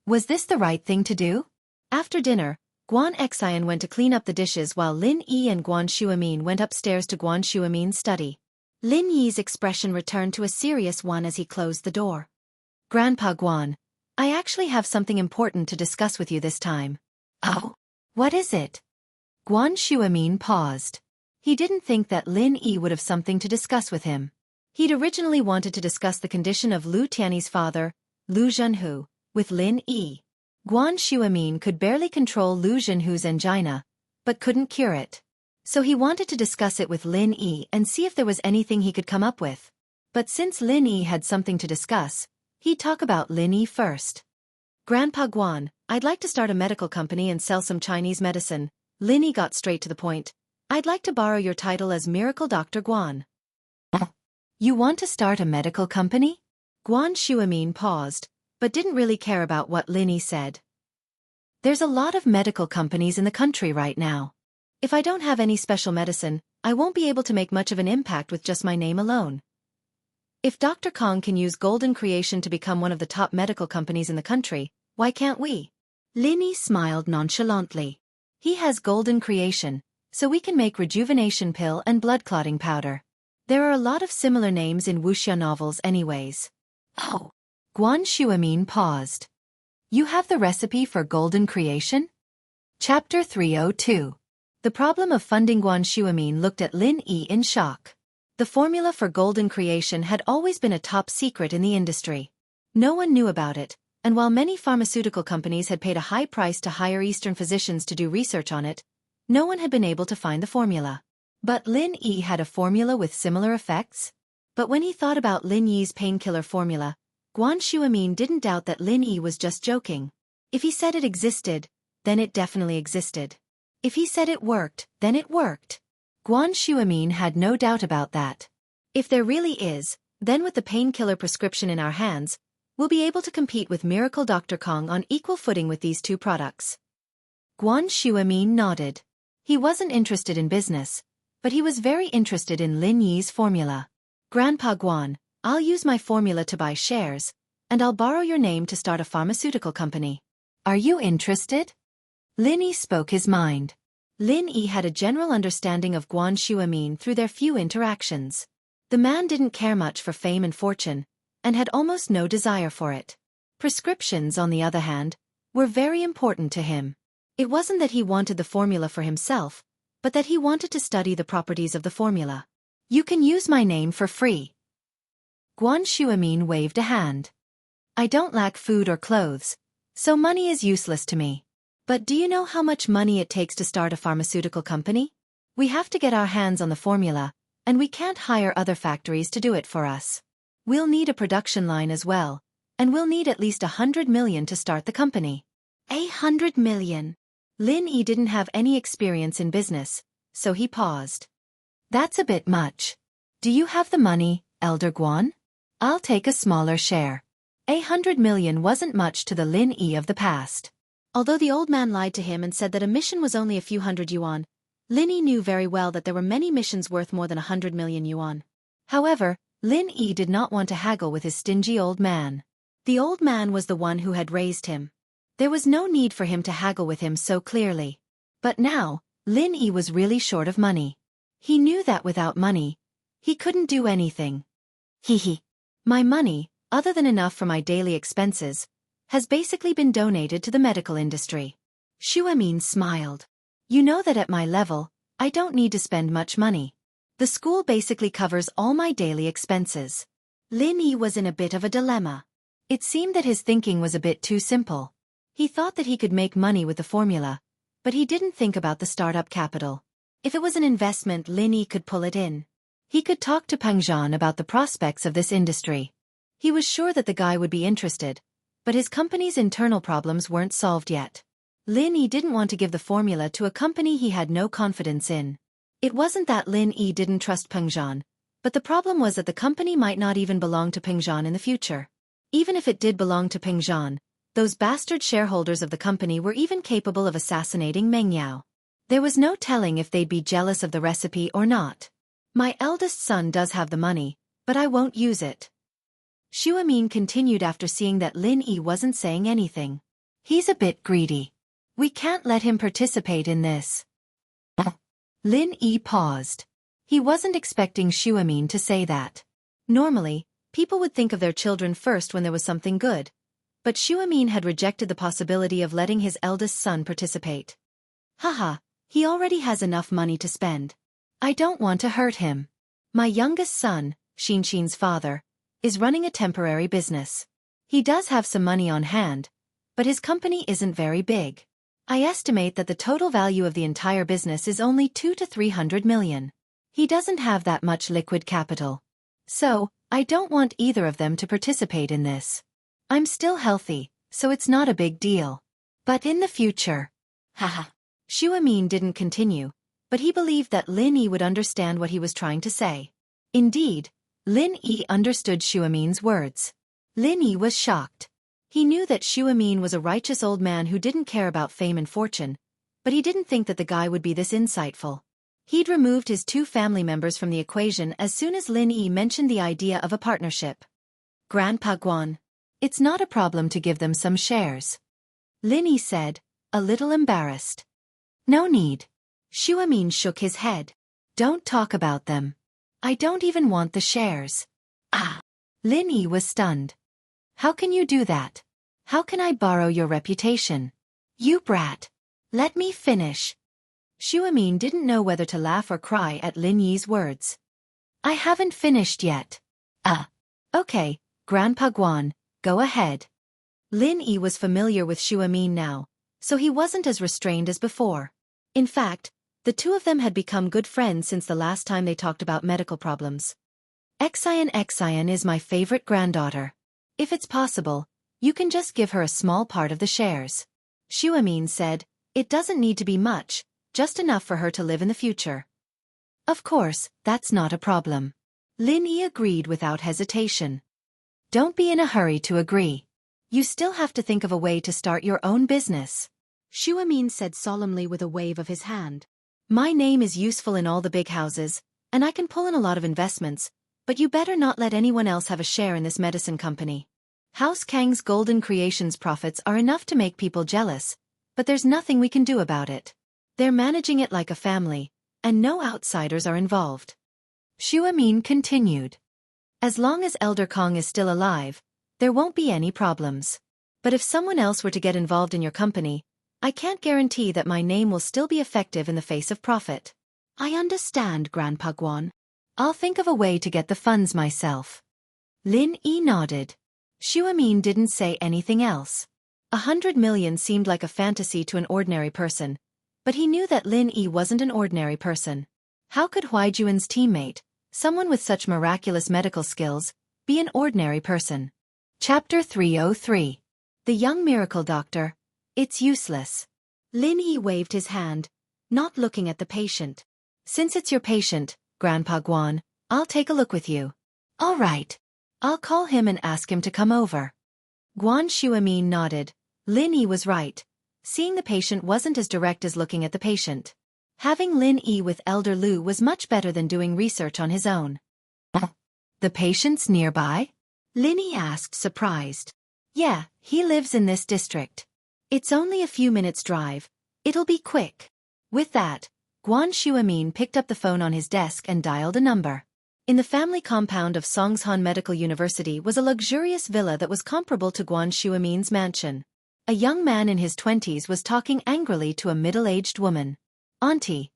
was this the right thing to do? After dinner, Guan Xian went to clean up the dishes while Lin Yi and Guan Xuemin went upstairs to Guan Xuemin's study. Lin Yi's expression returned to a serious one as he closed the door. Grandpa Guan, I actually have something important to discuss with you this time. Oh? What is it? Guan Xuemin paused. He didn't think that Lin Yi would have something to discuss with him. He'd originally wanted to discuss the condition of Lu Tiany's father, Lu Jianghu, with Lin Yi. Guan Xuemin could barely control Lu Jianghu's angina, but couldn't cure it. So he wanted to discuss it with Lin Yi and see if there was anything he could come up with. But since Lin Yi had something to discuss, he'd talk about Lin Yi first. Grandpa Guan, I'd like to start a medical company and sell some Chinese medicine. Lin Yi got straight to the point. I'd like to borrow your title as Miracle Dr. Guan. You want to start a medical company? Guan Xuemin paused, but didn't really care about what Lin Yi said. There's a lot of medical companies in the country right now. If I don't have any special medicine, I won't be able to make much of an impact with just my name alone. If Dr. Kong can use Golden Creation to become one of the top medical companies in the country, why can't we? Lin Yi smiled nonchalantly. He has Golden Creation, so we can make rejuvenation pill and blood clotting powder. There are a lot of similar names in Wuxia novels anyways. Oh. Guan Xuemin paused. You have the recipe for Golden Creation? Chapter 302. The problem of funding. Guan Xuemin looked at Lin Yi in shock. The formula for Golden Creation had always been a top secret in the industry. No one knew about it, and while many pharmaceutical companies had paid a high price to hire Eastern physicians to do research on it, no one had been able to find the formula. But Lin Yi had a formula with similar effects? But when he thought about Lin Yi's painkiller formula, Guan Xuemin didn't doubt that Lin Yi was just joking. If he said it existed, then it definitely existed. If he said it worked, then it worked. Guan Xuemin had no doubt about that. If there really is, then with the painkiller prescription in our hands, we'll be able to compete with Miracle Dr. Kong on equal footing with these two products. Guan Xuemin nodded. He wasn't interested in business, but he was very interested in Lin Yi's formula. Grandpa Guan, I'll use my formula to buy shares, and I'll borrow your name to start a pharmaceutical company. Are you interested? Lin Yi spoke his mind. Lin Yi had a general understanding of Guan Xuemin through their few interactions. The man didn't care much for fame and fortune, and had almost no desire for it. Prescriptions, on the other hand, were very important to him. It wasn't that he wanted the formula for himself, but that he wanted to study the properties of the formula. You can use my name for free. Guan Xuemin waved a hand. I don't lack food or clothes, so money is useless to me. But do you know how much money it takes to start a pharmaceutical company? We have to get our hands on the formula, and we can't hire other factories to do it for us. We'll need a production line as well, and we'll need at least 100 million to start the company. 100 million. Lin Yi didn't have any experience in business, so he paused. That's a bit much. Do you have the money, Elder Guan? I'll take a smaller share. 100 million wasn't much to the Lin Yi of the past. Although the old man lied to him and said that a mission was only a few hundred yuan, Lin Yi knew very well that there were many missions worth more than 100 million yuan. However, Lin Yi did not want to haggle with his stingy old man. The old man was the one who had raised him. There was no need for him to haggle with him so clearly. But now, Lin Yi was really short of money. He knew that without money, he couldn't do anything. My money, other than enough for my daily expenses, has basically been donated to the medical industry. Xu Amin smiled. You know that at my level, I don't need to spend much money. The school basically covers all my daily expenses. Lin Yi was in a bit of a dilemma. It seemed that his thinking was a bit too simple. He thought that he could make money with the formula, but he didn't think about the startup capital. If it was an investment, Lin Yi could pull it in. He could talk to Peng Zhan about the prospects of this industry. He was sure that the guy would be interested, but his company's internal problems weren't solved yet. Lin Yi didn't want to give the formula to a company he had no confidence in. It wasn't that Lin Yi didn't trust Peng Zhan, but the problem was that the company might not even belong to Peng Zhan in the future. Even if it did belong to Peng Zhan, those bastard shareholders of the company were even capable of assassinating Meng Yao. There was no telling if they'd be jealous of the recipe or not. My eldest son does have the money, but I won't use it. Xu Amin continued after seeing that Lin Yi wasn't saying anything. He's a bit greedy. We can't let him participate in this. Lin Yi paused. He wasn't expecting Xu Amin to say that. Normally, people would think of their children first when there was something good, but Xu Amin had rejected the possibility of letting his eldest son participate. Haha, he already has enough money to spend. I don't want to hurt him. My youngest son, Xianxia's father, is running a temporary business. He does have some money on hand, but his company isn't very big. I estimate that the total value of the entire business is only 200 to 300 million. He doesn't have that much liquid capital. So, I don't want either of them to participate in this. I'm still healthy, so it's not a big deal. But in the future... Haha. Xu Amin didn't continue, but he believed that Lin Yi would understand what he was trying to say. Indeed, Lin Yi understood Xu Amin's words. Lin Yi was shocked. He knew that Xu Amin was a righteous old man who didn't care about fame and fortune, but he didn't think that the guy would be this insightful. He'd removed his 2 family members from the equation as soon as Lin Yi mentioned the idea of a partnership. Grandpa Guan. It's not a problem to give them some shares. Lin Yi said, a little embarrassed. No need. Xu Amin shook his head. Don't talk about them. I don't even want the shares. Ah! Lin Yi was stunned. How can you do that? How can I borrow your reputation? You brat. Let me finish. Xu Amin didn't know whether to laugh or cry at Lin Yi's words. I haven't finished yet. Okay, Grandpa Guan, go ahead. Lin Yi was familiar with Xu Amin now, so he wasn't as restrained as before. In fact, the two of them had become good friends since the last time they talked about medical problems. Xian is my favorite granddaughter. If it's possible, you can just give her a small part of the shares. Xu Amin said, it doesn't need to be much, just enough for her to live in the future. Of course, that's not a problem. Lin Yi agreed without hesitation. Don't be in a hurry to agree. You still have to think of a way to start your own business. Xu Amin said solemnly with a wave of his hand. My name is useful in all the big houses, and I can pull in a lot of investments, but you better not let anyone else have a share in this medicine company. House Kang's Golden Creations profits are enough to make people jealous, but there's nothing we can do about it. They're managing it like a family, and no outsiders are involved. Xu Amin continued. As long as Elder Kong is still alive, there won't be any problems. But if someone else were to get involved in your company, I can't guarantee that my name will still be effective in the face of profit. I understand, Grandpa Guan. I'll think of a way to get the funds myself. Lin Yi nodded. Xu Amin didn't say anything else. 100 million seemed like a fantasy to an ordinary person, but he knew that Lin Yi wasn't an ordinary person. How could Huaijuan's teammate, someone with such miraculous medical skills, be an ordinary person? Chapter 303. The Young Miracle Doctor. It's useless. Lin Yi waved his hand, not looking at the patient. Since it's your patient, Grandpa Guan, I'll take a look with you. All right. I'll call him and ask him to come over. Guan Xu Amin nodded. Lin Yi was right. Seeing the patient wasn't as direct as looking at the patient. Having Lin Yi with Elder Lu was much better than doing research on his own. The patient's nearby? Lin Yi asked, surprised. Yeah, he lives in this district. It's only a few minutes' drive. It'll be quick. With that, Guan Xu Amin picked up the phone on his desk and dialed a number. In the family compound of Songshan Medical University was a luxurious villa that was comparable to Guan Shuimin's mansion. A young man in his 20s was talking angrily to a middle-aged woman. "Auntie,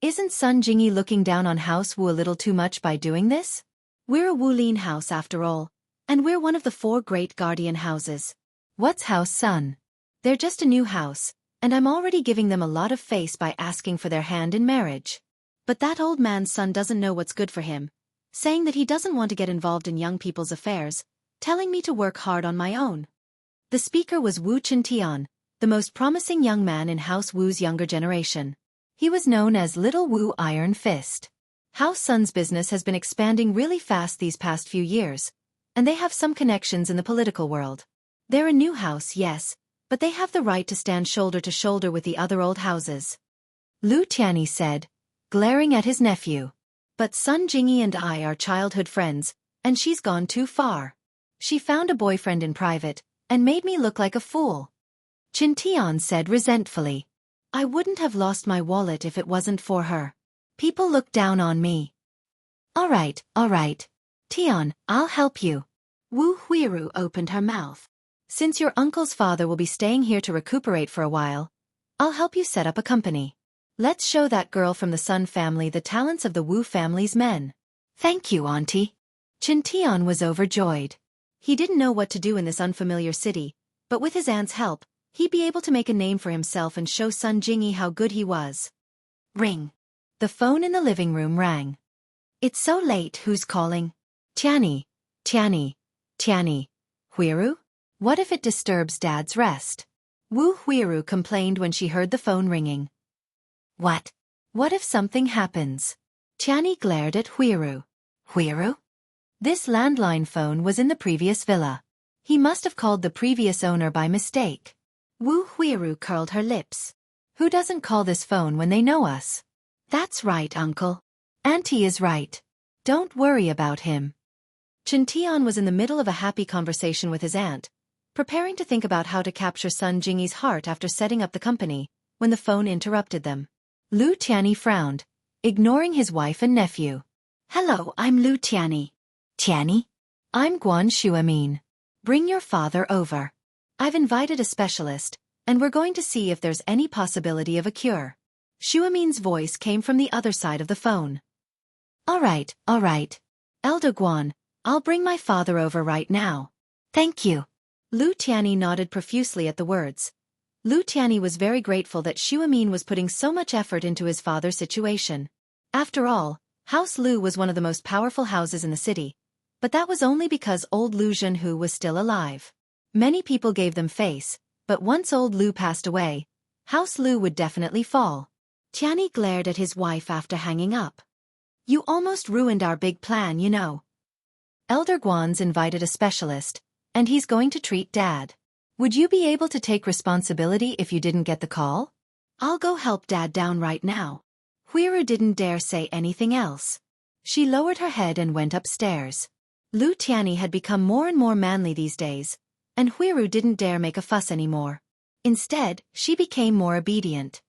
isn't Sun Jingyi looking down on House Wu a little too much by doing this? We're a Wulin house after all, and we're one of the 4 great guardian houses. What's House Sun? They're just a new house, and I'm already giving them a lot of face by asking for their hand in marriage. But that old man's son doesn't know what's good for him, saying that he doesn't want to get involved in young people's affairs, telling me to work hard on my own." The speaker was Wu Chintian, the most promising young man in House Wu's younger generation. He was known as Little Wu Iron Fist. House Sun's business has been expanding really fast these past few years, and they have some connections in the political world. They're a new house, yes, but they have the right to stand shoulder to shoulder with the other old houses. Lu Tianyi said, glaring at his nephew. "But Sun Jingyi and I are childhood friends, and she's gone too far. She found a boyfriend in private, and made me look like a fool." Qin Tian said resentfully, "I wouldn't have lost my wallet if it wasn't for her. People look down on me." All right. Tian, I'll help you." Wu Huiru opened her mouth. "Since your uncle's father will be staying here to recuperate for a while, I'll help you set up a company. Let's show that girl from the Sun family the talents of the Wu family's men." "Thank you, Auntie." Qin Tian was overjoyed. He didn't know what to do in this unfamiliar city, but with his aunt's help, he'd be able to make a name for himself and show Sun Jingyi how good he was. Ring. The phone in the living room rang. "It's so late, who's calling?" Tianyi. "Huiru? What if it disturbs Dad's rest?" Wu Huiru complained when she heard the phone ringing. "What? What if something happens?" Tianyi glared at Huiru. "Huiru?" This landline phone was in the previous villa. He must have called the previous owner by mistake. Wu Huiru curled her lips. "Who doesn't call this phone when they know us?" "That's right, Uncle. Auntie is right. Don't worry about him." Qin Tian was in the middle of a happy conversation with his aunt, preparing to think about how to capture Sun Jingyi's heart after setting up the company, when the phone interrupted them. Lu Tianyi frowned, ignoring his wife and nephew. "Hello, I'm Lu Tianyi." "Tianyi? I'm Guan Shuimin. Bring your father over. I've invited a specialist, and we're going to see if there's any possibility of a cure." Shuimin's voice came from the other side of the phone. All right. Elder Guan, I'll bring my father over right now." "Thank you." Lu Tianyi nodded profusely at the words. Lu Tianyi was very grateful that Shuimin was putting so much effort into his father's situation. After all, House Lu was one of the most powerful houses in the city, but that was only because old Lu Jianghu was still alive. Many people gave them face, but once old Lu passed away, House Lu would definitely fall. Tianyi glared at his wife after hanging up. "You almost ruined our big plan, you know." Elder Guan's invited a specialist, and he's going to treat Dad. Would you be able to take responsibility if you didn't get the call? "I'll go help Dad down right now." Huiru didn't dare say anything else. She lowered her head and went upstairs. Lu Tianyi had become more and more manly these days, and Huiru didn't dare make a fuss anymore. Instead, she became more obedient.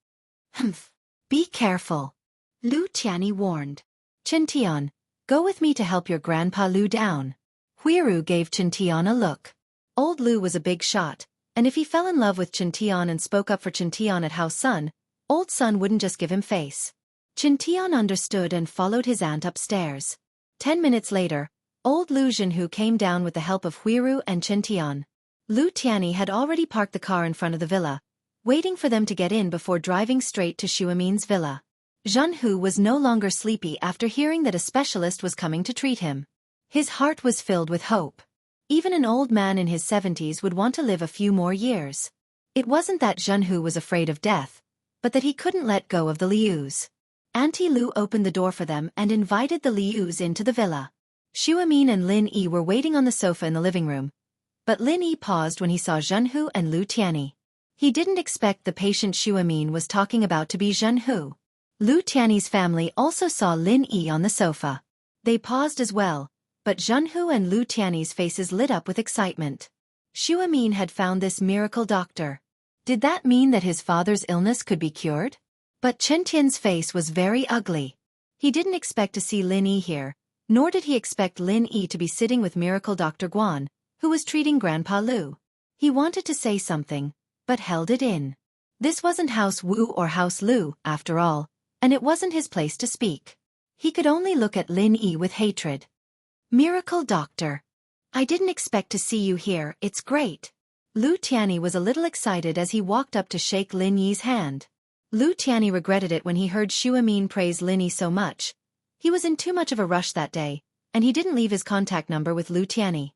"Humph. Be careful," Lu Tianyi warned. "Qin Tian, go with me to help your grandpa Lu down." Huiru gave Qin Tian a look. Old Lu was a big shot, and if he fell in love with Qin Tian and spoke up for Qin Tian at House Sun, old Sun wouldn't just give him face. Qin Tian understood and followed his aunt upstairs. 10 minutes later, old Lu Jianghu came down with the help of Huiru and Qin Tian. Lu Tianyi had already parked the car in front of the villa, waiting for them to get in before driving straight to Shuimin's villa. Jianghu was no longer sleepy after hearing that a specialist was coming to treat him. His heart was filled with hope. Even an old man in his 70s would want to live a few more years. It wasn't that Jianghu was afraid of death, but that he couldn't let go of the Lius. Auntie Lu opened the door for them and invited the Lius into the villa. Shuimin and Lin Yi were waiting on the sofa in the living room, but Lin Yi paused when he saw Jianghu and Lu Tianyi. He didn't expect the patient Shuimin was talking about to be Jianghu. Lu Tianyi's family also saw Lin Yi on the sofa. They paused as well, but Jianghu and Lu Tianyi's faces lit up with excitement. Shuimin had found this miracle doctor. Did that mean that his father's illness could be cured? But Chen Tian's face was very ugly. He didn't expect to see Lin Yi here, Nor did he expect Lin Yi to be sitting with Miracle Dr. Guan, who was treating Grandpa Lu. He wanted to say something, but held it in. This wasn't House Wu or House Lu, after all, and it wasn't his place to speak. He could only look at Lin Yi with hatred. Miracle Doctor. I didn't expect to see you here, it's great. Lu Tianyi was a little excited as he walked up to shake Lin Yi's hand. Lu Tianyi regretted it when he heard Xu Amin praise Lin Yi so much. He was in too much of a rush that day, and he didn't leave his contact number with Lu Tianyi.